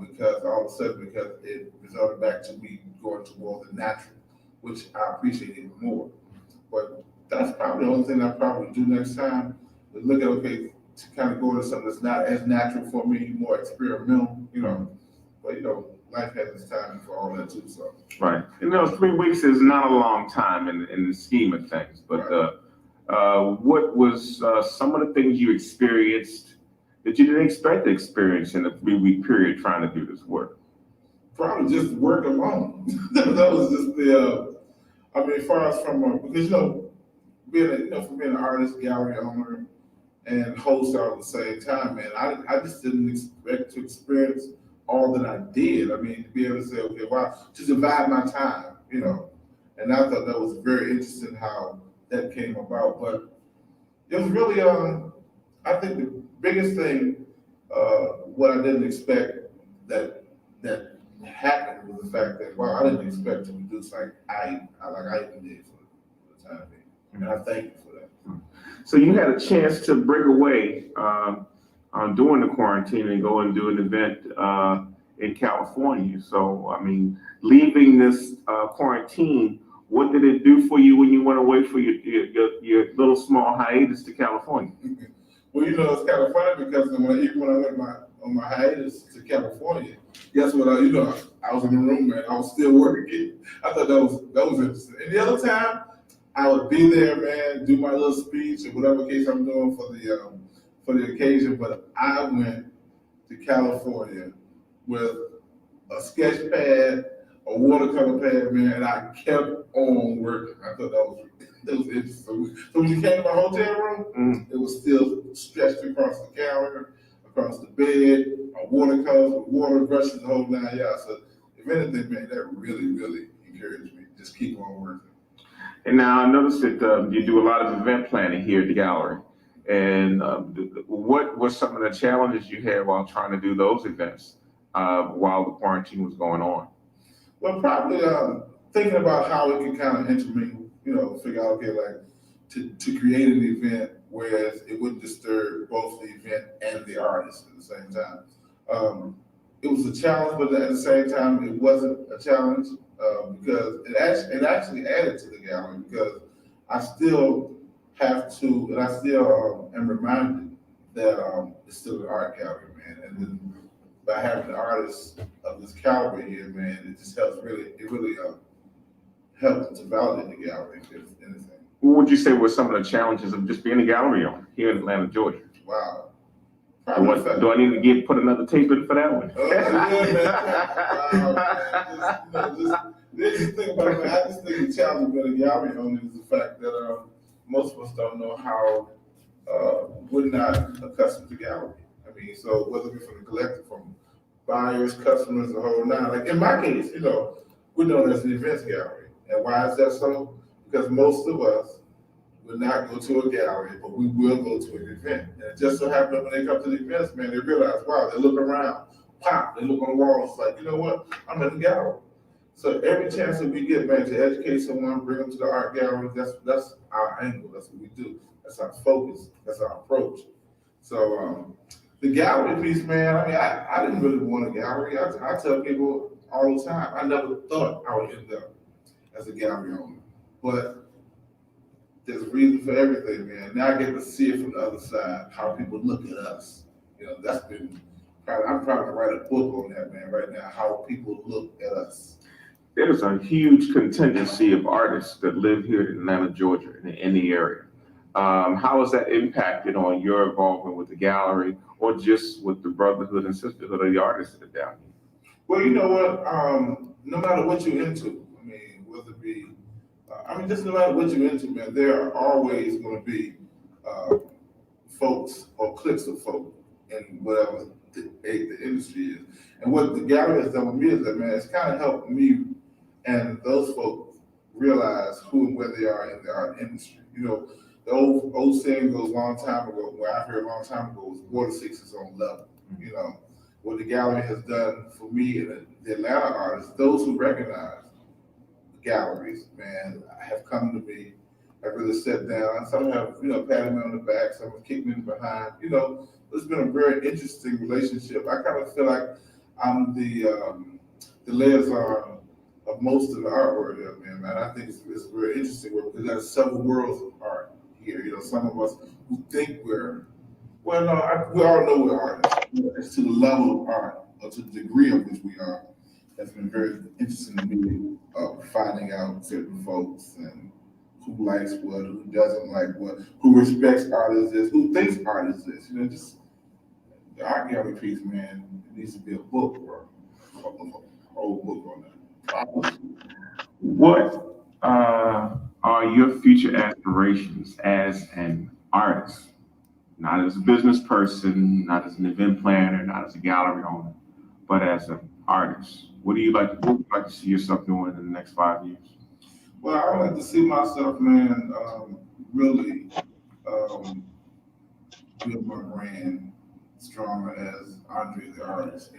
because all of a sudden, because it resulted back to me going towards the natural, which I appreciate even more. But that's probably the only thing I probably do next time is look at, to kind of go into something that's not as natural for me, more experimental, but life has its time for all that too. So right, 3 weeks is not a long time in the scheme of things. But right. What was some of the things you experienced that you didn't expect to experience in a 3-week period trying to do this work? Probably just work alone. That was just as far as from because being an artist, gallery owner, and host all at the same time, man, I just didn't expect to experience all that I did. I mean, to be able to say, okay, wow, to divide my time, and I thought that was very interesting how that came about. But it was really, I think the biggest thing, what I didn't expect that happened was the fact that, wow, I didn't expect to produce like I even did for the time being. And I thank you for that. So you had a chance to break away during the quarantine and go and do an event in California. So, leaving this quarantine, what did it do for you when you went away for your little small hiatus to California? Well, it's kind of funny because even when I went on my hiatus to California, guess what? I was in the room, man. I was still working. I thought that was interesting. And the other time, I would be there, man, do my little speech or whatever case I'm doing for the occasion. But I went to California with a sketch pad, a watercolor pad, man, and I kept on working. I thought that was interesting. So when you came to my hotel room, it was still stretched across the counter, across the bed, watercolors, with water brushes, the whole 9 yards. So if anything, man, that really, really encouraged me. Just keep on working. And now I noticed that you do a lot of event planning here at the gallery. And what were some of the challenges you had while trying to do those events while the quarantine was going on? Well, probably thinking about how it can kind of intermingle, figure out, okay, like to create an event where it wouldn't disturb both the event and the artist at the same time. It was a challenge, but at the same time, it wasn't a challenge because it actually added to the gallery because I still have to, and I still am reminded that it's still an art gallery, man. And then by having the artists of this caliber here, man, it just helps it really helps to validate the gallery, if anything. What would you say were some of the challenges of just being a gallery owner here in Atlanta, Georgia? Wow. Do I need to put another tape in for that one? Just think about it, man. I just think the challenge of being a gallery owner is the fact that most of us don't know how we're not accustomed to gallery. I mean, so whether it be from the collective, from buyers, customers, the whole nine. Like in my case, we're known as an events gallery. And why is that so? Because most of us will not go to a gallery, but we will go to an event. And it just so happens when they come to the events, man, they realize, wow, they look around, pop, they look on the walls, like, you know what? I'm at the gallery. So every chance that we get, man, to educate someone, bring them to the art gallery, that's our angle. That's what we do. That's our focus. That's our approach. So the gallery piece, man, I mean, I didn't really want a gallery. I tell people all the time, I never thought I would end up as a gallery owner. But there's a reason for everything, man. Now I get to see it from the other side, how people look at us. That's been, I'm trying to write a book on that, man, right now, how people look at us. There's a huge contingency of artists that live here in Atlanta, Georgia, in the area. How has that impacted on your involvement with the gallery or just with the brotherhood and sisterhood of the artists that are down here? Well, you know what? No matter what you're into, I mean, whether it be, just no matter what you're into, man, there are always going to be folks or cliques of folk in whatever the industry is. And what the gallery has done with me is that, man, it's kind of helped me and those folks realize who and where they are in the art industry. The old saying goes a long time ago, where I heard a long time ago, was water seeks its own level. What the gallery has done for me and the Atlanta artists, those who recognize galleries, man, have come to me, have really sat down. Some have, patted me on the back, some have kicked me behind. It's been a very interesting relationship. I kind of feel like I'm the liaison of most of the artwork up there, man. I think it's very interesting work because there's several worlds of art here. Some of us who think we all know we're artists. It's to the level of art or to the degree of which we are. That's been very interesting to me, finding out certain folks and who likes what, who doesn't like what, who respects art as this, who thinks art is this. Just the art gallery piece, man, it needs to be a book or a whole book on that. What are your future aspirations as an artist? Not as a business person, not as an event planner, not as a gallery owner, but as an artist. What would you like to see yourself doing in the next 5 years? Well, I would like to see myself, man, really build my brand stronger as Andre the artist.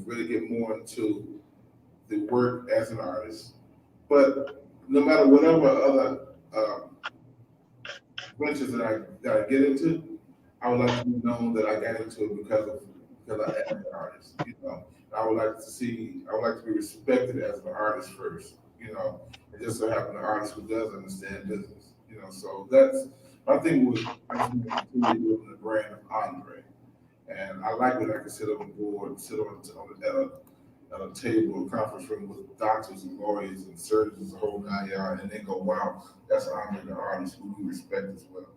Really get more into the work as an artist. But no matter whatever other ventures that I get into, I would like to be known that I got into it because I am an artist. I would like to be respected as an artist first. And just so happen an artist who does understand business. So that's my thing. I just want to continue building the brand of Andre, and I like when I can sit on the board, sit at a table, a conference room with doctors and lawyers and surgeons, the whole 9 yards, and they go, wow, that's Andre the artist who we respect as well.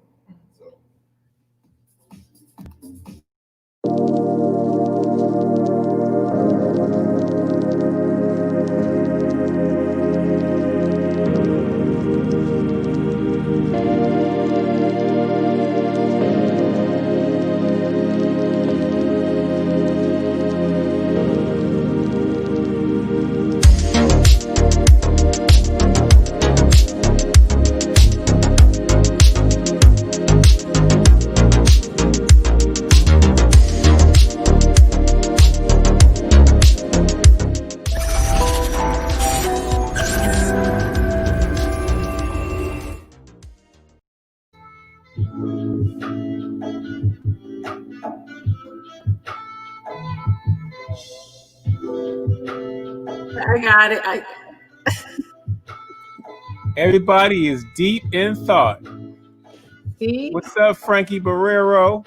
I got it. Everybody is deep in thought. See? What's up, Frankie Barrero?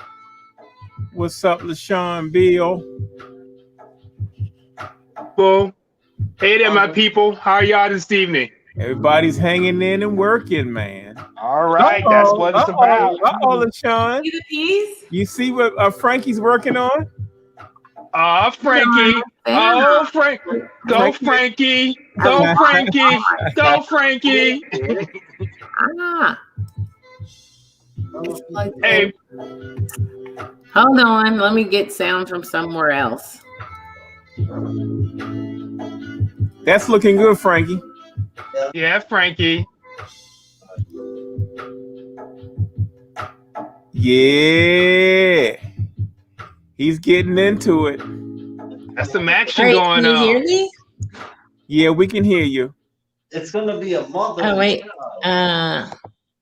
What's up, LaShawn Beal? Well, hey there, my people. How are y'all this evening? Everybody's hanging in and working, man. All right, that's what it's about. LaShawn. See the piece? You see what Frankie's working on? Frankie. Oh, Frank. Go, Frankie. Go, Frankie. Go, Frankie. Hey. Hold on. Let me get sound from somewhere else. That's looking good, Frankie. Yeah, Frankie. Yeah. He's getting into it. That's some action going on. Can you hear me? Yeah, we can hear you. It's going to be a mother. Oh, wait.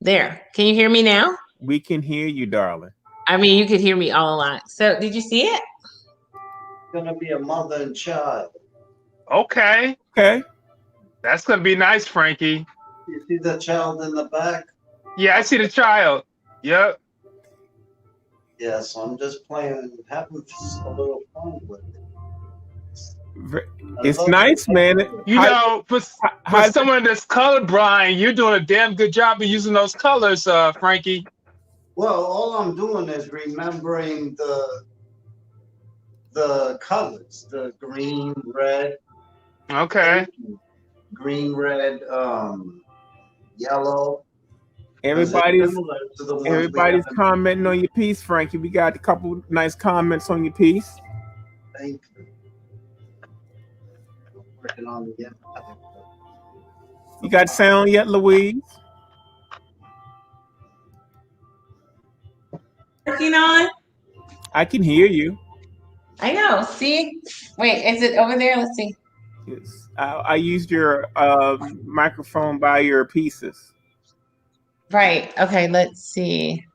There. Can you hear me now? We can hear you, darling. I mean, you could hear me all along. So, did you see it? It's going to be a mother and child. Okay. Okay. That's going to be nice, Frankie. You see the child in the back? Yeah, I see the child. Yep. Yeah, so I'm just playing, having just a little fun with it. It's nice, man. You know, for someone that's colorblind, you're doing a damn good job of using those colors, Frankie. Well, all I'm doing is remembering the colors, the green, red. Okay. Green, red, yellow. Everybody's commenting on your piece, Frankie. We got a couple nice comments on your piece. Thank you. Working on the You got sound yet, Louise? Working on? I can hear you. I know. See? Wait, is it over there? Let's see. Yes. I used your microphone by your pieces. Right. Okay, let's see.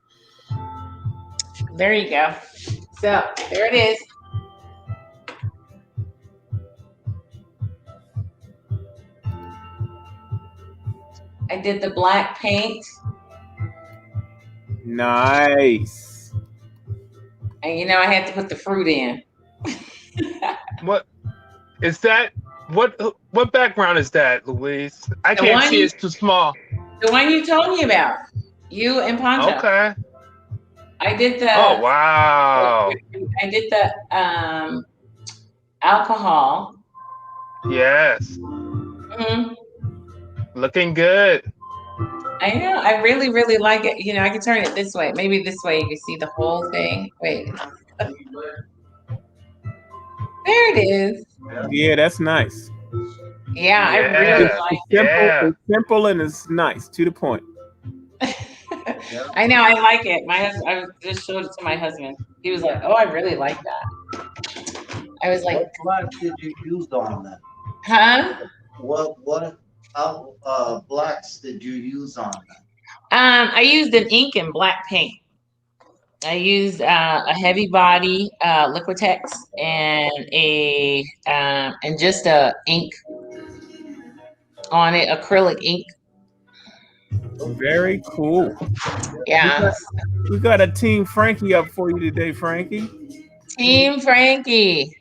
There you go. So, there it is. I did the black paint. Nice. And you know, I had to put the fruit in. What is that? What background is that, Louise? I can't see. It's too small. The one you told me about. You and Poncho. Okay. I did the. Oh wow. I did the alcohol. Yes. Mm-hmm. Looking good. I know. I really, really like it. You know, I can turn it this way. Maybe this way you can see the whole thing. Wait. There it is. Yeah, that's nice. Yeah, I really like it. It's simple and it's nice, to the point. I know, I like it. I just showed it to my husband. He was like, "Oh, I really like that." I was like, "What black did you use on that?" Huh? What blacks did you use on that? I used an ink and black paint. I used a heavy body Liquitex and just a ink on it, acrylic ink. Very cool. Yeah. We got a Team Frankie up for you today, Frankie. Team Frankie.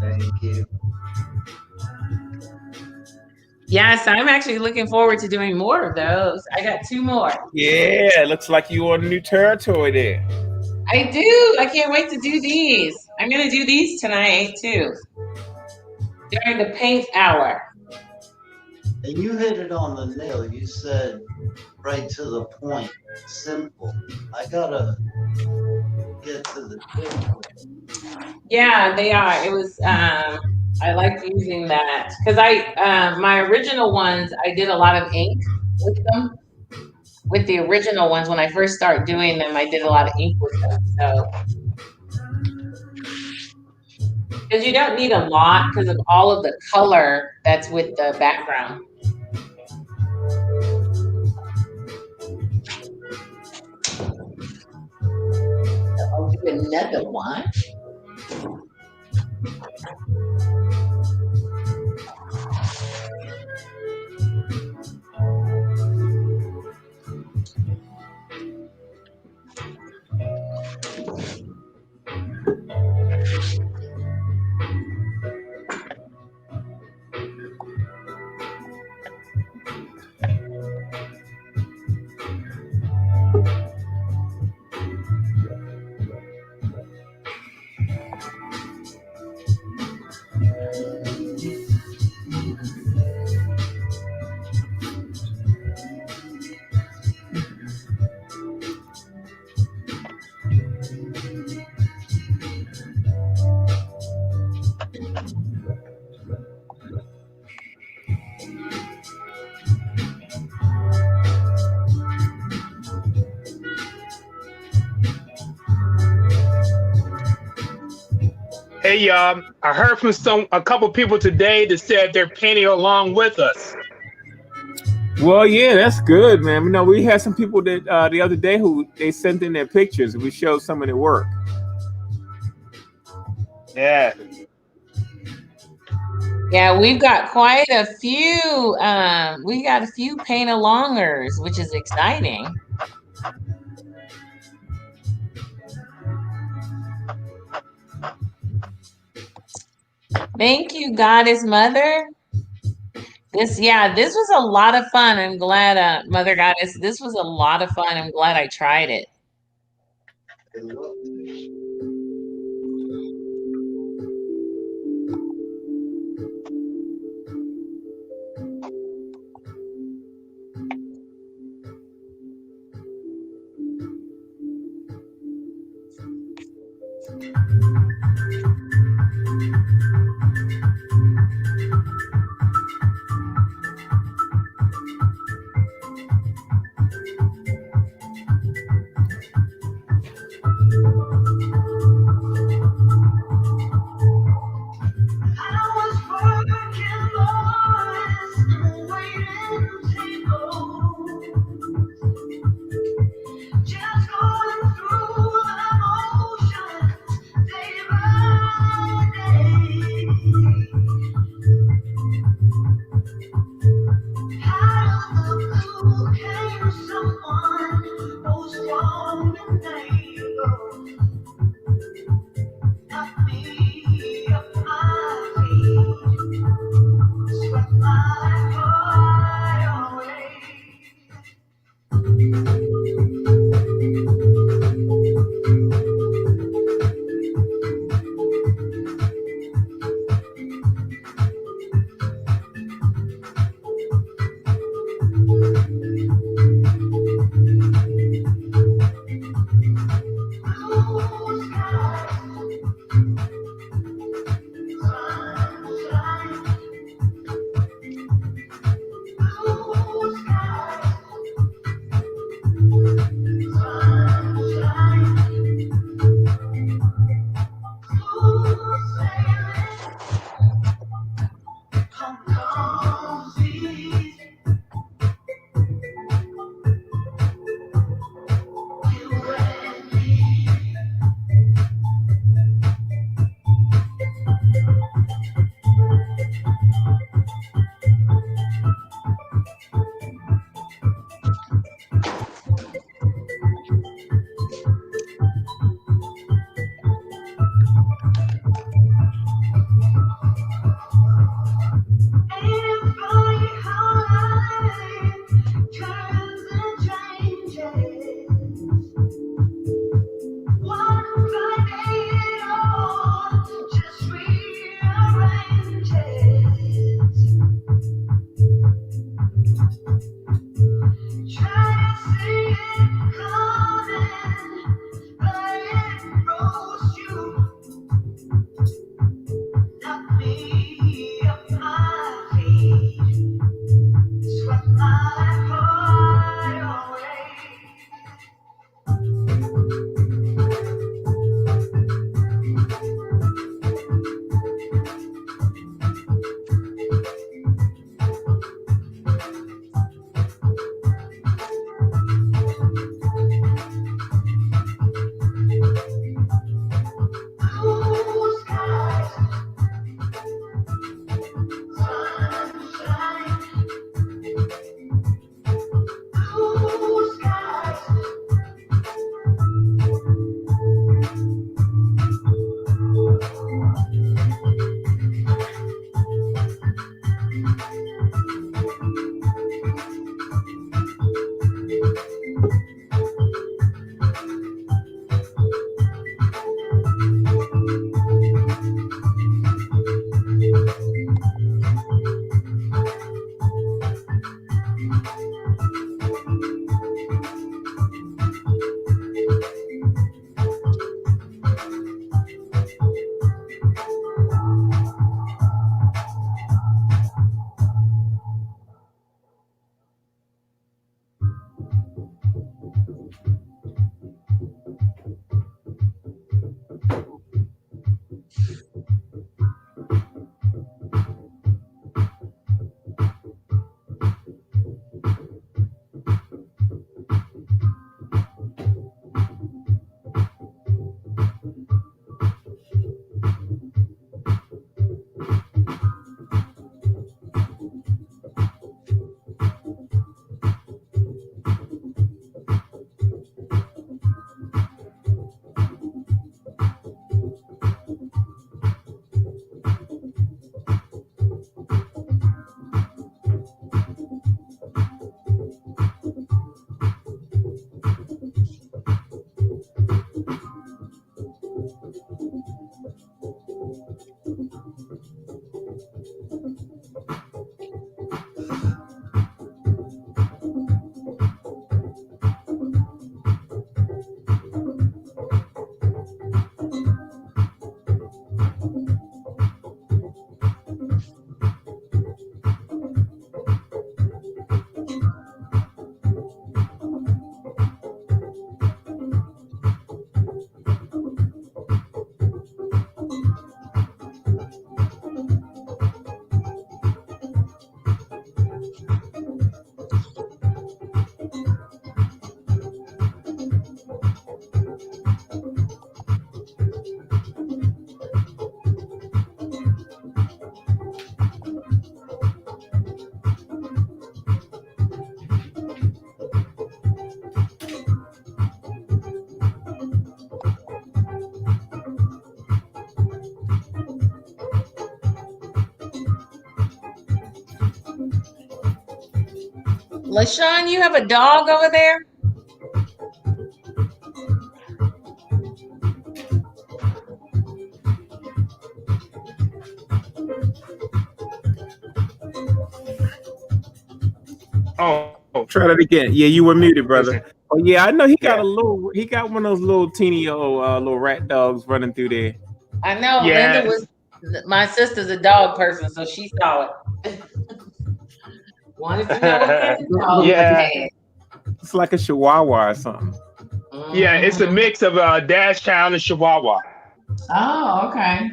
Thank you. Yes, I'm actually looking forward to doing more of those. I got 2 more. Yeah, looks like you're on new territory there. I do. I can't wait to do these. I'm going to do these tonight too. During the paint hour. And you hit it on the nail. You said right to the point, simple. I gotta get to the tip. Yeah, they are. It was. I like using that because my original ones I did a lot of ink with them. With the original ones, when I first started doing them, I did a lot of ink with them. So. Because you don't need a lot because of all of the color that's with the background. I'll do another one. Hey, I heard from a couple people today that said they're painting along with us. Well, yeah, that's good, man. You know, we had some people that the other day who they sent in their pictures and we showed some of their work. Yeah. Yeah, we've got quite a few. We got a few paint alongers, which is exciting. Thank you, Goddess Mother. This was a lot of fun. I'm glad, Mother Goddess, this was a lot of fun. I'm glad I tried it. Just going through the motions day by day. LaShawn, you have a dog over there? Oh, Try that again. Yeah, you were muted, brother. Oh yeah, I know he got Yeah. he got one of those little teeny old little rat dogs running through there. I know Yeah. Linda was. My sister's a dog person, so she saw it. Wanted to know what kind of dog Yeah. you had. It's like a chihuahua or something. Yeah, it's a mix of Dachshund and Chihuahua. Oh, okay.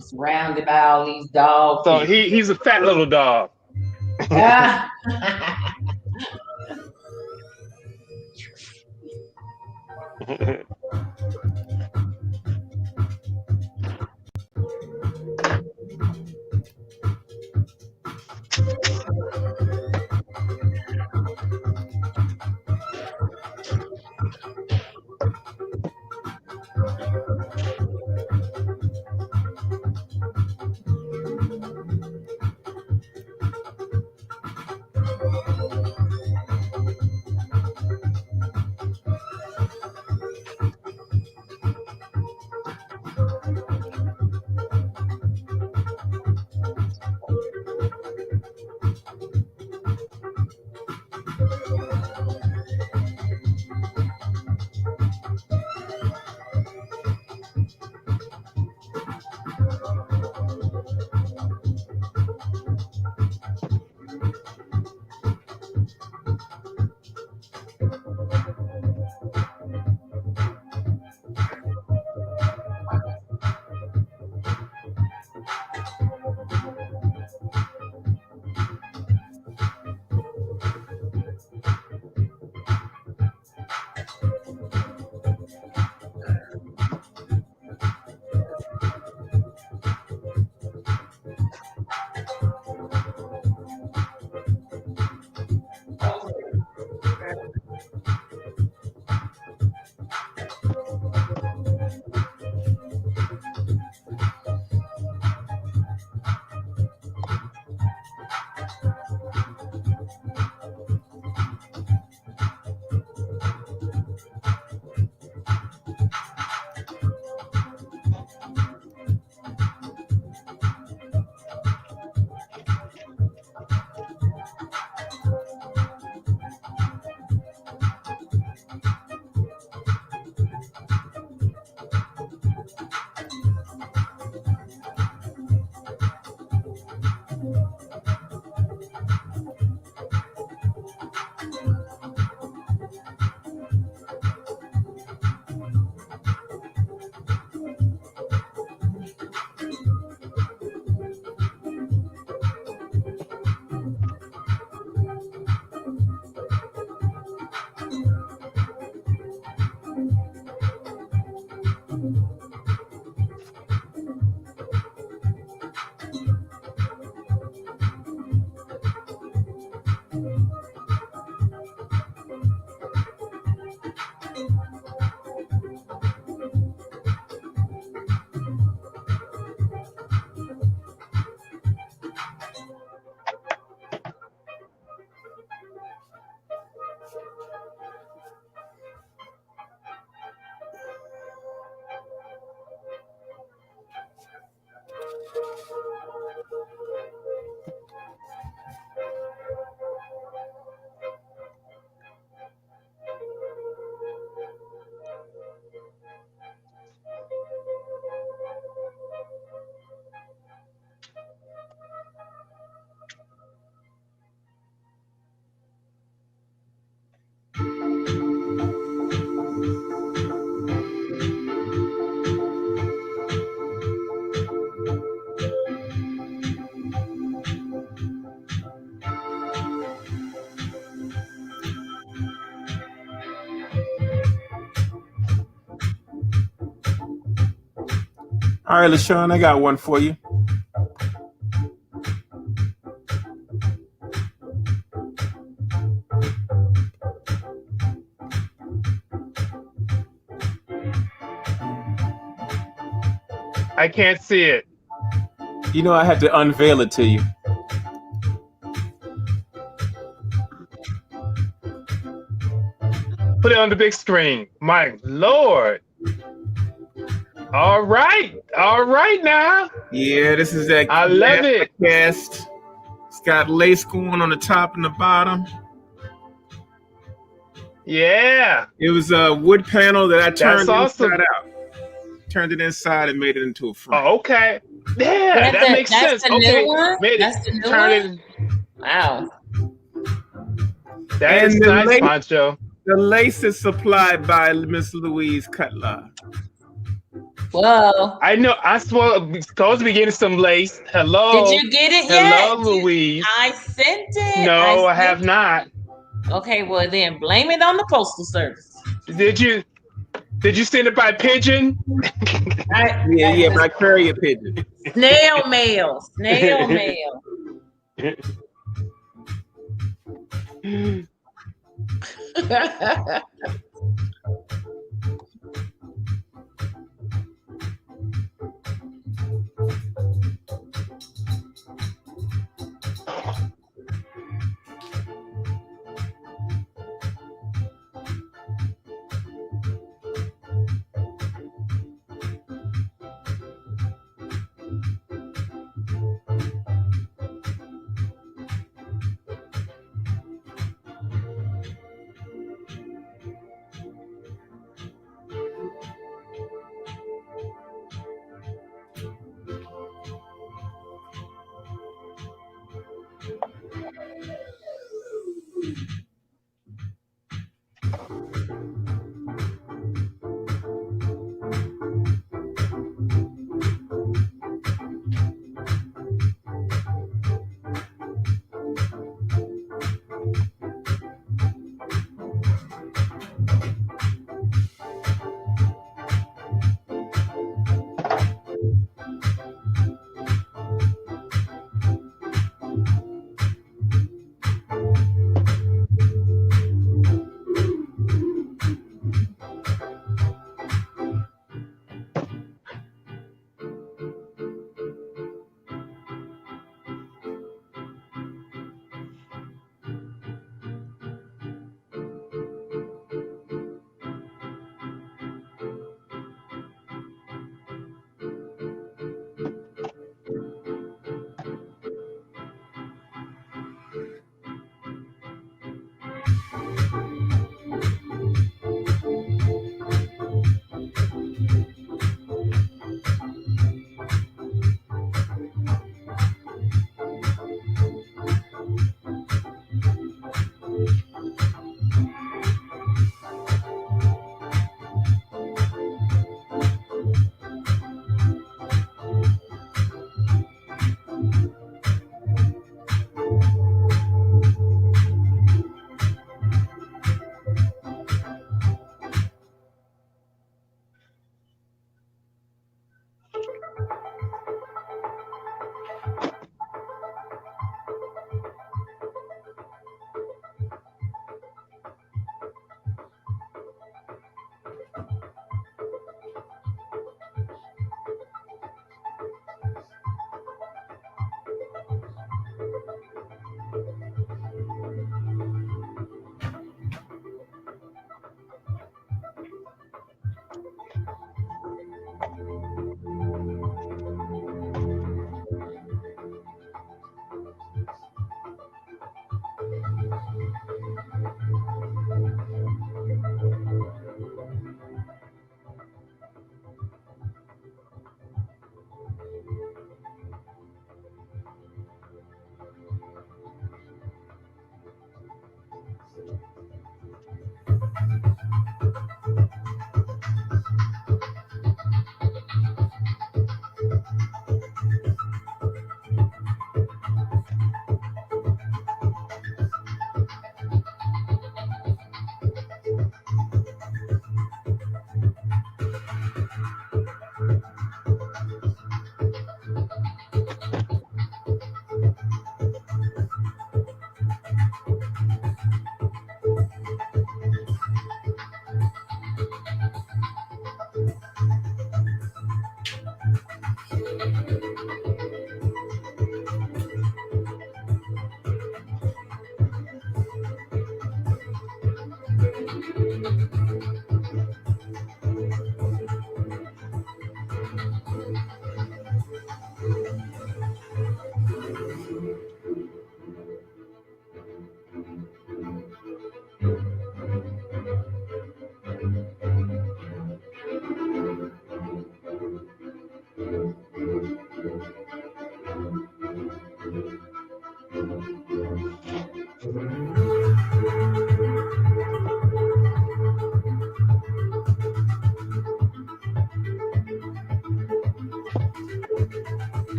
Surrounded by all these dogs. So he's a fat little dog. Ah. All right, LaShawn, I got one for you. I can't see it. You know, I had to unveil it to you. Put it on the big screen. My Lord. All right now. Yeah, this is that. I love it. Cast. It's got lace going on the top and the bottom. Yeah. It was a wood panel that I turned awesome. inside out. Turned it inside and made it into a frame. Oh, okay. Yeah, that makes sense. The Okay. new one? Made that's it. the new Turn one? it. Wow. That is nice, Pancho. The lace is supplied by Miss Louise Cutler. Well, I know. I'm supposed to be getting some lace. Hello. Did you get it yet? Hello, Louise. I sent it. No, I have not. Okay, well then blame it on the postal service. Did you send it by pigeon? Yeah, by courier pigeon. Snail mail. Snail mail.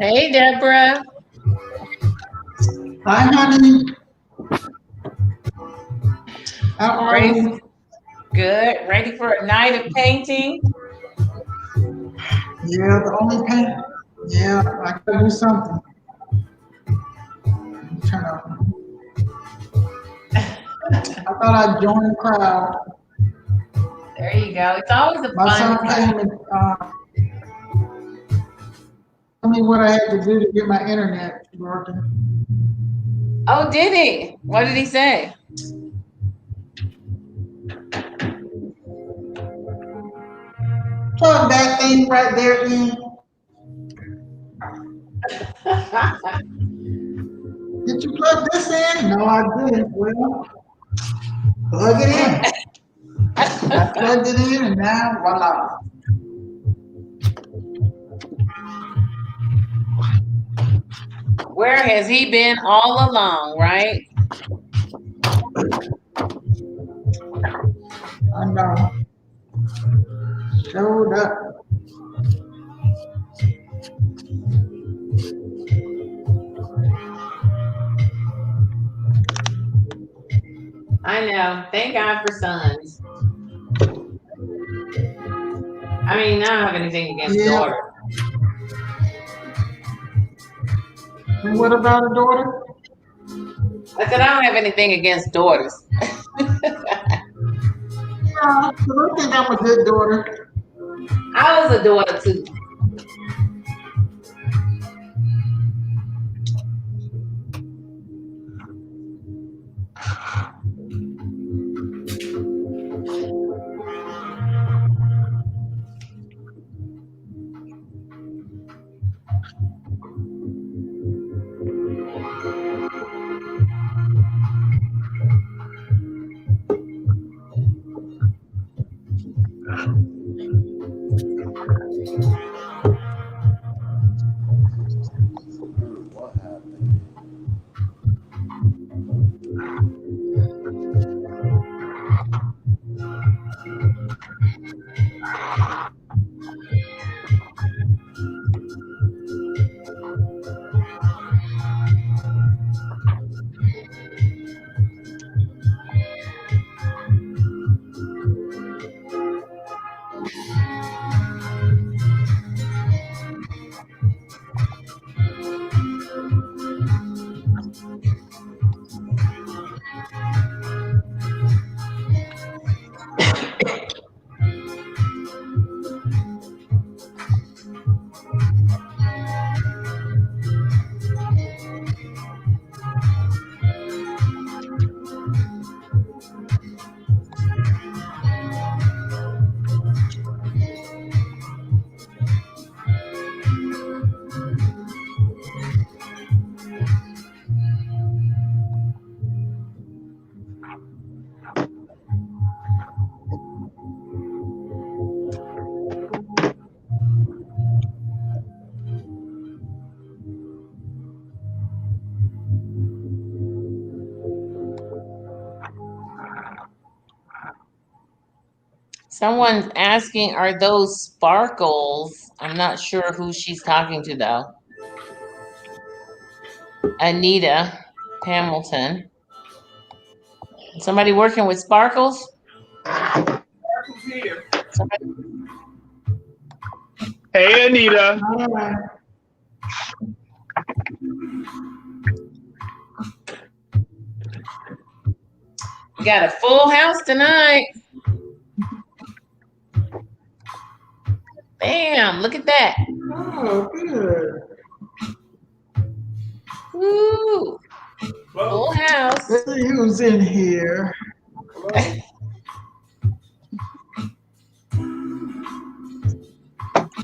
Hey, Deborah. Hi, honey. How are Ready? you? Good. Ready for a night of painting? Yeah, the only paint. Yeah, I gotta do something. Let me turn off. I thought I'd join the crowd. There you go. It's always a My fun son came and told me what I had to do to get my internet working. Oh, did he? What did he say? plug that thing right there in. Did you plug this in? No, I didn't. Well, plug it in. I plugged it in and now voila. Where has he been all along, right? I know. Showed up. I know. Thank God for sons. I mean, I don't have anything against daughters. And what about a daughter? I said I don't have anything against daughters. I think I'm a good daughter. I was a daughter too. What happened? Someone's asking, are those sparkles? I'm not sure who she's talking to though. Anita Hamilton. Somebody working with sparkles? Here. Hey, Anita. We got a full house tonight. Bam, look at that. Oh, good. Woo. Full house. Let's see who's in here.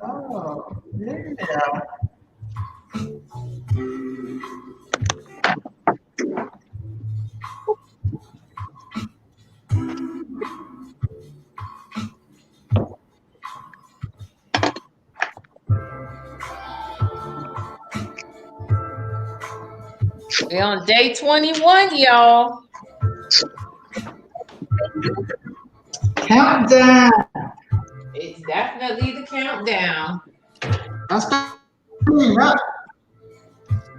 Oh, yeah. We're on day 21, y'all. Countdown. It's definitely the countdown. I started up.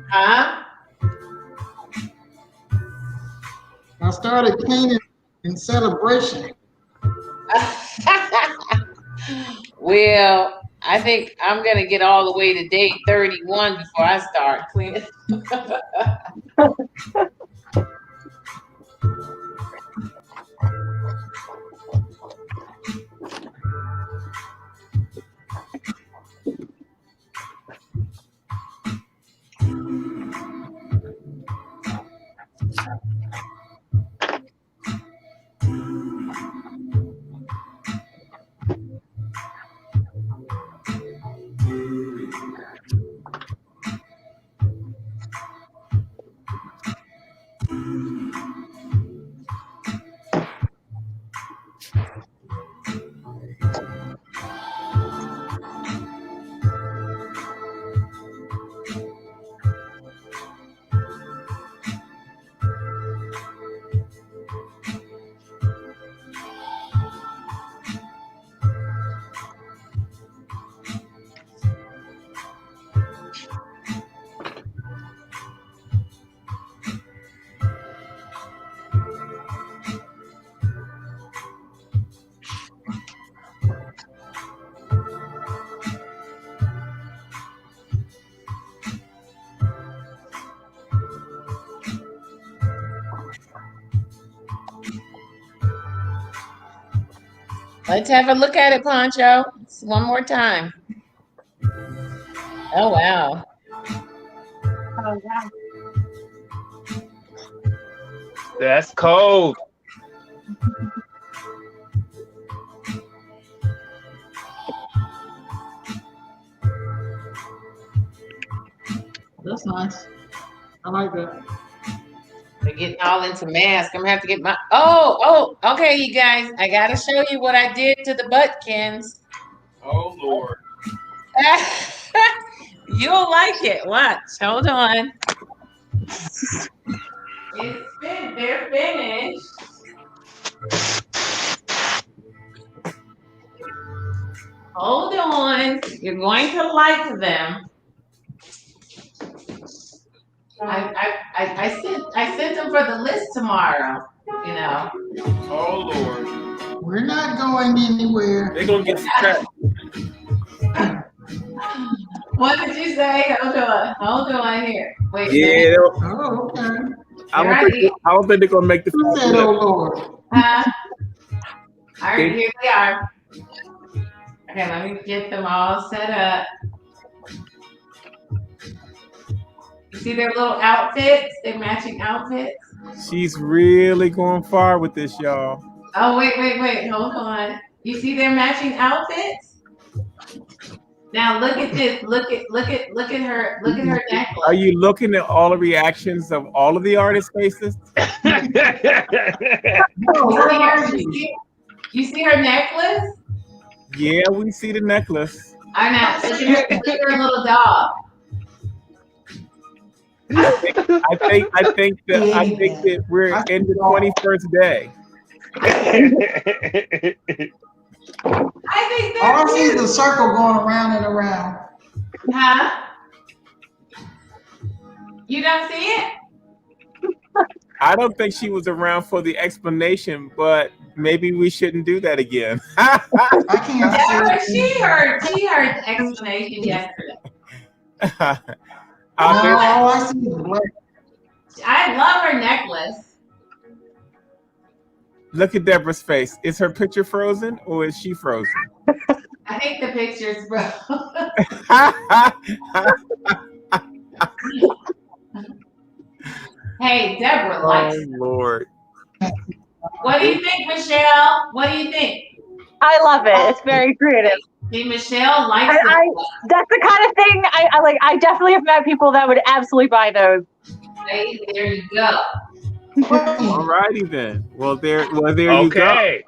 Huh? I started cleaning in celebration. Well, I think I'm gonna get all the way to day 31 before I start cleaning. Let's have a look at it, Poncho. One more time. Oh, wow. Oh, yeah. That's cold. That's nice. I like that. We're getting all into masks. I'm gonna have to get my okay, you guys. I gotta show you what I did to the Butkins. Oh Lord. You'll like it. Watch. Hold on. They're finished. Hold on. You're going to like them. I sent them for the list tomorrow. You know. Oh Lord. We're not going anywhere. They're gonna get stuck. What did you say? Hold on here. Wait. Yeah. Oh, okay. I don't think they're gonna make the. Who said, "Oh Lord"? All right, here they are. Okay, let me get them all set up. You see their little outfits? Their matching outfits? She's really going far with this, y'all. Oh, wait. Hold on. You see their matching outfits? Now look at this. Look at her necklace. Are you looking at all the reactions of all of the artists' faces? You see her necklace? Yeah, we see the necklace. I know. Look at her little dog. I think that we're in the 21st day. I think all I see is a circle going around and around. Huh? You don't see it? I don't think she was around for the explanation, but maybe we shouldn't do that again. I can't see. She heard the explanation yesterday. All I see is black. I love her necklace. Look at Deborah's face. Is her picture frozen or is she frozen? I think the picture's frozen. Hey, Deborah likes it. Oh, Lord. What do you think, Michelle? What do you think? I love it. It's very creative. See, Michelle likes it. That's the kind of thing I like. I definitely have met people that would absolutely buy those. Hey, there you go. All righty then. Well, there you go. Okay.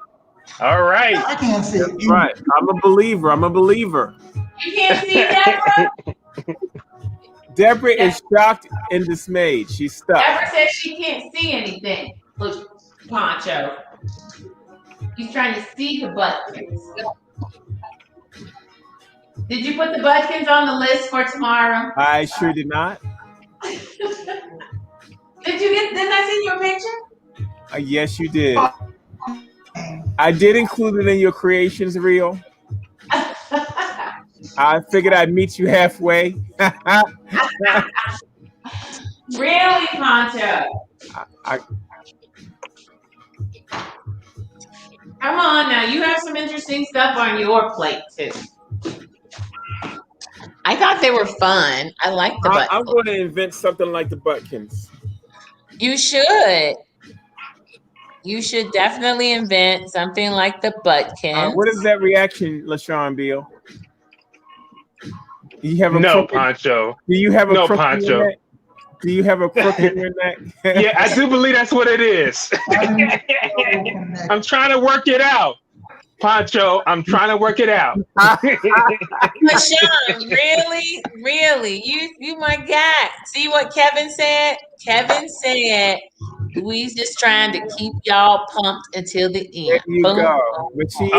All right. I can't see. That's right. I'm a believer. You can't see Deborah? Deborah is shocked and dismayed. She's stuck. Deborah says she can't see anything. Look, Poncho. He's trying to see the Butkins. Did you put the Butkins on the list for tomorrow? I sure did not. Didn't I send you a picture? Yes, you did. I did include it in your creations reel. I figured I'd meet you halfway. Really, Poncho? Come on now, you have some interesting stuff on your plate too. I thought they were fun. I like the Butkins. I'm going to invent something like the Butkins. You should. You should definitely invent something like the Butkins. What is that reaction, LaShawn Beal? Do you have a no, Poncho. Do you have a no, Poncho? Do you have a crook in your neck? Yeah, I do believe that's what it is. I'm trying to work it out. Pancho, I'm trying to work it out. But Sean, really, you my guy. See what Kevin said? Kevin said Louise just trying to keep y'all pumped until the There end. you Boom. go. But she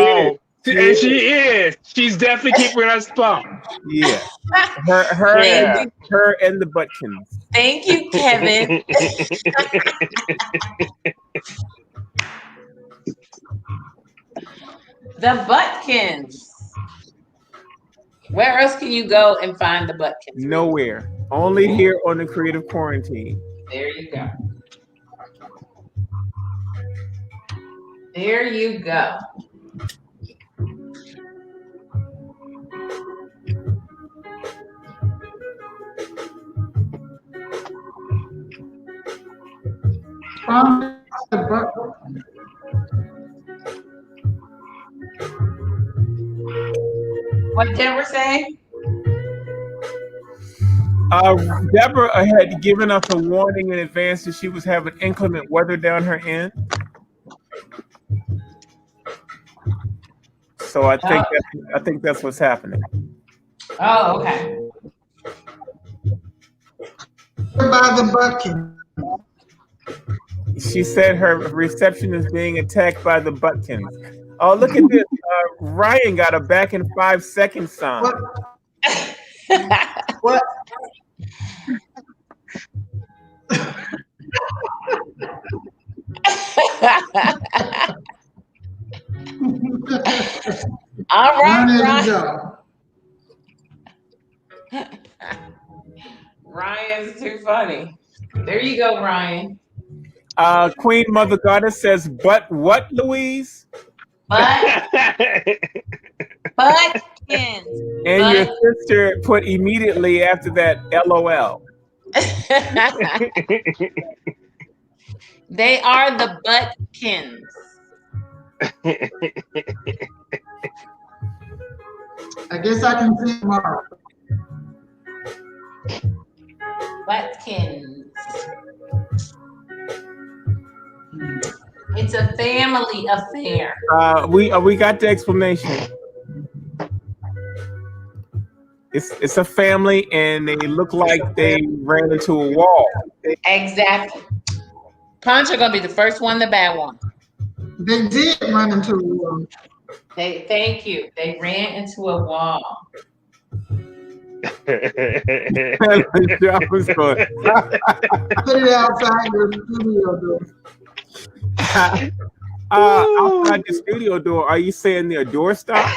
And she is. She's definitely keeping us pumped. Yeah. Her and the Buttkins. Thank you, Kevin. The Buttkins. Where else can you go and find the Buttkins? Nowhere. Only here on the Creative Quarantine. There you go. There you go. What Deborah say? Deborah had given us a warning in advance that she was having inclement weather down her end. So I think that's what's happening. Oh, okay. By the Buttkins. She said her reception is being attacked by the Buttkins. Oh, look at this. Ryan got a back in 5 seconds sign. What? All right, Ryan's too funny. There you go, Ryan. Queen Mother Goddess says, but what, Louise? Buttkins. And your sister put immediately after that, LOL. They are the Buttkins. I guess I can see tomorrow. Buttkins. It's a family affair. We got the explanation. It's a family, and they look like they ran into a wall. Exactly. Pancho gonna be the first one, the bad one. They did run into a wall. Thank you. They ran into a wall. Put it outside your studio door. Outside the studio door, are you saying their door stop?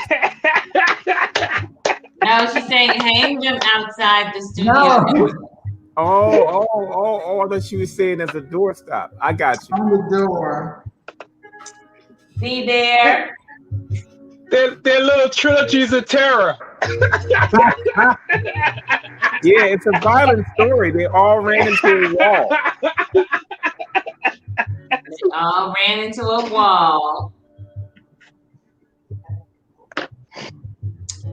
No, she's saying hang them outside the studio. No. Oh, I thought she was saying as a door stop. I got you. On the door. See there? They're little trilogies of terror. Yeah, it's a violent story. They all ran into a wall. They all ran into a wall.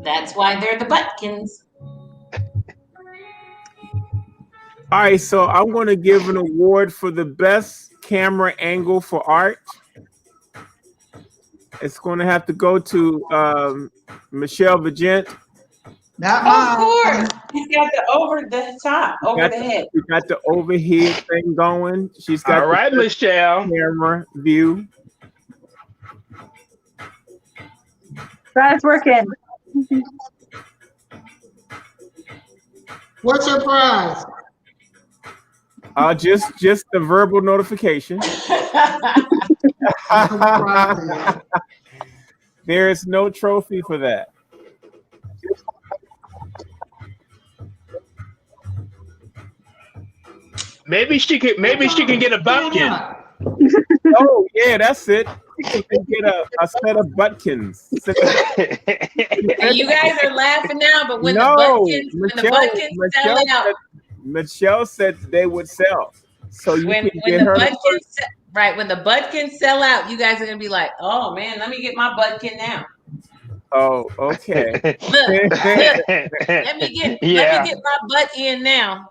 That's why they're the Buttkins. All right, so I'm going to give an award for the best camera angle for art. It's going to have to go to Michelle Vigent. Of course. He's got the over the top, over the head. She got the overhead thing going. She's got all right, Michelle. Camera view. That's working. What's your prize? Just the verbal notification. There is no trophy for that. Maybe she can get a bumpkin. Oh yeah, that's it. She can get a set of Buttkins. And you guys are laughing now, but when the Buttkins sell out, Michelle said they would sell. So you when can get the her. Buttkins, when the Buttkins sell out, you guys are gonna be like, oh man, let me get my Butkin now. Oh, okay. Look, let me get my butt in now.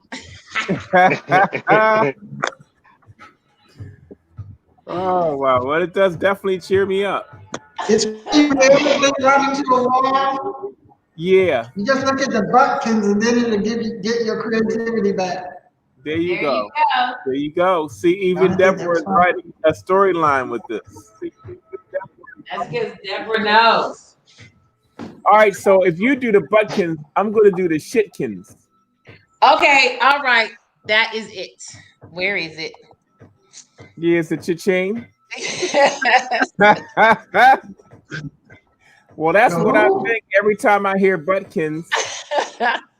Oh wow! Well, it does definitely cheer me up. It's inevitably running to a wall. Yeah. You just look at the buttons and then it'll get your creativity back. There you There go. you go. There you go. See, I even think Deborah is that's fun. writing a storyline with this. That's because Deborah knows. All right, so if you do the Butkins, I'm going to do the Shitkins. Okay, all right. That is it. Where is it? Yeah, it's a cha-ching. Well, that's what I think every time I hear Butkins.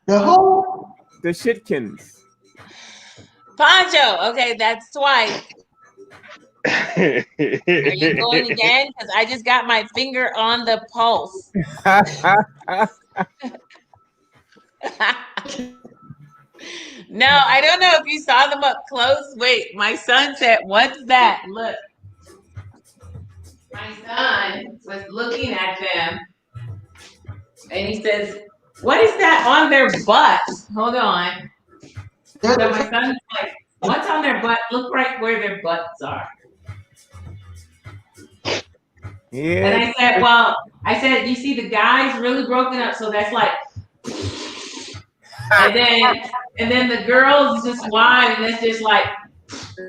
The whole. The Shitkins. Poncho. Okay, that's twice. Are you going again? Because I just got my finger on the pulse. No, I don't know if you saw them up close. Wait, my son said, "What's that?" Look. My son was looking at them and he says, "What is that on their butts?" Hold on. So my son's like, "What's on their butt? Look right where their butts are." Yeah. And I said, "Well," I said, "you see the guy's really broken up, so that's like," and then the girls just wide, and it's just like.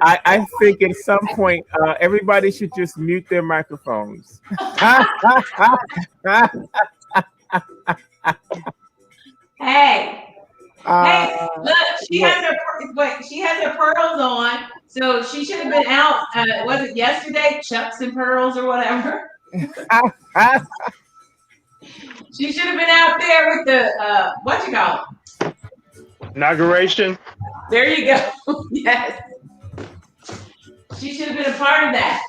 I think at some point everybody should just mute their microphones. Hey, look, she has her pearls on, so she should have been out. Was it yesterday? Chucks and pearls or whatever. She should have been out there with the what you call it? Inauguration. There you go. Yes, she should have been a part of that.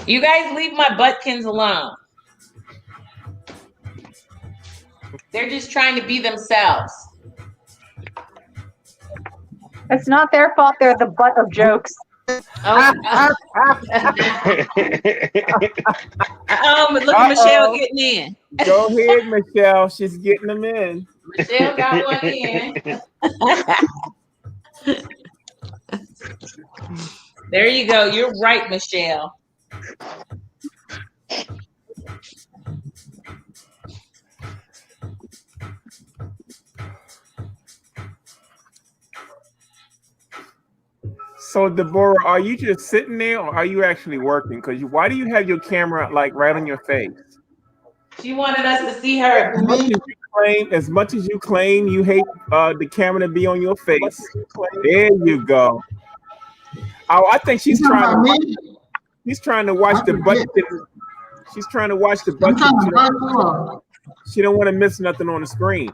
You guys leave my Butkins alone. They're just trying to be themselves. It's not their fault. They're the butt of jokes. Oh, but look at Michelle getting in. Go ahead, Michelle. She's getting them in. Michelle got one in. There you go. You're right, Michelle. So, Deborah, are you just sitting there, or are you actually working? Because why do you have your camera like right on your face? She wanted us to see her. As much as you claim you hate the camera to be on your face, there you go. Oh, I think she's trying to. She's trying to watch the bucket. She's trying to watch the bucket. She don't want to miss nothing on the screen.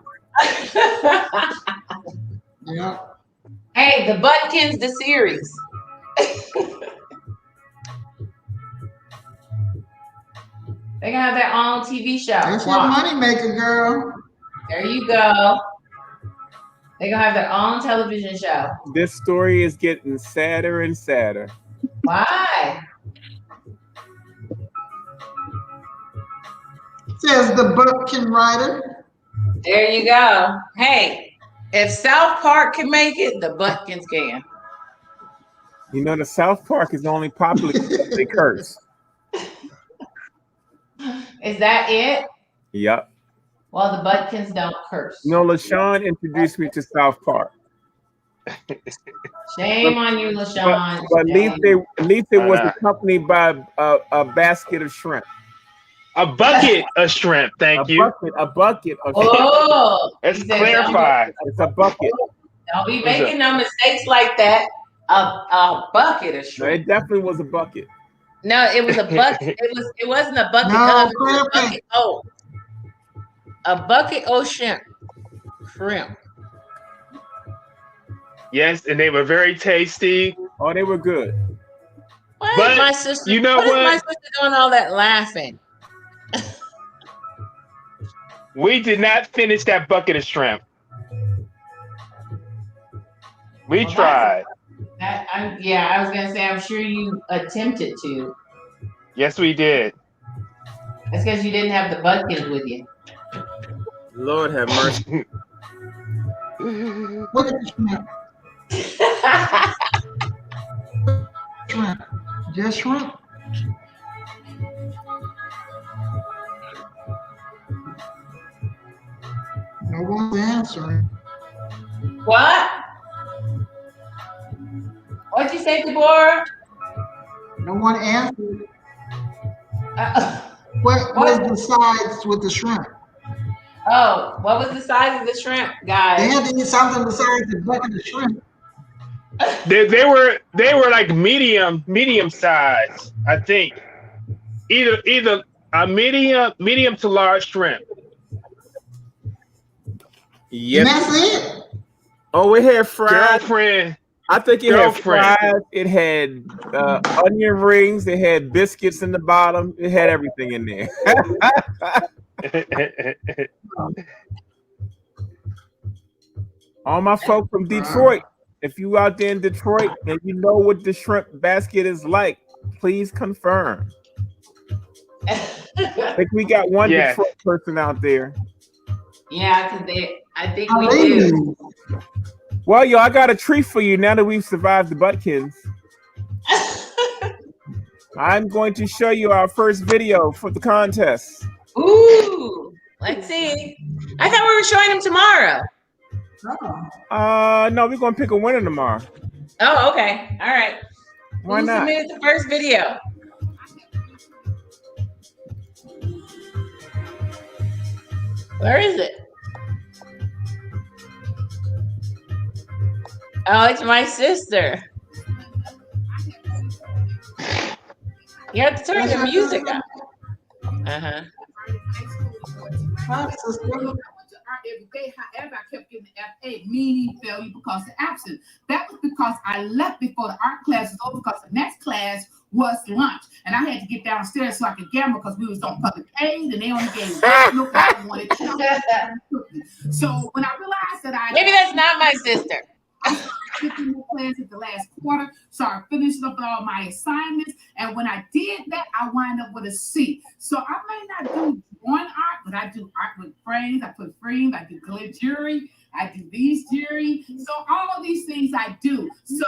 Yeah. Hey, the Butkins, the series. They're gonna have their own TV show. That's your money maker, girl. There you go. They're gonna have their own television show. This story is getting sadder and sadder. Why? Says the Butkin writer. There you go. Hey, if South Park can make it, the Butkins can. You know, the South Park is only popular because they curse. Is that it? Yep. Well, the Butkins don't curse. You know, LaShawn introduced me to South Park. Shame on you, LaShawn. But at least it was accompanied by a basket of shrimp. A bucket of shrimp, thank you. A bucket of shrimp. Oh, let's clarify. It's a bucket. Don't be making no mistakes like that. A bucket of shrimp. No, it definitely was a bucket. No, it was a bucket. It wasn't a bucket No, of. It was a bucket. Oh, a bucket of shrimp. Yes, and they were very tasty. Oh, they were good. Why But is my sister? you know what? what? Is my sister doing all that laughing? We did not finish that bucket of shrimp. We tried. I was gonna say, I'm sure you attempted to. Yes, we did. That's because you didn't have the buckets with you. Lord have mercy. What is the shrimp? Shrimp. Just shrimp? No one's answering. What? What'd you say, Deborah? No one answered. What was the sides with the shrimp? Oh, what was the size of the shrimp, guys? They had to eat something besides the bucket of shrimp. They were like medium size, I think. Either a medium to large shrimp. Yes. And that's it. Oh, it had fries. Girlfriend. I think it had fries. It had onion rings. It had biscuits in the bottom. It had everything in there. All my folk from Detroit, if you out there in Detroit and you know what the shrimp basket is like, please confirm. I think we got one Detroit person out there. Yeah, because I think we do. Well, yo, I got a treat for you now that we've survived the Butkins. I'm going to show you our first video for the contest. Ooh, let's see. I thought we were showing them tomorrow. No, we're gonna pick a winner tomorrow. Oh, okay. All right. Why Who not? submitted the first video? Where is it? Oh, it's my sister. You have to turn the music up. Uh-huh. Hi, sister. Every day, however, I kept getting the FA, meaning failure because of absence. That was because I left before the art class was over because the next class was lunch. And I had to get downstairs so I could gamble because we was on public aid and they only gave look like I wanted to. So when I realized that maybe that's not my sister. I started in the class at the last quarter, started finishing up all my assignments, and when I did that, I wind up with a C. So I may not do drawing art, but I do art with frames. I put frames. I do glitter jewelry. I do these jewelry. So all of these things I do. So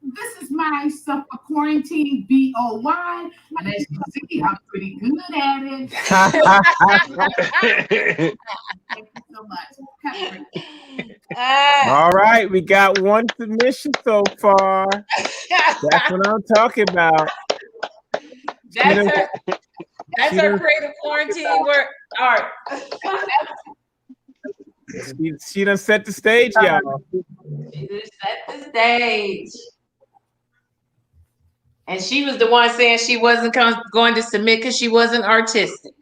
this is my stuff for quarantine BOY, and as you see, I'm pretty good at it. Thank you so much. Have a great day. All right, we got one submission so far. That's what I'm talking about. That's her creative quarantine work art. She done set the stage, y'all. She just set the stage. And she was the one saying she wasn't going to submit because she wasn't artistic.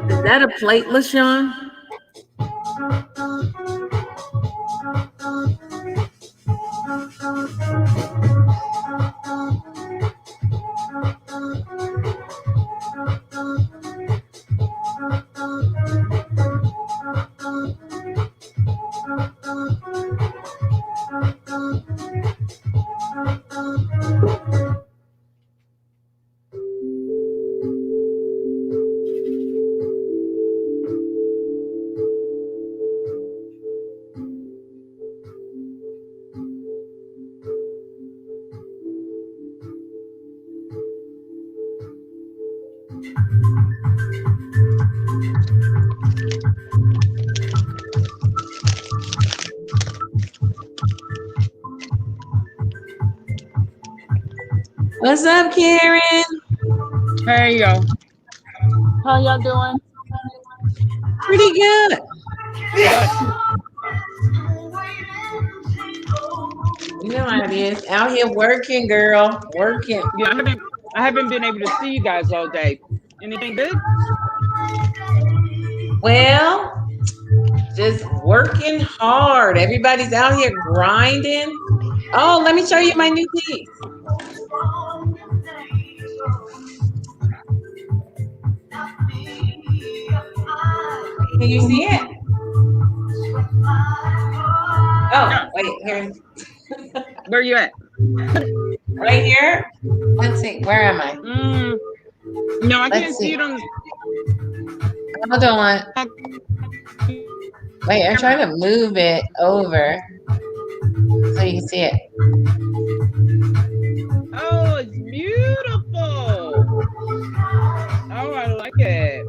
Is that a plate, LaShawn? What's up, Karen? Hey, yo. How y'all doing? Pretty good. You know how it is. Out here working, girl. Working. Yeah, I haven't been able to see you guys all day. Anything good? Well, just working hard. Everybody's out here grinding. Oh, let me show you my new piece. Can you see it? Oh, wait, here. Where you at? Right here? Let's see. Where am I? No, I can't see it on Hold on. Wait, I'm trying to move it over so you can see it. Oh, it's beautiful. Oh, I like it.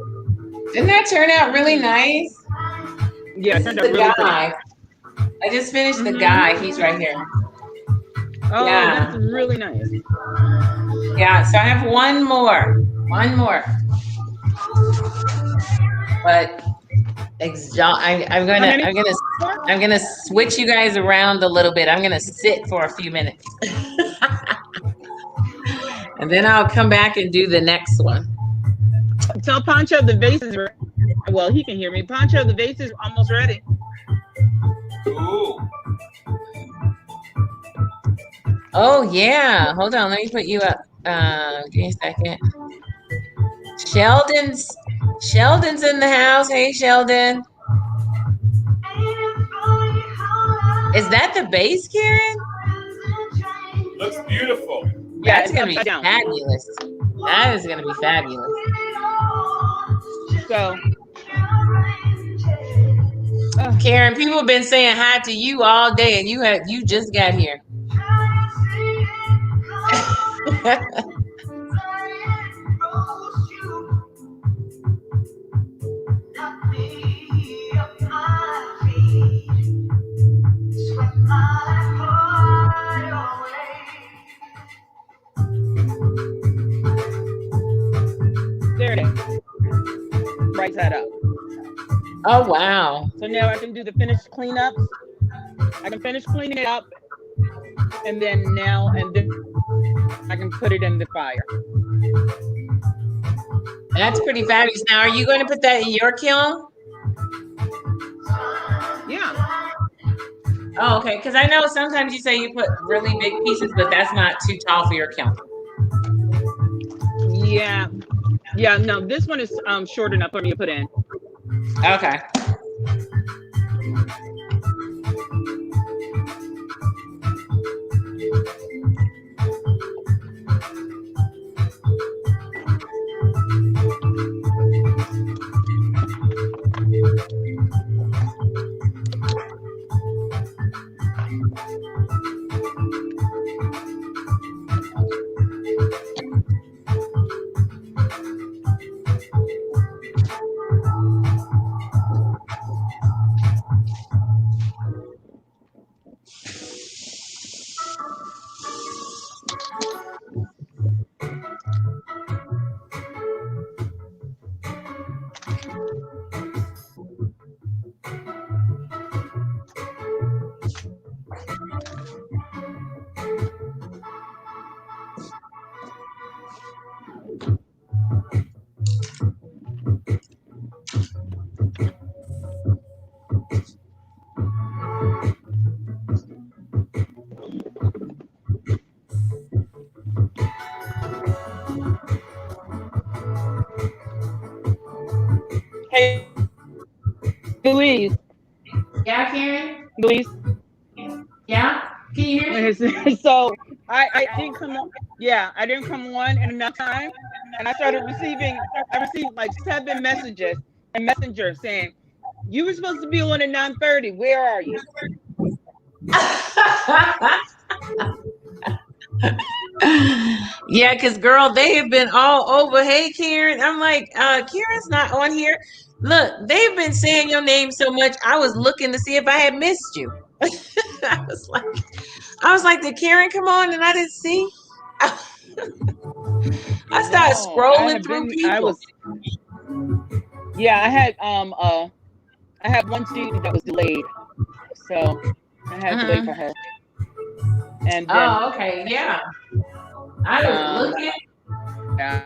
Didn't that turn out really nice? Yeah, it this is turned out the really guy. I just finished the guy. He's right here. Oh, Yeah. that's really nice. Yeah, so I have one more. But I'm gonna switch you guys around a little bit. I'm gonna sit for a few minutes. And then I'll come back and do the next one. Tell Pancho the vase is ready. Well, he can hear me. Pancho, the vase is almost ready. Ooh. Oh yeah. Hold on, let me put you up. Give me a second. Sheldon's in the house. Hey, Sheldon. Is that the bass, Karen? Looks beautiful. That's gonna be fabulous. That is gonna be fabulous. So, Karen, people have been saying hi to you all day, and you just got here. there it is. Right side up. Oh, wow. So now I can do the finished cleanups. I can finish cleaning it up. And then I can put it in the fire. That's pretty fabulous. Now, are you going to put that in your kiln? Yeah. Oh, okay. Because I know sometimes you say you put really big pieces, but that's not too tall for your counter. Yeah. Yeah. No, this one is short enough for me to put in. Okay. Hey, Louise. Yeah, Karen? Louise. Yeah? Can you hear me? So I didn't come on. Yeah, I didn't come on in enough time, and I received like 7 messages and Messenger saying, "You were supposed to be on at 9:30. Where are you?" Yeah, because girl, they have been all over. Hey, Karen. I'm like, Karen's not on here. Look, they've been saying your name so much. I was looking to see if I had missed you. I was like, did Karen come on and I didn't see? I started scrolling through people. I had one student that was delayed, so I had to wait for her. And then, okay, yeah. I was looking. Yeah.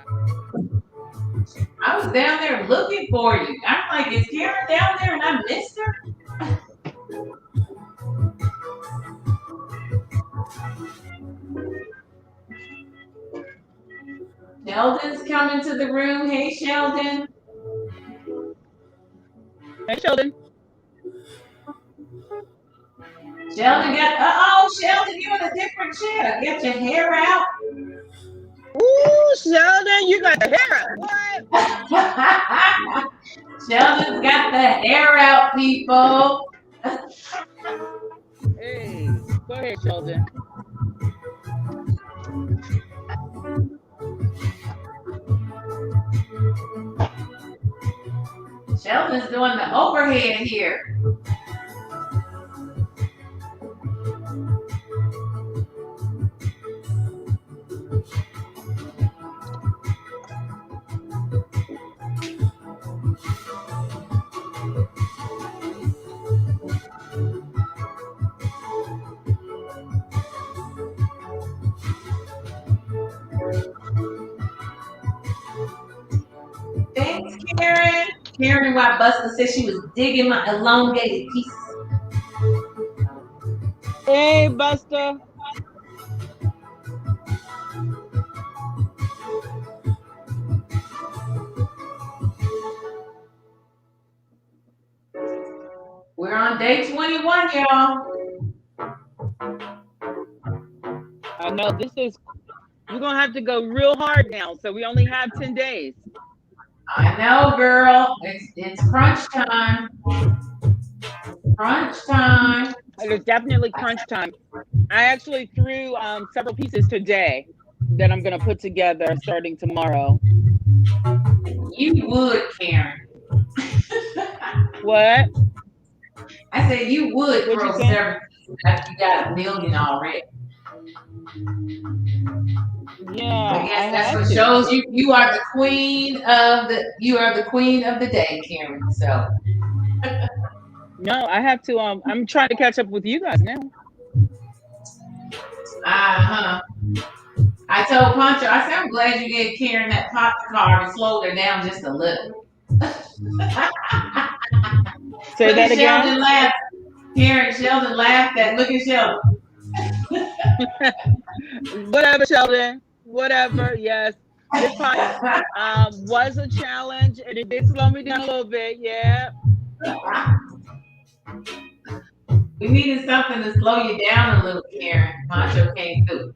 I was down there looking for you. I'm like, is Karen down there and I missed her? Sheldon's coming to the room. Hey, Sheldon. Hey, Sheldon. Sheldon got, Sheldon, you're in a different chair. Get your hair out. Ooh, Sheldon, you got the hair out. What? Sheldon's got the hair out, people. Hey, go ahead, Sheldon. Sheldon's doing the overhead here. Thanks, Karen. Karen White Buster said she was digging my elongated pieces. Hey, Buster. We're on day 21, y'all. I know we're going to have to go real hard now. So we only have 10 days. I know, girl. It's crunch time. Crunch time. It is definitely crunch time. I actually threw several pieces today that I'm going to put together starting tomorrow. You would, Karen. What? I said you would throw several pieces after you got 1 million already. Yeah, I guess that's what shows you are the queen of the day, Karen. So no, I have to I'm trying to catch up with you guys now. I told Pancho, I said I'm glad you gave Karen that pop card and slowed her down just a little. Say that again. Sheldon laughed. Karen, Sheldon laughed at. Look at Sheldon. Whatever, Sheldon. Whatever. Yes. This part was a challenge, and it did slow me down a little bit. Yeah. We needed something to slow you down a little, Karen. Macho came through.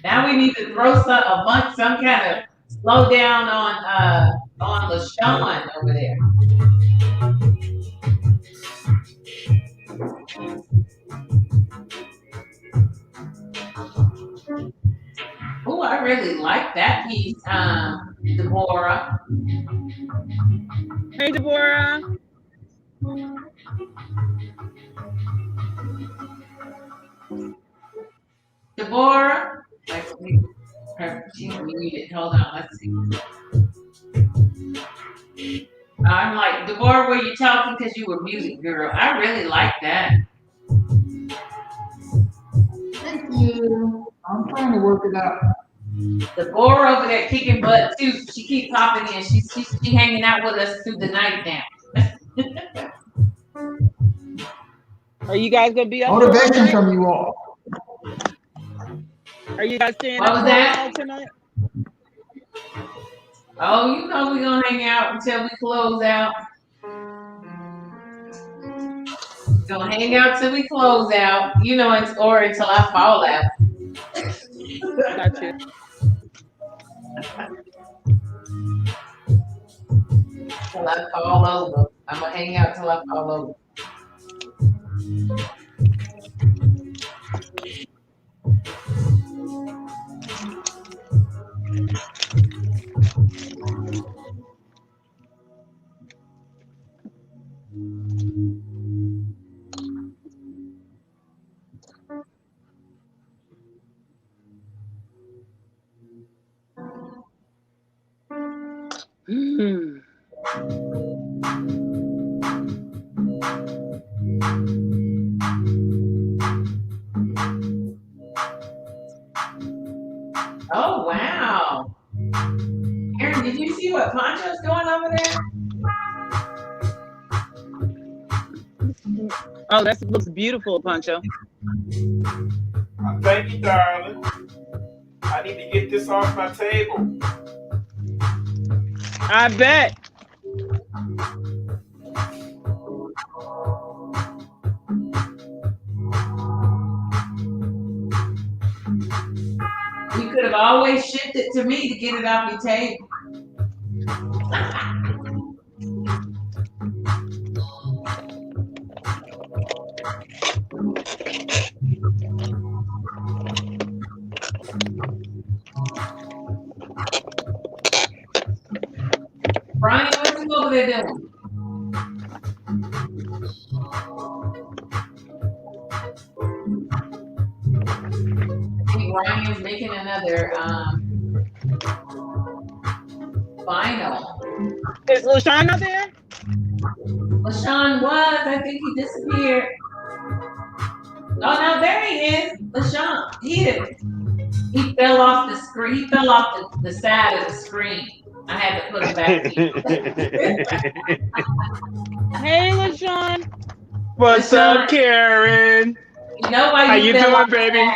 Now we need to throw some kind of slow down on LaShawn over there. Oh, I really like that piece, Deborah. Hey, Deborah. Deborah. She's muted. Hold on, let's see. I'm like, Deborah, were you talking because you were muted, girl? I really like that. Thank you. I'm trying to work it out. Deborah over there kicking butt too. She keep popping in. She hanging out with us through the night now. Are you guys gonna be up? Motivation from you all. Are you guys staying What up was that? tonight? Oh, you know we're gonna hang out until we close out. Gonna hang out till we close out. You know, or until I fall out. Got you. Till I fall over. I'm gonna hang out till I fall over. Oh wow. Aaron, did you see what Poncho's doing over there? Oh, that looks beautiful, Poncho. Thank you, darling. I need to get this off my table. I bet. You could have always shipped it to me to get it off your table. Brian, what's you over there doing? I think Ryan is making another vinyl. Is LaShawn out there? LaShawn was. I think he disappeared. Oh no, there he is. LaShawn. He fell off the screen. He fell off the side of the screen. I had to put him back in. Hey, LaShawn. What's up, Karen? You know why How you doing, baby?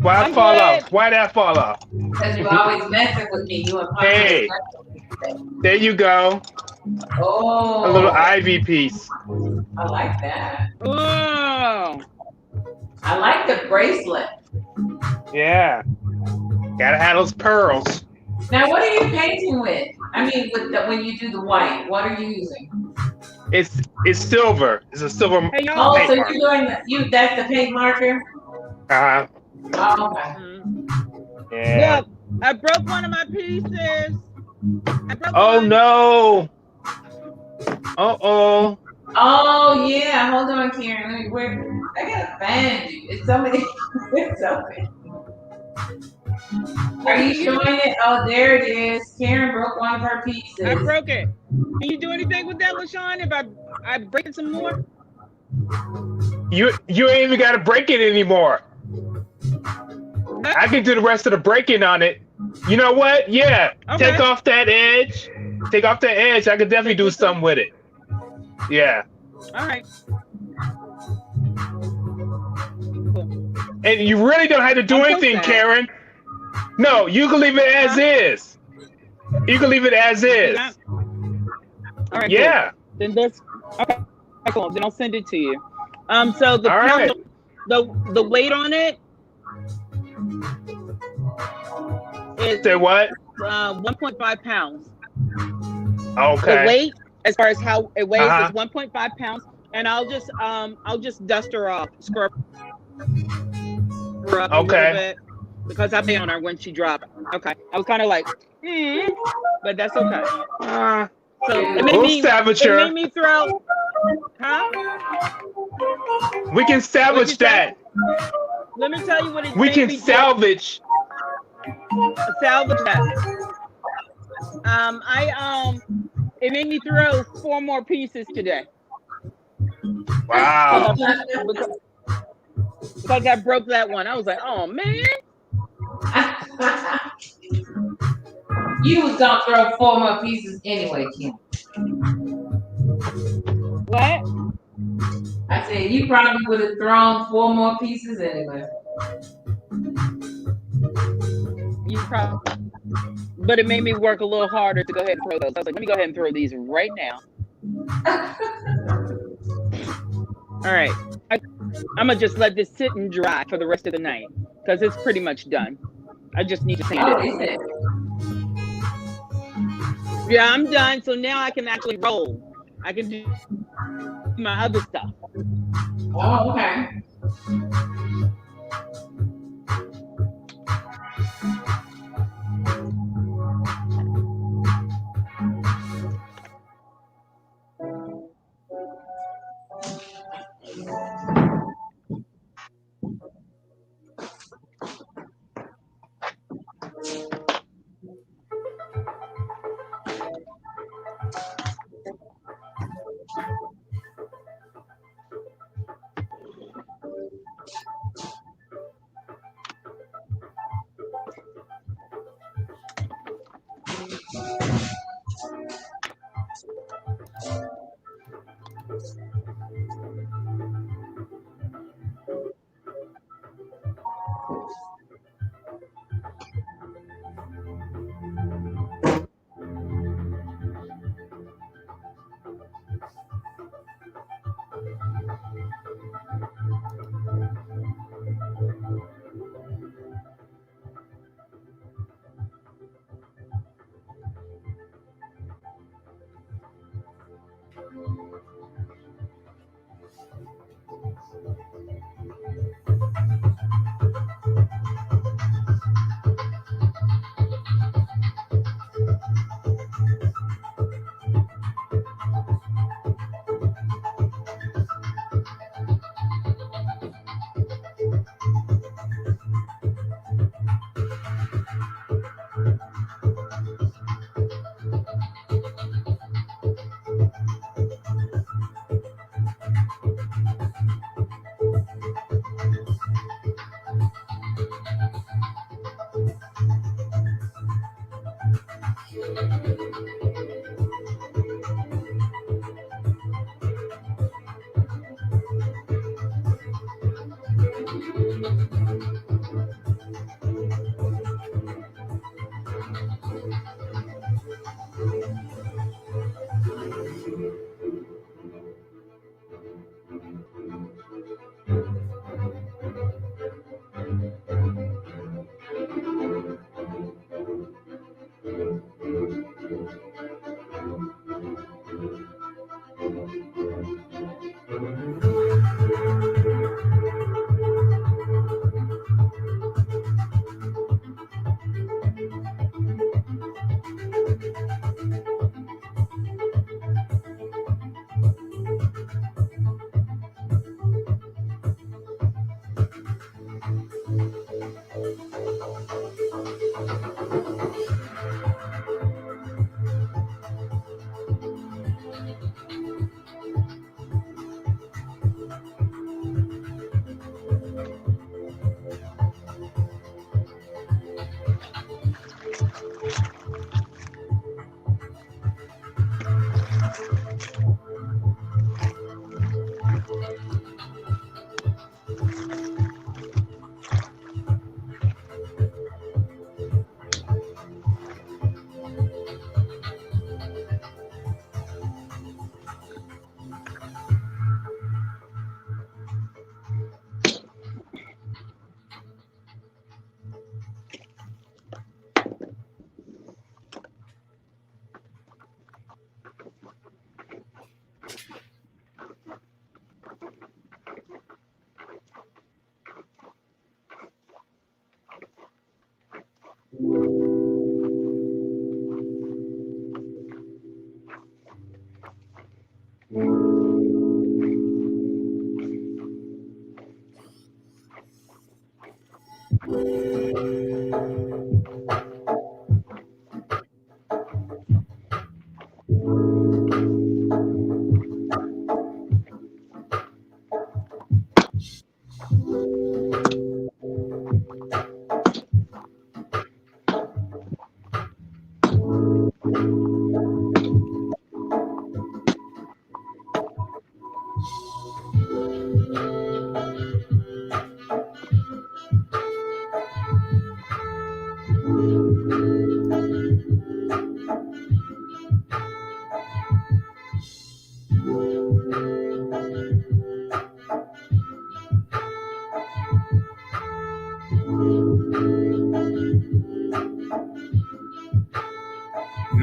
Why I fall off? Why did I fall off? Because you're always messing with me. You and Poncho. Hey, there you go. Oh. A little Ivy piece. I like that. Oh. I like the bracelet. Yeah. Gotta have those pearls. Now, what are you painting with? I mean, when you do the white, what are you using? It's silver. It's a silver. Oh, so you're doing that's the paint marker? Uh-huh. Oh, okay. Yeah. Yep. I broke one of my pieces. Oh no. Uh-oh. Oh yeah. Hold on, Karen. Let me I gotta find you. It's somebody. It's something. Are you showing it? Oh, there it is. Karen broke one of her pieces. I broke it. Can you do anything with that, LaShawn? If I break it some more? You ain't even gotta break it anymore. I can do the rest of the breaking on it. You know what? Yeah. Okay. Take off that edge. Take off that edge. I could definitely do something with it. Yeah. All right. And you really don't have to do anything, Karen. No, you can leave it as is. You can leave it as is. All right. Yeah. Cool. Then let's. Okay. Cool. Then I'll send it to you. So the right. the weight on it is say what? 1.5 pounds. Okay. The weight, as far as how it weighs, is 1.5 pounds, and I'll just dust her off, scrub her up a little bit because I pay on her when she dropped. Okay. I was kind of like, but that's okay. So it made me throw. Huh? We can salvage that. Let me tell you what it We can salvage. Salvage that. It made me throw 4 more pieces today. Wow. Because I broke that one. I was like, oh man. You was gonna throw 4 more pieces anyway, Kim. What? I said you probably would have thrown 4 more pieces anyway. You probably, but it made me work a little harder to go ahead and throw those. I was like, let me go ahead and throw these right now. All right. I'm gonna just let this sit and dry for the rest of the night because it's pretty much done. I just need to sand it. Yeah, I'm done. So now I can actually roll. I can do my other stuff. Oh, okay.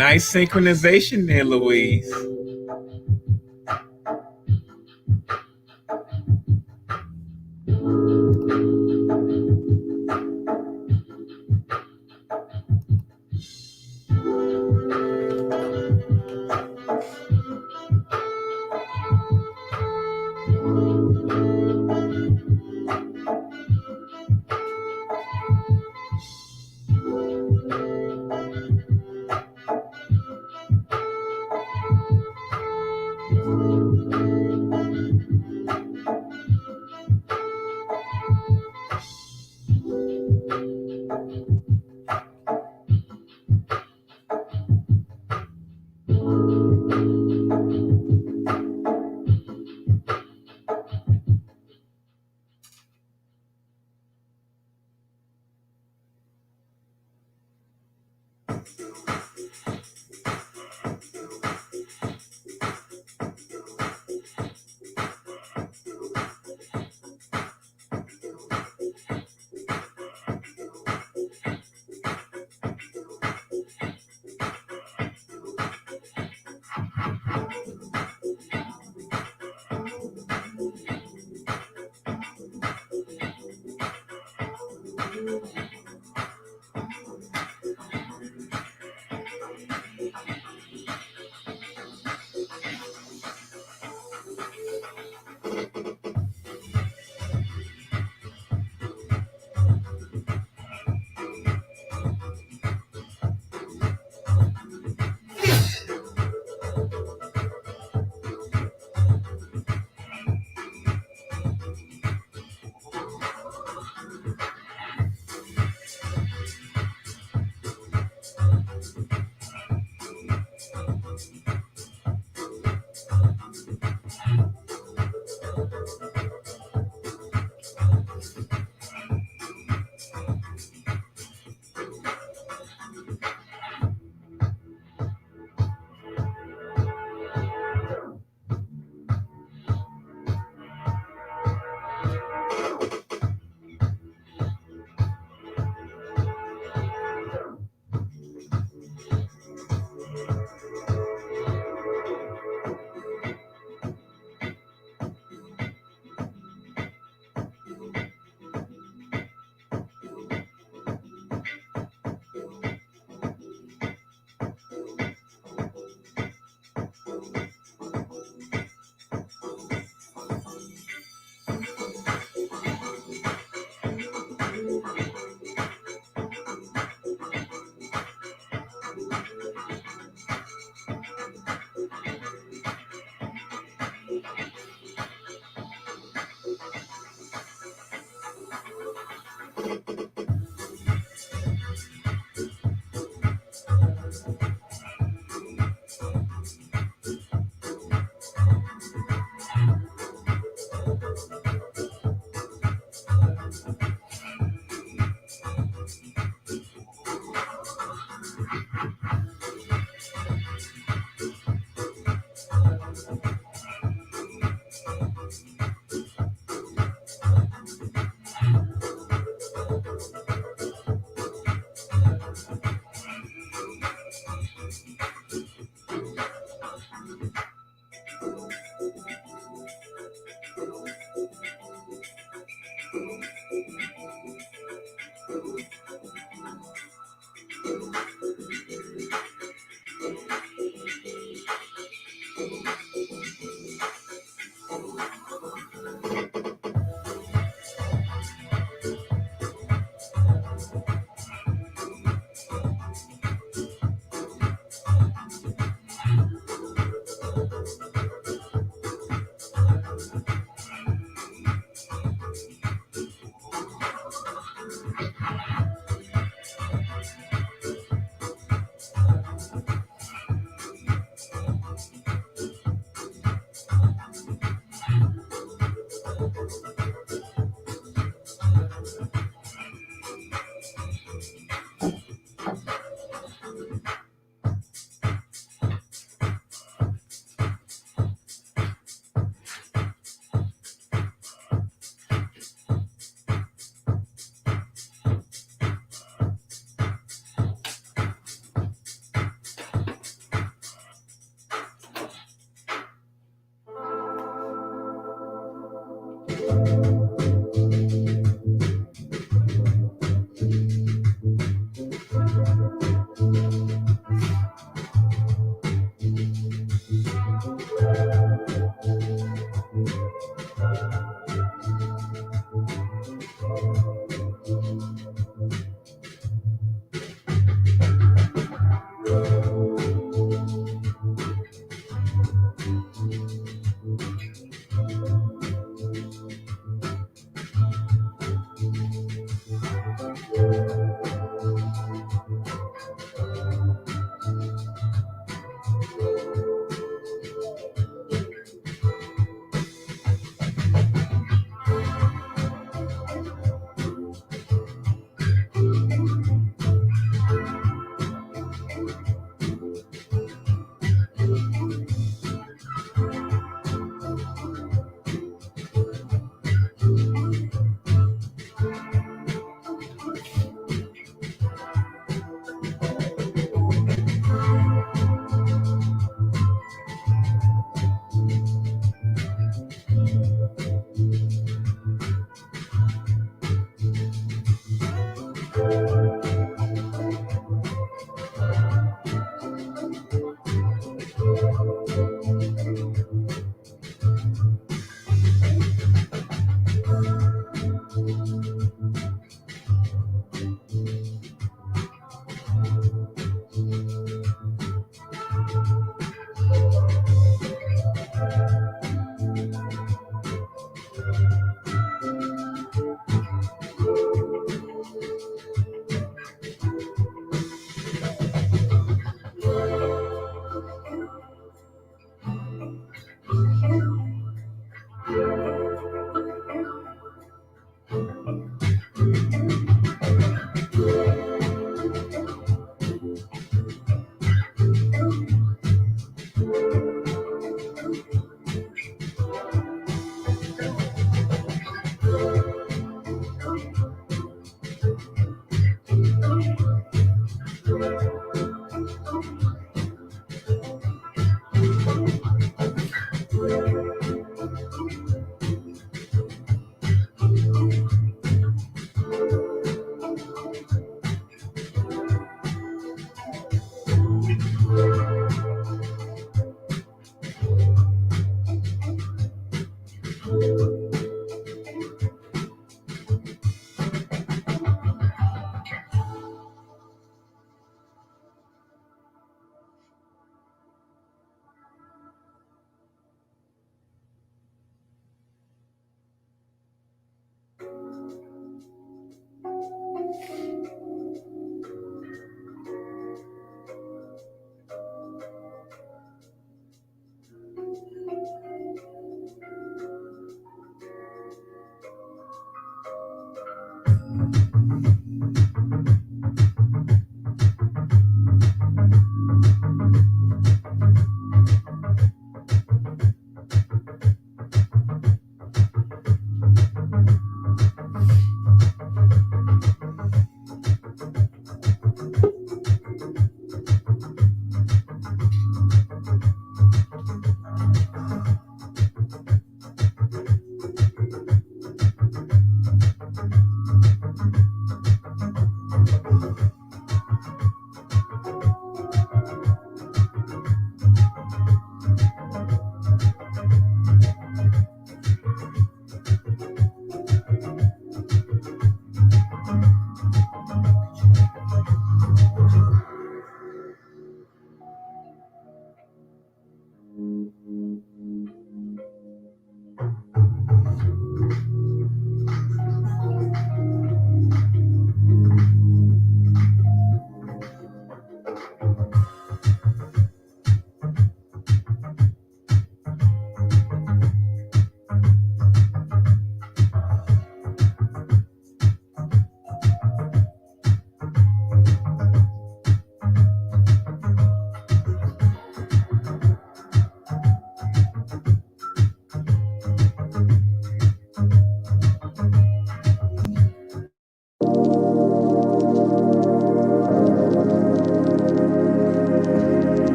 Nice synchronization there, Louise.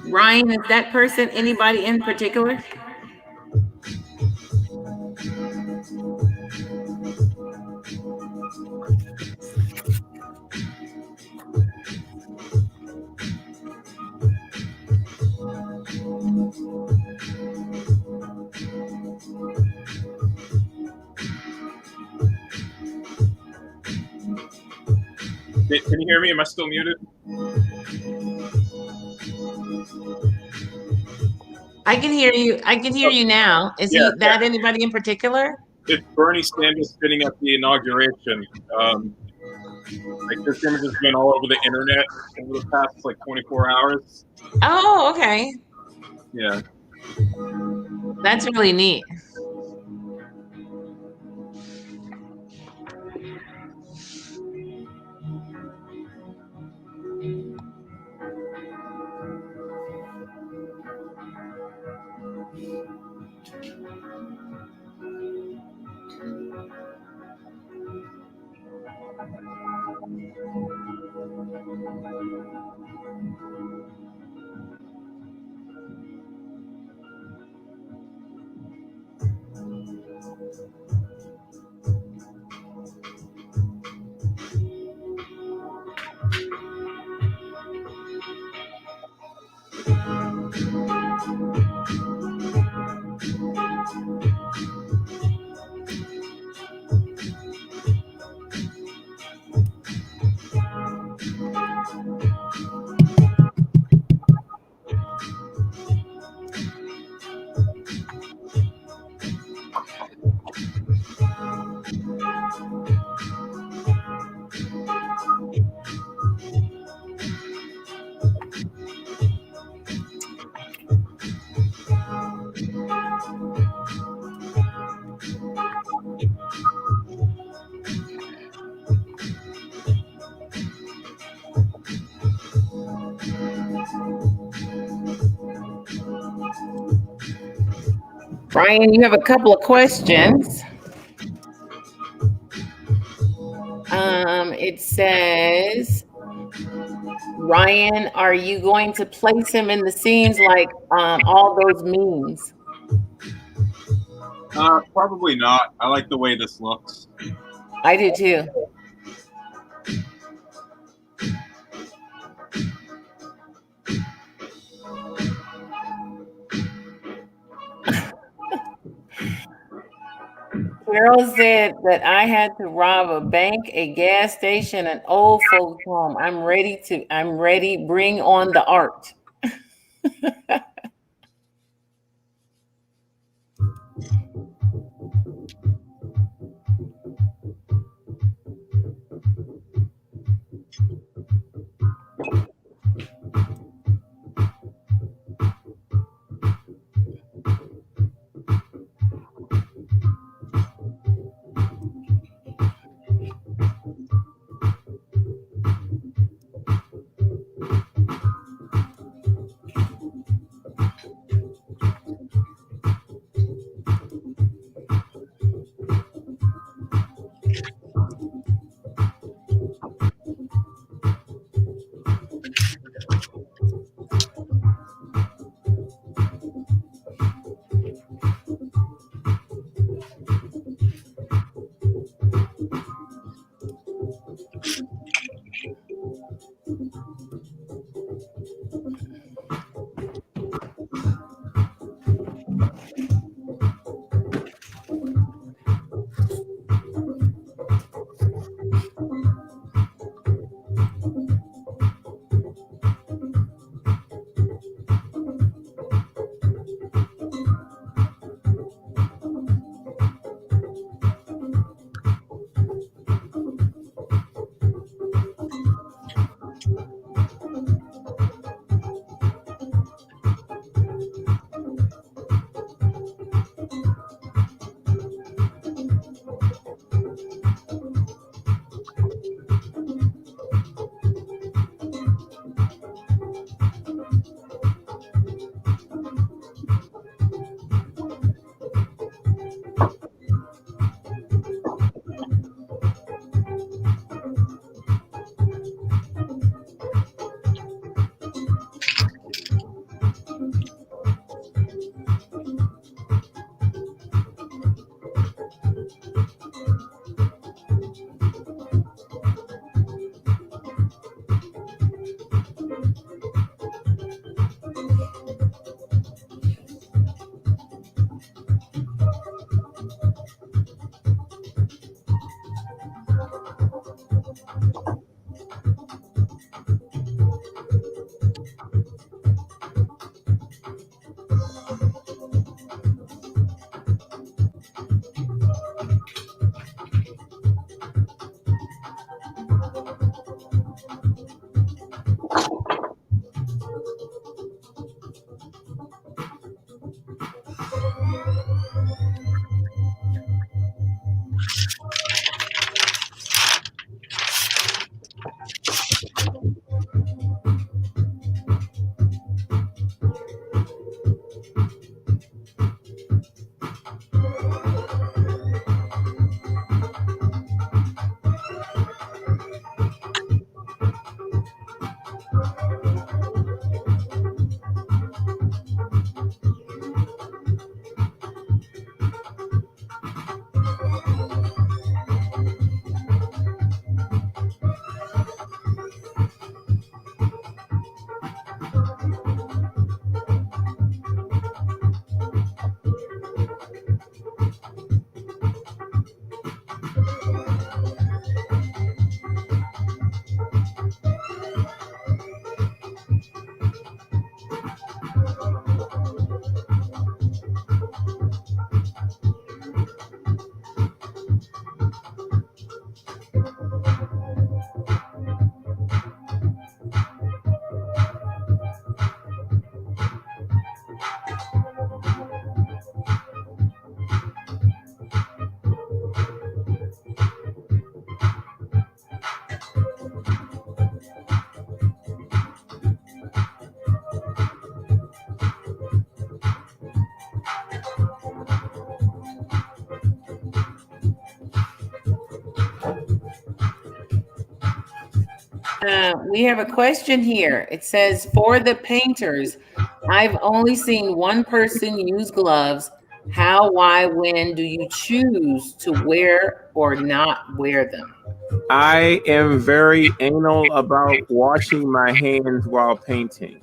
Ryan, is that person anybody in particular? Can you hear me? Am I still muted? I can hear you. I can hear you now. Is he that anybody in particular? It's Bernie Sanders sitting at the inauguration. Like this image has been all over the internet over the past like 24 hours. Oh, okay. Yeah. That's really neat. Brian, you have a couple of questions. It says, Ryan, are you going to place him in the scenes like all those memes? Probably not. I like the way this looks. I do too. Carol said that I had to rob a bank, a gas station, an old folks home. I'm ready. Bring on the art. We have a question here. It says, for the painters, I've only seen one person use gloves. How, why, when do you choose to wear or not wear them? I am very anal about washing my hands while painting.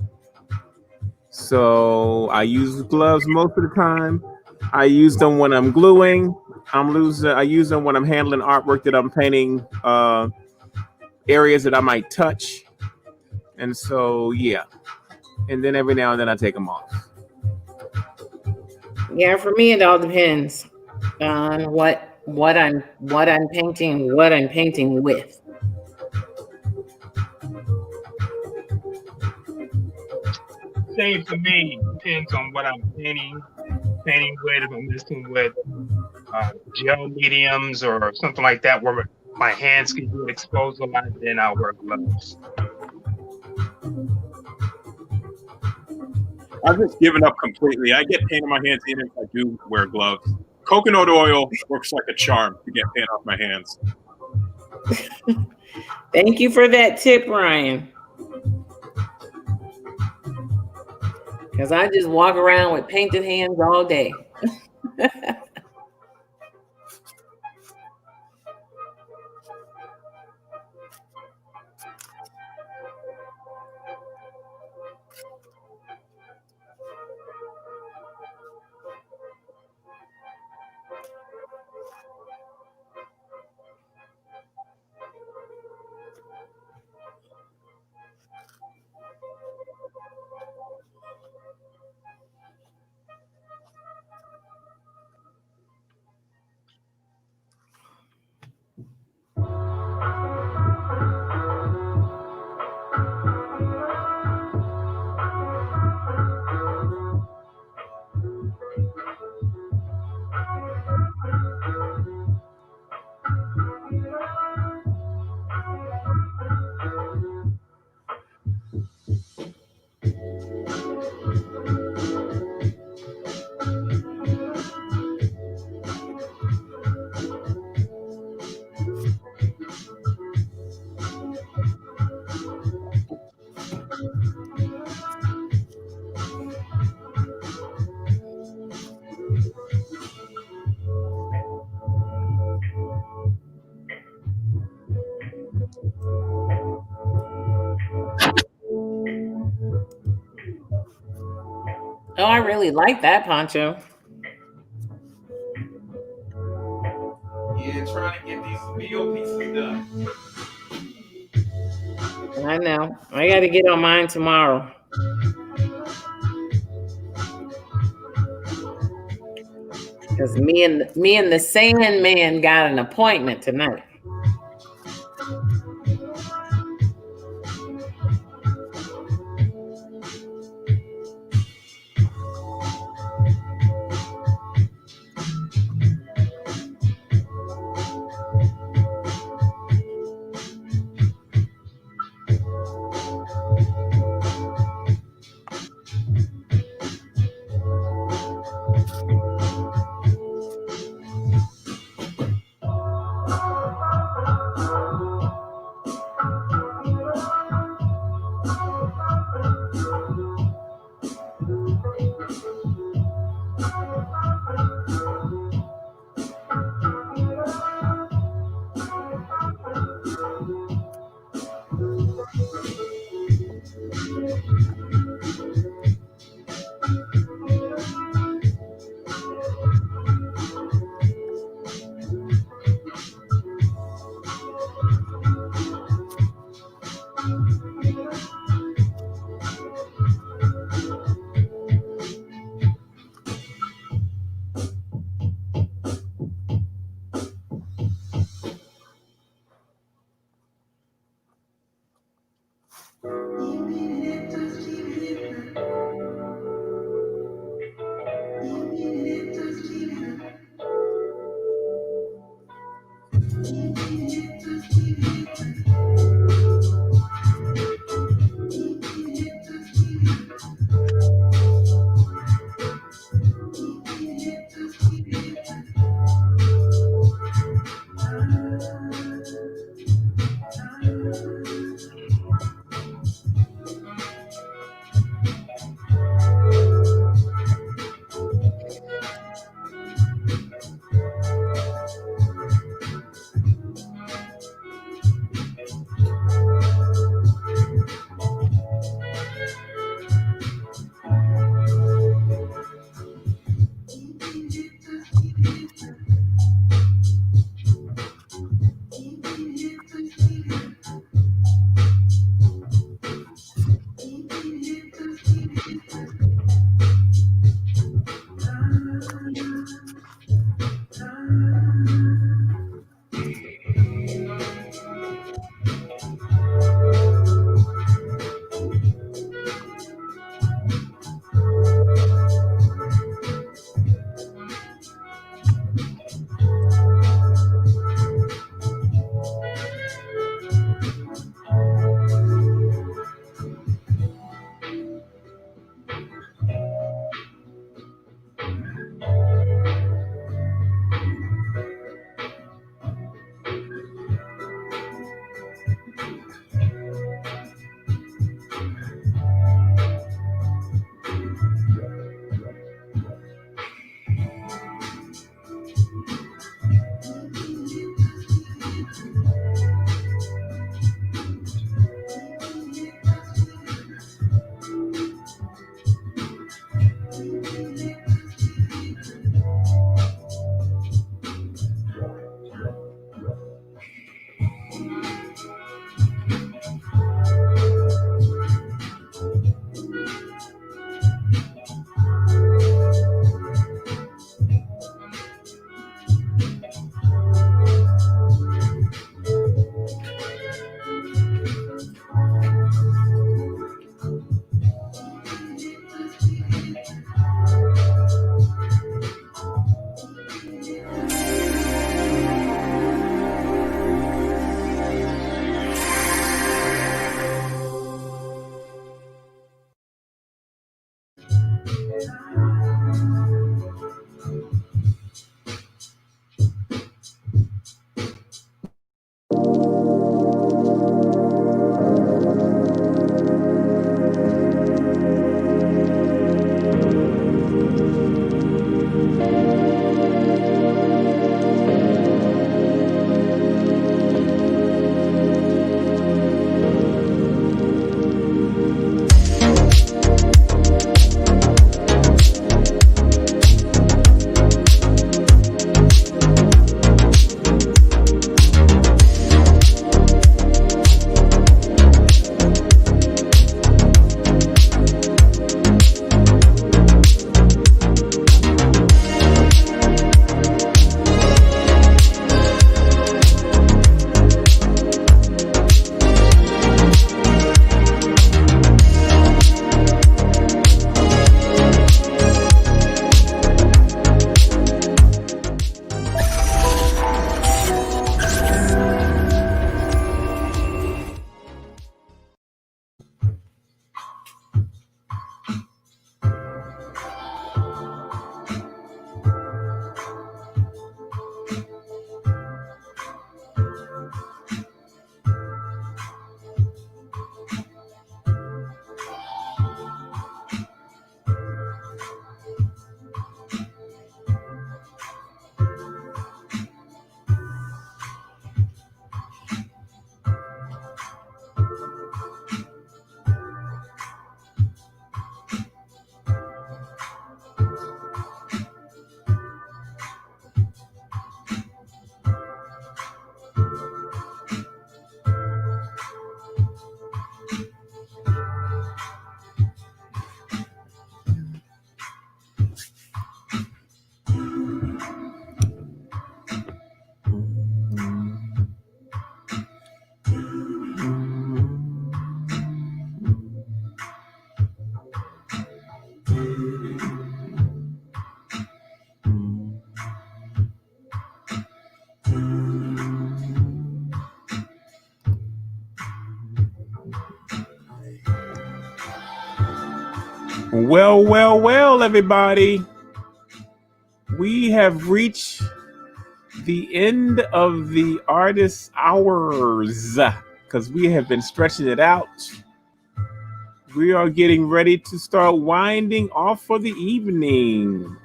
So I use gloves most of the time. I use them when I'm gluing. I use them when I'm handling artwork that I'm painting, areas that I might touch. And so, yeah. And then every now and then I take them off. Yeah, for me, it all depends on what I'm painting, what I'm painting with. Same for me. Depends on what I'm painting with. If I'm messing with gel mediums or something like that, where my hands can get exposed a lot, then I'll wear gloves. I've just given up completely. I get paint on my hands even if I do wear gloves. Coconut oil works like a charm to get paint off my hands. Thank you for that tip, Ryan. Because I just walk around with painted hands all day. Oh, I really like that poncho. Yeah, trying to get these VO pieces done. I know. I got to get on mine tomorrow. Because me and the Sandman got an appointment tonight. Well, well, well, everybody. We have reached the end of the artist hours because we have been stretching it out. We are getting ready to start winding off for the evening.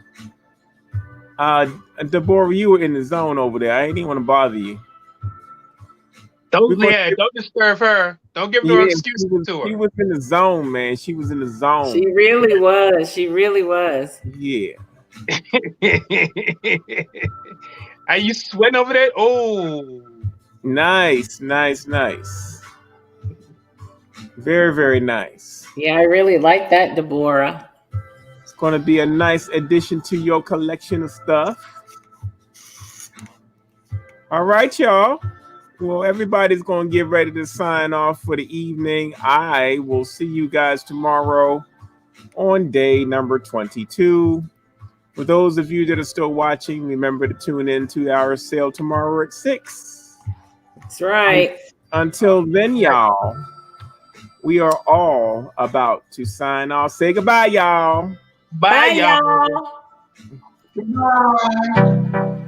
Deborah, you were in the zone over there. I ain't even want to bother you. Don't disturb her. Don't give no excuse to her. She was in the zone, man. She was in the zone. She really was. She really was. Yeah. Are you sweating over there? Oh. Nice, nice, nice. Very, very nice. Yeah, I really like that, Deborah. It's going to be a nice addition to your collection of stuff. All right, y'all. Well, everybody's going to get ready to sign off for the evening. I will see you guys tomorrow on day number 22. For those of you that are still watching, remember to tune in to our sale tomorrow at 6. That's right. Until then, y'all, we are all about to sign off. Say goodbye, y'all. Bye, y'all. Goodbye.